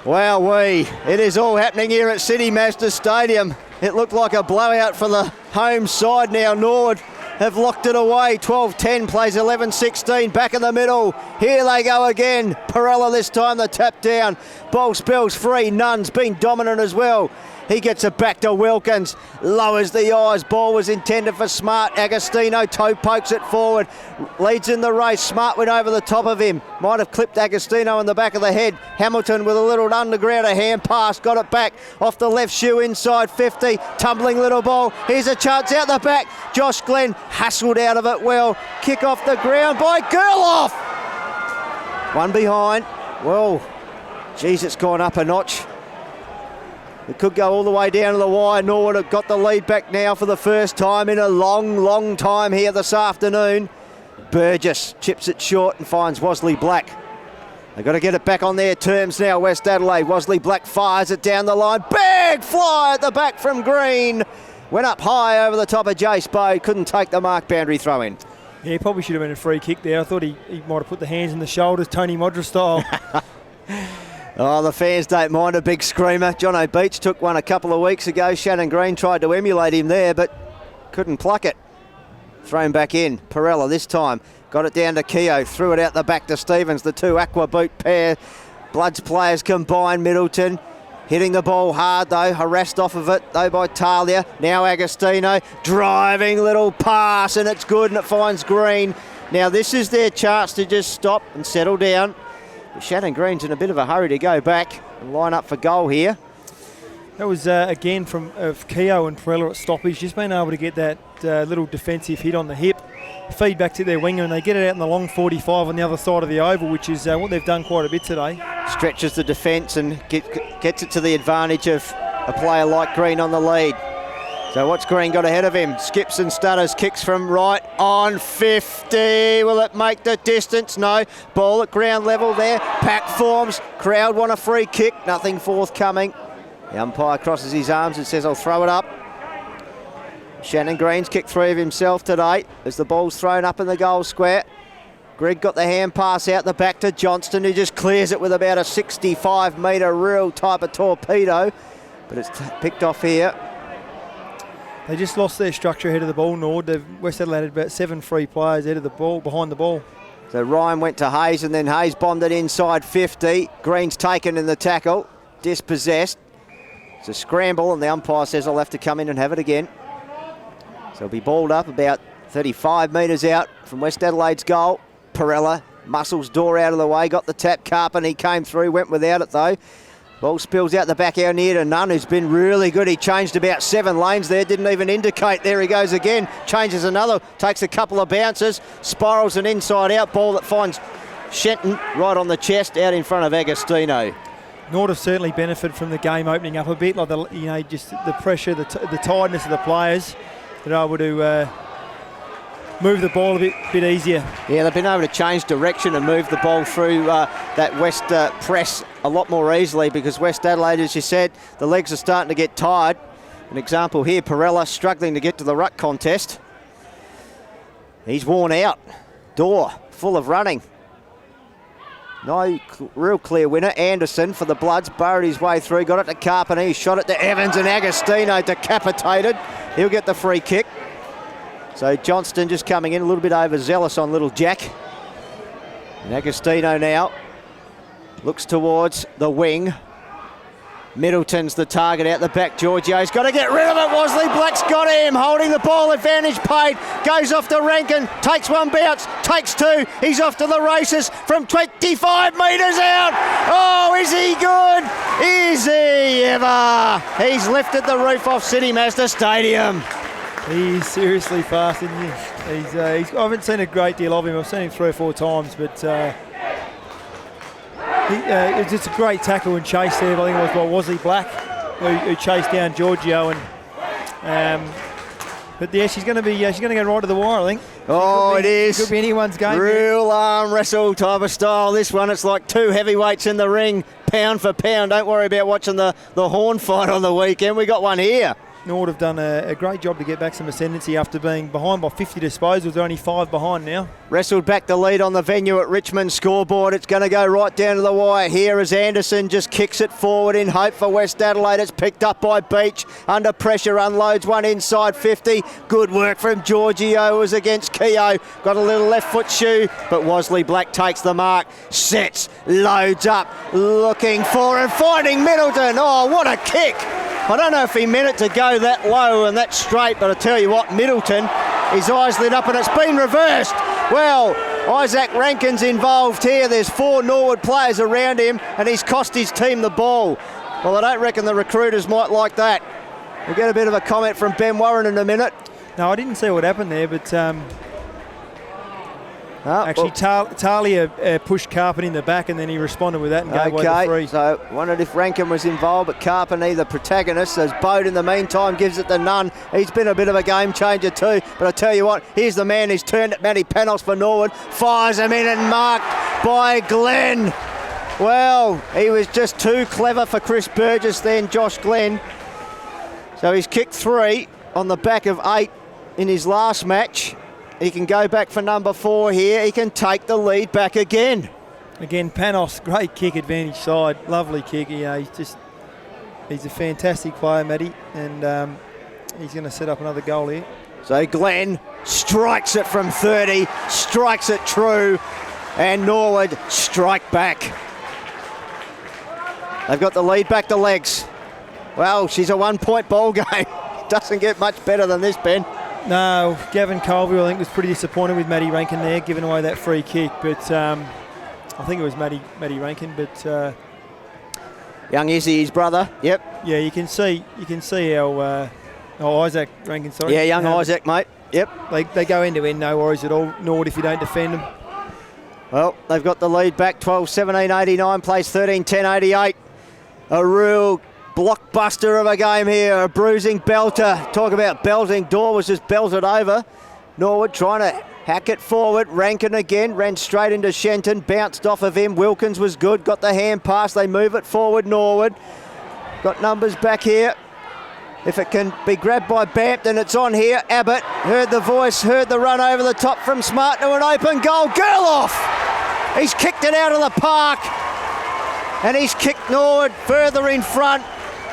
Wowee, it is all happening here at City MAZDA Stadium. It looked like a blowout for the home side now. Norwood have locked it away. 12-10 plays 11-16 back in the middle. Here they go again. Procella this time, the tap down. Ball spills free. Nunn's been dominant as well. He gets it back to Wilkins. Lowers the eyes. Ball was intended for Smart. Agostino toe pokes it forward. Leads in the race. Smart went over the top of him. Might have clipped Agostino in the back of the head. Hamilton with a little underground, a hand pass. Got it back off the left shoe inside 50. Tumbling little ball. Here's a chance out the back. Josh Glenn hassled out of it well. Kick off the ground by Gerloff. One behind. Well, geez, it's gone up a notch. It could go all the way down to the wire. Norwood have got the lead back now for the first time in a long time here this afternoon. Burgess chips it short and finds Wesley Black. They've got to get it back on their terms now, West Adelaide. Wesley Black fires it down the line. Big fly at the back from Green. Went up high over the top of Jace Bowe. Couldn't take the mark boundary throw in. Yeah, he probably should have been a free kick there. I thought he might have put the hands in the shoulders, Tony Modra style. Oh, the fans don't mind a big screamer. Jono Beach took one a couple of weeks ago. Shannon Green tried to emulate him there, but couldn't pluck it. Thrown back in. Procella this time. Got it down to Keogh. Threw it out the back to Stevens. The two aqua boot pair. Bloods players combined. Middleton hitting the ball hard though. Harassed off of it though by Talia. Now Agostino. Driving little pass, and it's good, and it finds Green. Now this is their chance to just stop and settle down. Shannon Green's in a bit of a hurry to go back and line up for goal here. That was, again, from Keogh and Procella at stoppage. Just being able to get that little defensive hit on the hip, feed back to their winger, and they get it out in the long 45 on the other side of the oval, which is what they've done quite a bit today. Stretches the defence and gets it to the advantage of a player like Green on the lead. So what's Green got ahead of him? Skips and stutters, kicks from right on 50. Will it make the distance? No. Ball at ground level there. Pack forms. Crowd want a free kick. Nothing forthcoming. The umpire crosses his arms and says, I'll throw it up. Shannon Green's kicked three of himself today as the ball's thrown up in the goal square. Greg got the hand pass out the back to Johnston, who just clears it with about a 65-metre real type of torpedo. But it's picked off here. They just lost their structure ahead of the ball, Nord. West Adelaide had about 7 free players ahead of the ball, behind the ball. So Ryan went to Hayes, and then Hayes bombed it inside 50. Green's taken in the tackle, dispossessed. It's a scramble, and the umpire says I'll have to come in and have it again. So it'll be balled up about 35 metres out from West Adelaide's goal. Procella muscles Dorr out of the way, got the tap. Carpenter, he came through, went without it though. Ball spills out the back out near to Nunn, who's been really good. He changed about 7 lanes there, didn't even indicate. There he goes again, changes another, takes a couple of bounces, spirals an inside-out ball that finds Shenton right on the chest out in front of Agostino. Nord have certainly benefited from the game opening up a bit, like just the pressure, the tiredness of the players. They're able to move the ball a bit easier. Yeah, they've been able to change direction and move the ball through that West press a lot more easily, because West Adelaide, as you said, the legs are starting to get tired. An example here, Procella struggling to get to the ruck contest. He's worn out. Door full of running. No real clear winner. Anderson for the Bloods, burrowed his way through, got it to Carpenter, shot it to Evans, and Agostino decapitated. He'll get the free kick. So Johnston just coming in a little bit overzealous on little Jack. And Agostino now looks towards the wing. Middleton's the target out the back. Giorgio's got to get rid of it. Wosley Black's got him. Holding the ball, advantage paid. Goes off to Rankin. Takes one bounce. Takes two. He's off to the races from 25 metres out. Oh, is he good? Is he ever? He's lifted the roof off City MAZDA Stadium. He's seriously fast, isn't he? I haven't seen a great deal of him. I've seen him 3 or 4 times, but it's just a great tackle and chase there. I think it was by Wosley Black who chased down Giorgio, but yeah, she's going to go right to the wire, I think. Oh, it is. Could be anyone's game. Real arm wrestle type of style. This one, it's like two heavyweights in the ring, pound for pound. Don't worry about watching the horn fight on the weekend. We got one here. Norwood have done a great job to get back some ascendancy after being behind by 50 disposals. They're only 5 behind now. Wrestled back the lead on the venue at Richmond scoreboard. It's going to go right down to the wire here as Anderson just kicks it forward in hope for West Adelaide. It's picked up by Beach. Under pressure, unloads one inside 50. Good work from Giorgio as against Keogh. Got a little left foot shoe, but Wosley Black takes the mark. Sets, loads up, looking for and finding Middleton. Oh, what a kick. I don't know if he meant it to go that low and that straight, but I tell you what, Middleton, his eyes lit up and it's been reversed. Well, Isaac Rankin's involved here. There's 4 Norwood players around him and he's cost his team the ball. Well, I don't reckon the recruiters might like that. We'll get a bit of a comment from Ben Warren in a minute. No, I didn't see what happened there, but actually Talia pushed Carpenter in the back and then he responded with that and gave away the free. So wondered if Rankin was involved, but Carpenter, the protagonist, as Bode in the meantime gives it to Nunn. He's been a bit of a game changer too, but I tell you what, here's the man who's turned at Matty Panos for Norwood, fires him in and marked by Glenn. Well, he was just too clever for Chris Burgess then, Josh Glenn. So he's kicked 3 on the back of 8 in his last match. He can go back for number 4 here. He can take the lead back again. Again, Panos, great kick, advantage side. Lovely kick. He's a fantastic player, Matty, and he's going to set up another goal here. So Glenn strikes it from 30, strikes it true, and Norwood strike back. They've got the lead back to legs. Well, she's a 1-point ball game. Doesn't get much better than this, Ben. No, Gavin Colville, I think, was pretty disappointed with Matty Rankin there, giving away that free kick. But I think it was Matty Rankin. But young Izzy, his brother. Yep. Yeah, you can see how Isaac Rankin. Sorry. Yeah, young Isaac, mate. Yep. They go end to end, no worries at all. Norwood if you don't defend them. Well, they've got the lead back, 12-17-89, plays 13-10-88. A real blockbuster of a game here, a bruising belter. Talk about belting. Door was just belted over. Norwood trying to hack it forward. Rankin again, ran straight into Shenton, bounced off of him. Wilkins was good, got the hand pass. They move it forward, Norwood. Got numbers back here. If it can be grabbed by Bampton, it's on here. Abbott heard the voice, heard the run over the top from Smart to an open goal. Gerloff! He's kicked it out of the park. And he's kicked Norwood further in front.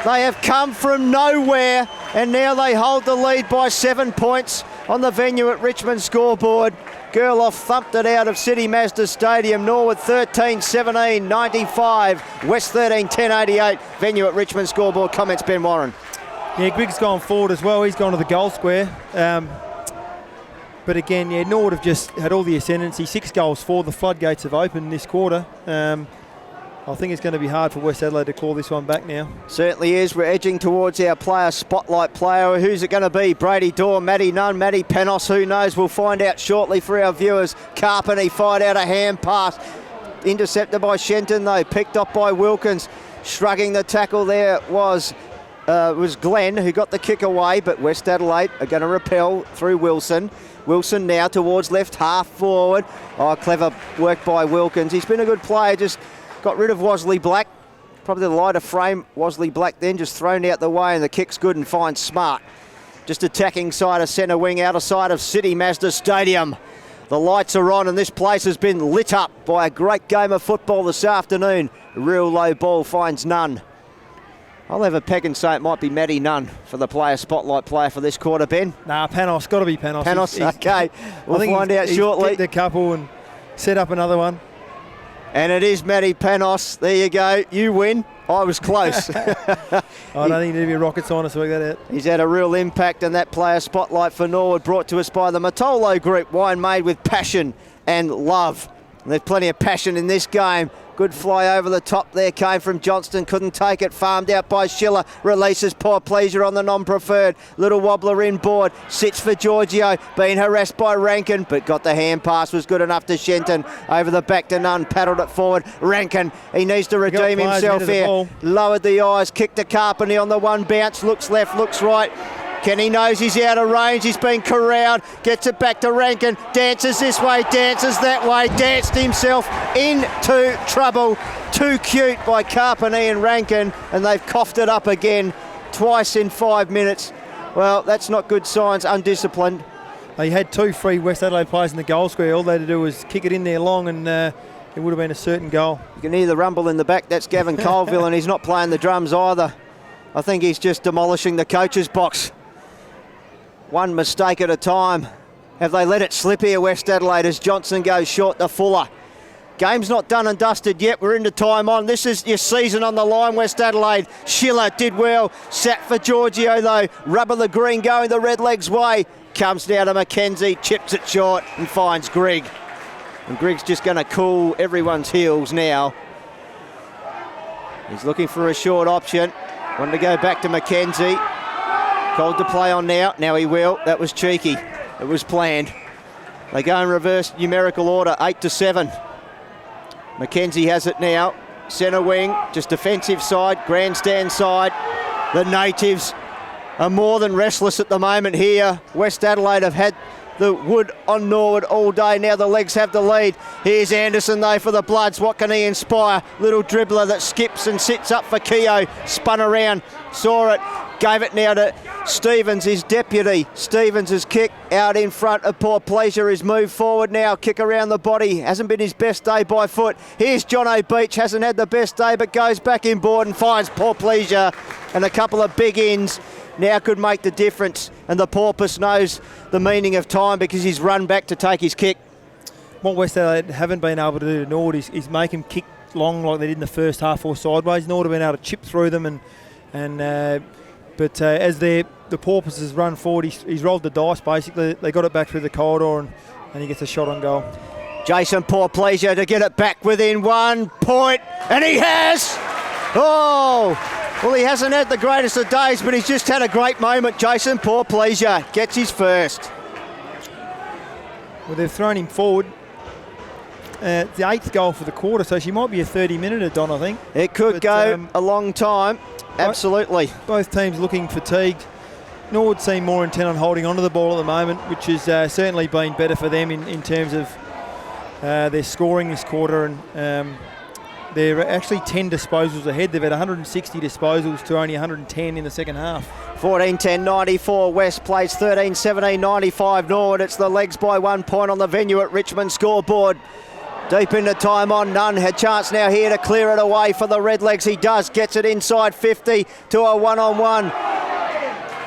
They have come from nowhere and now they hold the lead by 7 points on the venue at Richmond scoreboard. Gerloff thumped it out of City MAZDA Stadium. Norwood 13-17-95. West 13-10-88. Venue at Richmond scoreboard. Comments, Ben Warren. Yeah, Griggs gone forward as well. He's gone to the goal square. But again, yeah, Norwood have just had all the ascendancy. 6 goals for. The floodgates have opened this quarter. I think it's going to be hard for West Adelaide to claw this one back now. Certainly is. We're edging towards our player, spotlight player. Who's it going to be? Brady Dorr, Matty Nunn, Matty Panos. Who knows? We'll find out shortly for our viewers. Carpenter fired out a hand pass. Intercepted by Shenton though. Picked up by Wilkins. Shrugging the tackle there was Glenn who got the kick away, but West Adelaide are going to repel through Wilson. Wilson now towards left half forward. Oh, clever work by Wilkins. He's been a good player, just got rid of Wosley Black. probably the lighter frame. Wasley Black then just thrown out the way, and the kick's good and finds Smart. Just attacking side of centre wing, outer side of City MAZDA Stadium. The lights are on and this place has been lit up by a great game of football this afternoon. A real low ball finds Nunn. I'll have a peg and say it might be Matty Nunn for the player spotlight player for this quarter, Ben. Nah, Panos, got to be Panos. Panos, okay. We'll find out shortly. He's picked a couple and set up another one. And it is Matty Panos. There you go. You win. I was close. I don't think you need to be a rocket scientist to work that out. He's had a real impact, and that player spotlight for Norwood brought to us by the Matolo Group. Wine made with passion and love. And there's plenty of passion in this game. Good fly over the top there came from Johnston. Couldn't take it. Farmed out by Schiller. Releases Poor Pleasure on the non-preferred. Little wobbler inboard. Sits for Giorgio. Being harassed by Rankin, but got the hand pass. Was good enough to Shenton. Over the back to Nunn. Paddled it forward. Rankin, he needs to redeem himself here. Lowered the eyes. Kicked to Carpenter on the one bounce. Looks left, looks right. Kenny knows he's out of range. He's been corralled. Gets it back to Rankin. Dances this way, dances that way. Danced himself into trouble. Too cute by Carpenter and Rankin, and they've coughed it up again twice in 5 minutes. Well, that's not good signs. Undisciplined. They had 2 free West Adelaide players in the goal square. All they had to do was kick it in there long, and it would have been a certain goal. You can hear the rumble in the back. That's Gavin Colville, and he's not playing the drums either. I think he's just demolishing the coach's box. One mistake at a time. Have they let it slip here, West Adelaide, as Johnson goes short to Fuller? Game's not done and dusted yet. We're into time on. This is your season on the line, West Adelaide. Schiller did well. Sat for Giorgio, though. Rubber the green going the Redlegs way. Comes down to McKenzie, chips it short and finds Grigg. And Grigg's just going to cool everyone's heels now. He's looking for a short option. Wanted to go back to McKenzie. Called to play on now. Now he will. That was cheeky. It was planned. They go in reverse numerical order, 8-7. McKenzie has it now. Centre wing, just defensive side, grandstand side. The natives are more than restless at the moment here. West Adelaide have had the wood on Norwood all day. Now the legs have the lead. Here's Anderson though for the Bloods. What can he inspire? Little dribbler that skips and sits up for Keogh. Spun around, saw it, gave it now to Stevens, his deputy. Stevens' kick out in front of Poor Pleasure. His move forward now, kick around the body. Hasn't been his best day by foot. Here's John O'Beach, hasn't had the best day but goes back inboard and finds Poor Pleasure. And a couple of big ins now could make the difference. And the Porpoise knows the meaning of time because he's run back to take his kick. What West Adelaide haven't been able to do to Norwood is make him kick long like they did in the first half or sideways. Norwood have been able to chip through them but as the Porpoise has run forward, he's rolled the dice basically. They got it back through the corridor and he gets a shot on goal. Jason Poor Pleasure to get it back within 1 point, and he has! Oh! Well, he hasn't had the greatest of days, but he's just had a great moment. Jason Poor Pleasure gets his first. Well, they've thrown him forward. The 8th goal for the quarter, so she might be a 30-minute, Don, I think. It could go a long time. Absolutely. Both teams looking fatigued. Norwood seem more intent on holding onto the ball at the moment, which has certainly been better for them in terms of their scoring this quarter. And they're actually 10 disposals ahead. They've had 160 disposals to only 110 in the second half. 14-10-94. West plays 13-17-95 Norwood. It's the legs by 1 point on the venue at Richmond scoreboard. Deep into time on. Nunn had chance now here to clear it away for the Redlegs. He does. Gets it inside 50 to a one-on-one.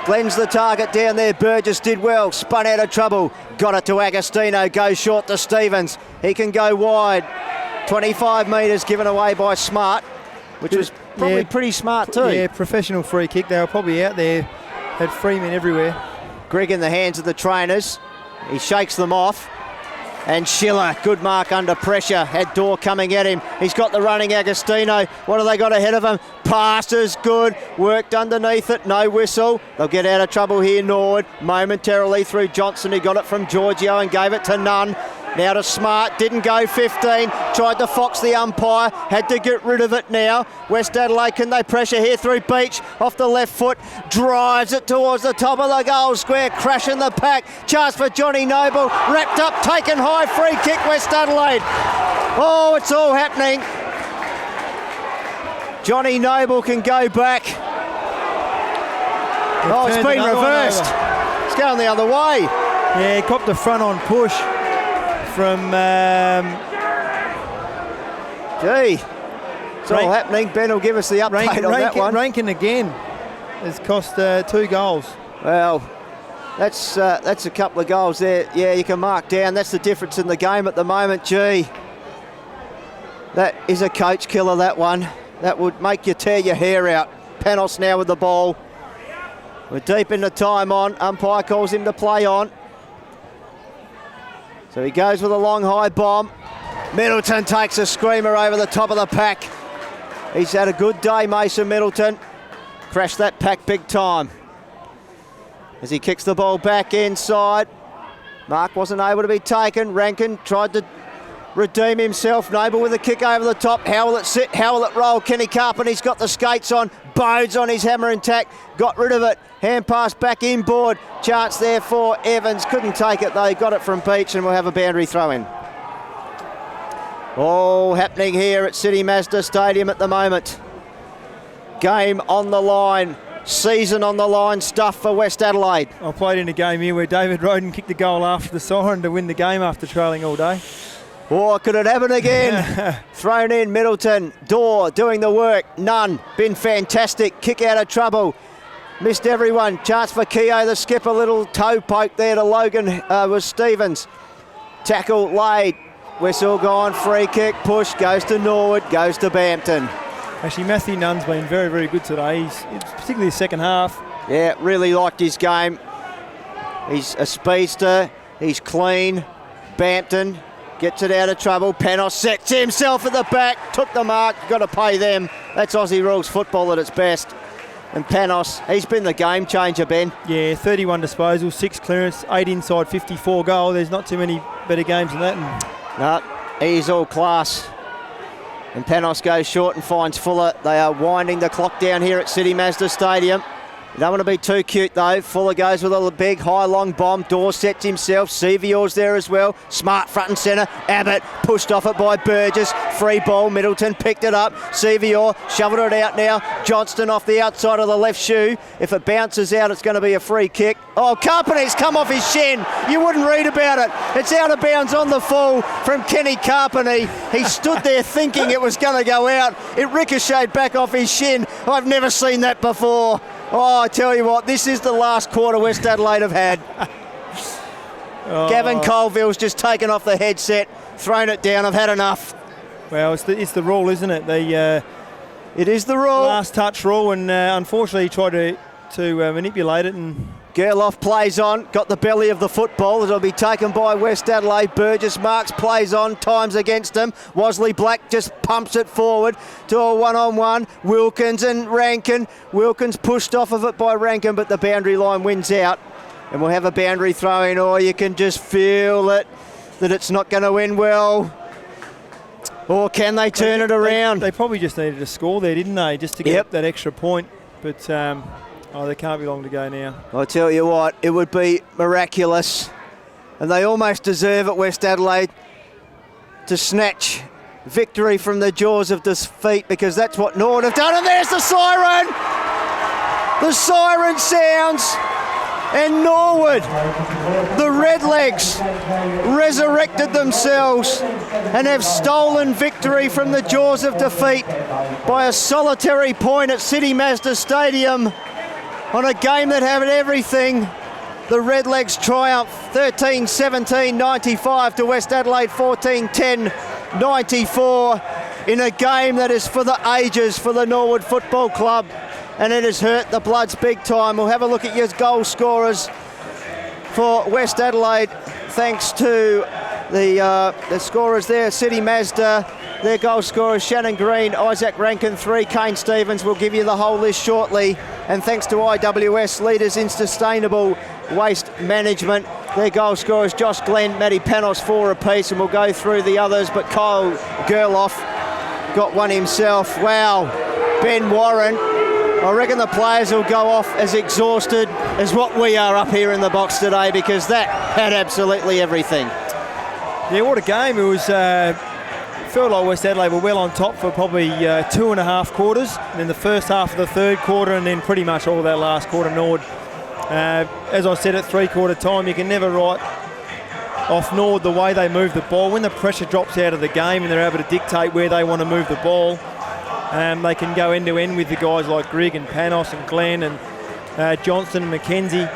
Glens the target down there. Burgess did well. Spun out of trouble. Got it to Agostino. Goes short to Stevens. He can go wide. 25 metres given away by Smart, which was probably pretty smart too. Yeah, professional free kick. They were probably out there. Had free men everywhere. Grigg in the hands of the trainers. He shakes them off. And Schiller, good mark under pressure. Had Dorr coming at him. He's got the running Agostino. What have they got ahead of him? Passes, good. Worked underneath it. No whistle. They'll get out of trouble here, Norwood. Momentarily through Johnson, who got it from Giorgio and gave it to Nunn. Now to Smart, didn't go 15, tried to fox the umpire, had to get rid of it now. West Adelaide, can they pressure here through Beach, off the left foot, drives it towards the top of the goal square, crashing the pack, chance for Johnny Noble, wrapped up, taken high, free kick West Adelaide. Oh, it's all happening. Johnny Noble can go back. Oh, it's been reversed. It's going the other way. Yeah, he copped the front on push from... Gee, it's all happening. Ben will give us the update on that one. Rankin again has cost 2 goals. Well, that's a couple of goals there. Yeah, you can mark down. That's the difference in the game at the moment. Gee, that is a coach killer, that one. That would make you tear your hair out. Panos now with the ball. We're deep into time on. Umpire calls him to play on. So he goes with a long high bomb. Middleton takes a screamer over the top of the pack. He's had a good day, Mason Middleton. Crashed that pack big time. As he kicks the ball back inside. Mark wasn't able to be taken. Rankin tried to redeem himself. Noble with a kick over the top. How will it sit? How will it roll? Kenny Carpenter's got the skates on. Bodes on his hammer and tack. Got rid of it. Hand pass back inboard. Chance there for Evans. Couldn't take it though. Got it from Beach and we'll have a boundary throw in. All happening here at City MAZDA Stadium at the moment. Game on the line. Season on the line stuff for West Adelaide. I played in a game here where David Roden kicked the goal after the siren to win the game after trailing all day. Oh, could it happen again? Thrown in, Middleton. Dorr doing the work. Nunn, been fantastic. Kick out of trouble. Missed everyone. Chance for Keogh, the skipper. Little toe poke there to Logan was Stevens. Tackle laid. Whistle gone. Free kick. Push. Goes to Norwood. Goes to Bampton. Actually, Matthew Nunn's been very, very good today. He's particularly the second half. Yeah, really liked his game. He's a speedster. He's clean. Bampton gets it out of trouble. Panos sets himself at the back. Took the mark. Got to pay them. That's Aussie rules football at its best. And Panos, he's been the game changer, Ben. Yeah, 31 disposals, 6 clearance, 8 inside, 54 goal. There's not too many better games than that. No, he's all class. And Panos goes short and finds Fuller. They are winding the clock down here at City MAZDA Stadium. You don't want to be too cute though. Fuller goes with a big high long bomb. Dorr sets himself. Sevior's there as well. Smart front and centre. Abbott pushed off it by Burgess. Free ball. Middleton picked it up. Sevior shoveled it out now. Johnston off the outside of the left shoe. If it bounces out, it's going to be a free kick. Oh, Carpenter's come off his shin. You wouldn't read about it. It's out of bounds on the full from Kenny Carpenter. He stood there thinking it was going to go out. It ricocheted back off his shin. I've never seen that before. Oh, I tell you what, this is the last quarter West Adelaide have had. Gavin Colville's just taken off the headset, thrown it down. I've had enough. Well, it's the rule, isn't it? It is the rule. Last touch rule, and unfortunately he tried to manipulate it. And Gerloff plays on, got the belly of the football. It'll be taken by West Adelaide. Burgess marks, plays on, times against him. Wasley Black just pumps it forward to a one-on-one. Wilkins and Rankin. Wilkins pushed off of it by Rankin, but the boundary line wins out. And we'll have a boundary throw in, or you can just feel it, that it's not going to end well. Or can they turn it around? They probably just needed a score there, didn't they? Just to get that extra point. But there can't be long to go now. I tell you what, it would be miraculous. And they almost deserve it, West Adelaide, to snatch victory from the jaws of defeat, because that's what Norwood have done. And there's the siren! The siren sounds. And Norwood, the Redlegs, resurrected themselves and have stolen victory from the jaws of defeat by a solitary point at City MAZDA Stadium on a game that had everything. The Redlegs triumph 13-17-95 to West Adelaide 14-10-94 in a game that is for the ages for the Norwood Football Club. And it has hurt the Bloods big time. We'll have a look at your goal scorers for West Adelaide. Thanks to the scorers there, City MAZDA. Their goal scorers, Shannon Green, Isaac Rankin, 3, Kane Stevens. We'll give you the whole list shortly. And thanks to IWS, leaders in sustainable waste management. Their goal scorers, Josh Glenn, Matty Panos, 4 apiece. And we'll go through the others. But Kyle Gerloff got one himself. Wow. Ben Warren. I reckon the players will go off as exhausted as what we are up here in the box today, because that had absolutely everything. Yeah, what a game. It was felt like West Adelaide were well on top for probably 2.5 quarters, and then the first half of the third quarter, and then pretty much all of that last quarter. Norwood, as I said at 3/4 time, you can never write off Norwood the way they move the ball. When the pressure drops out of the game and they're able to dictate where they want to move the ball, they can go end to end with the guys like Grigg and Panos and Glenn and Johnson and McKenzie.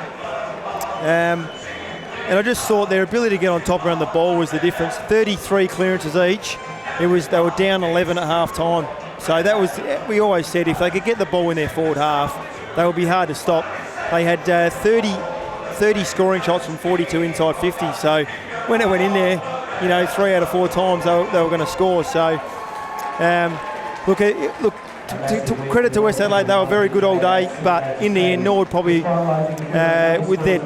And I just thought their ability to get on top around the ball was the difference. 33 clearances each. They were down 11 at half time. So that was, we always said if they could get the ball in their forward half, they would be hard to stop. They had 30 scoring shots from 42 inside 50. So when it went in there, 3 out of 4 times they were going to score. So look, to credit to West Adelaide, they were very good all day. But in the end, Norwood probably, with their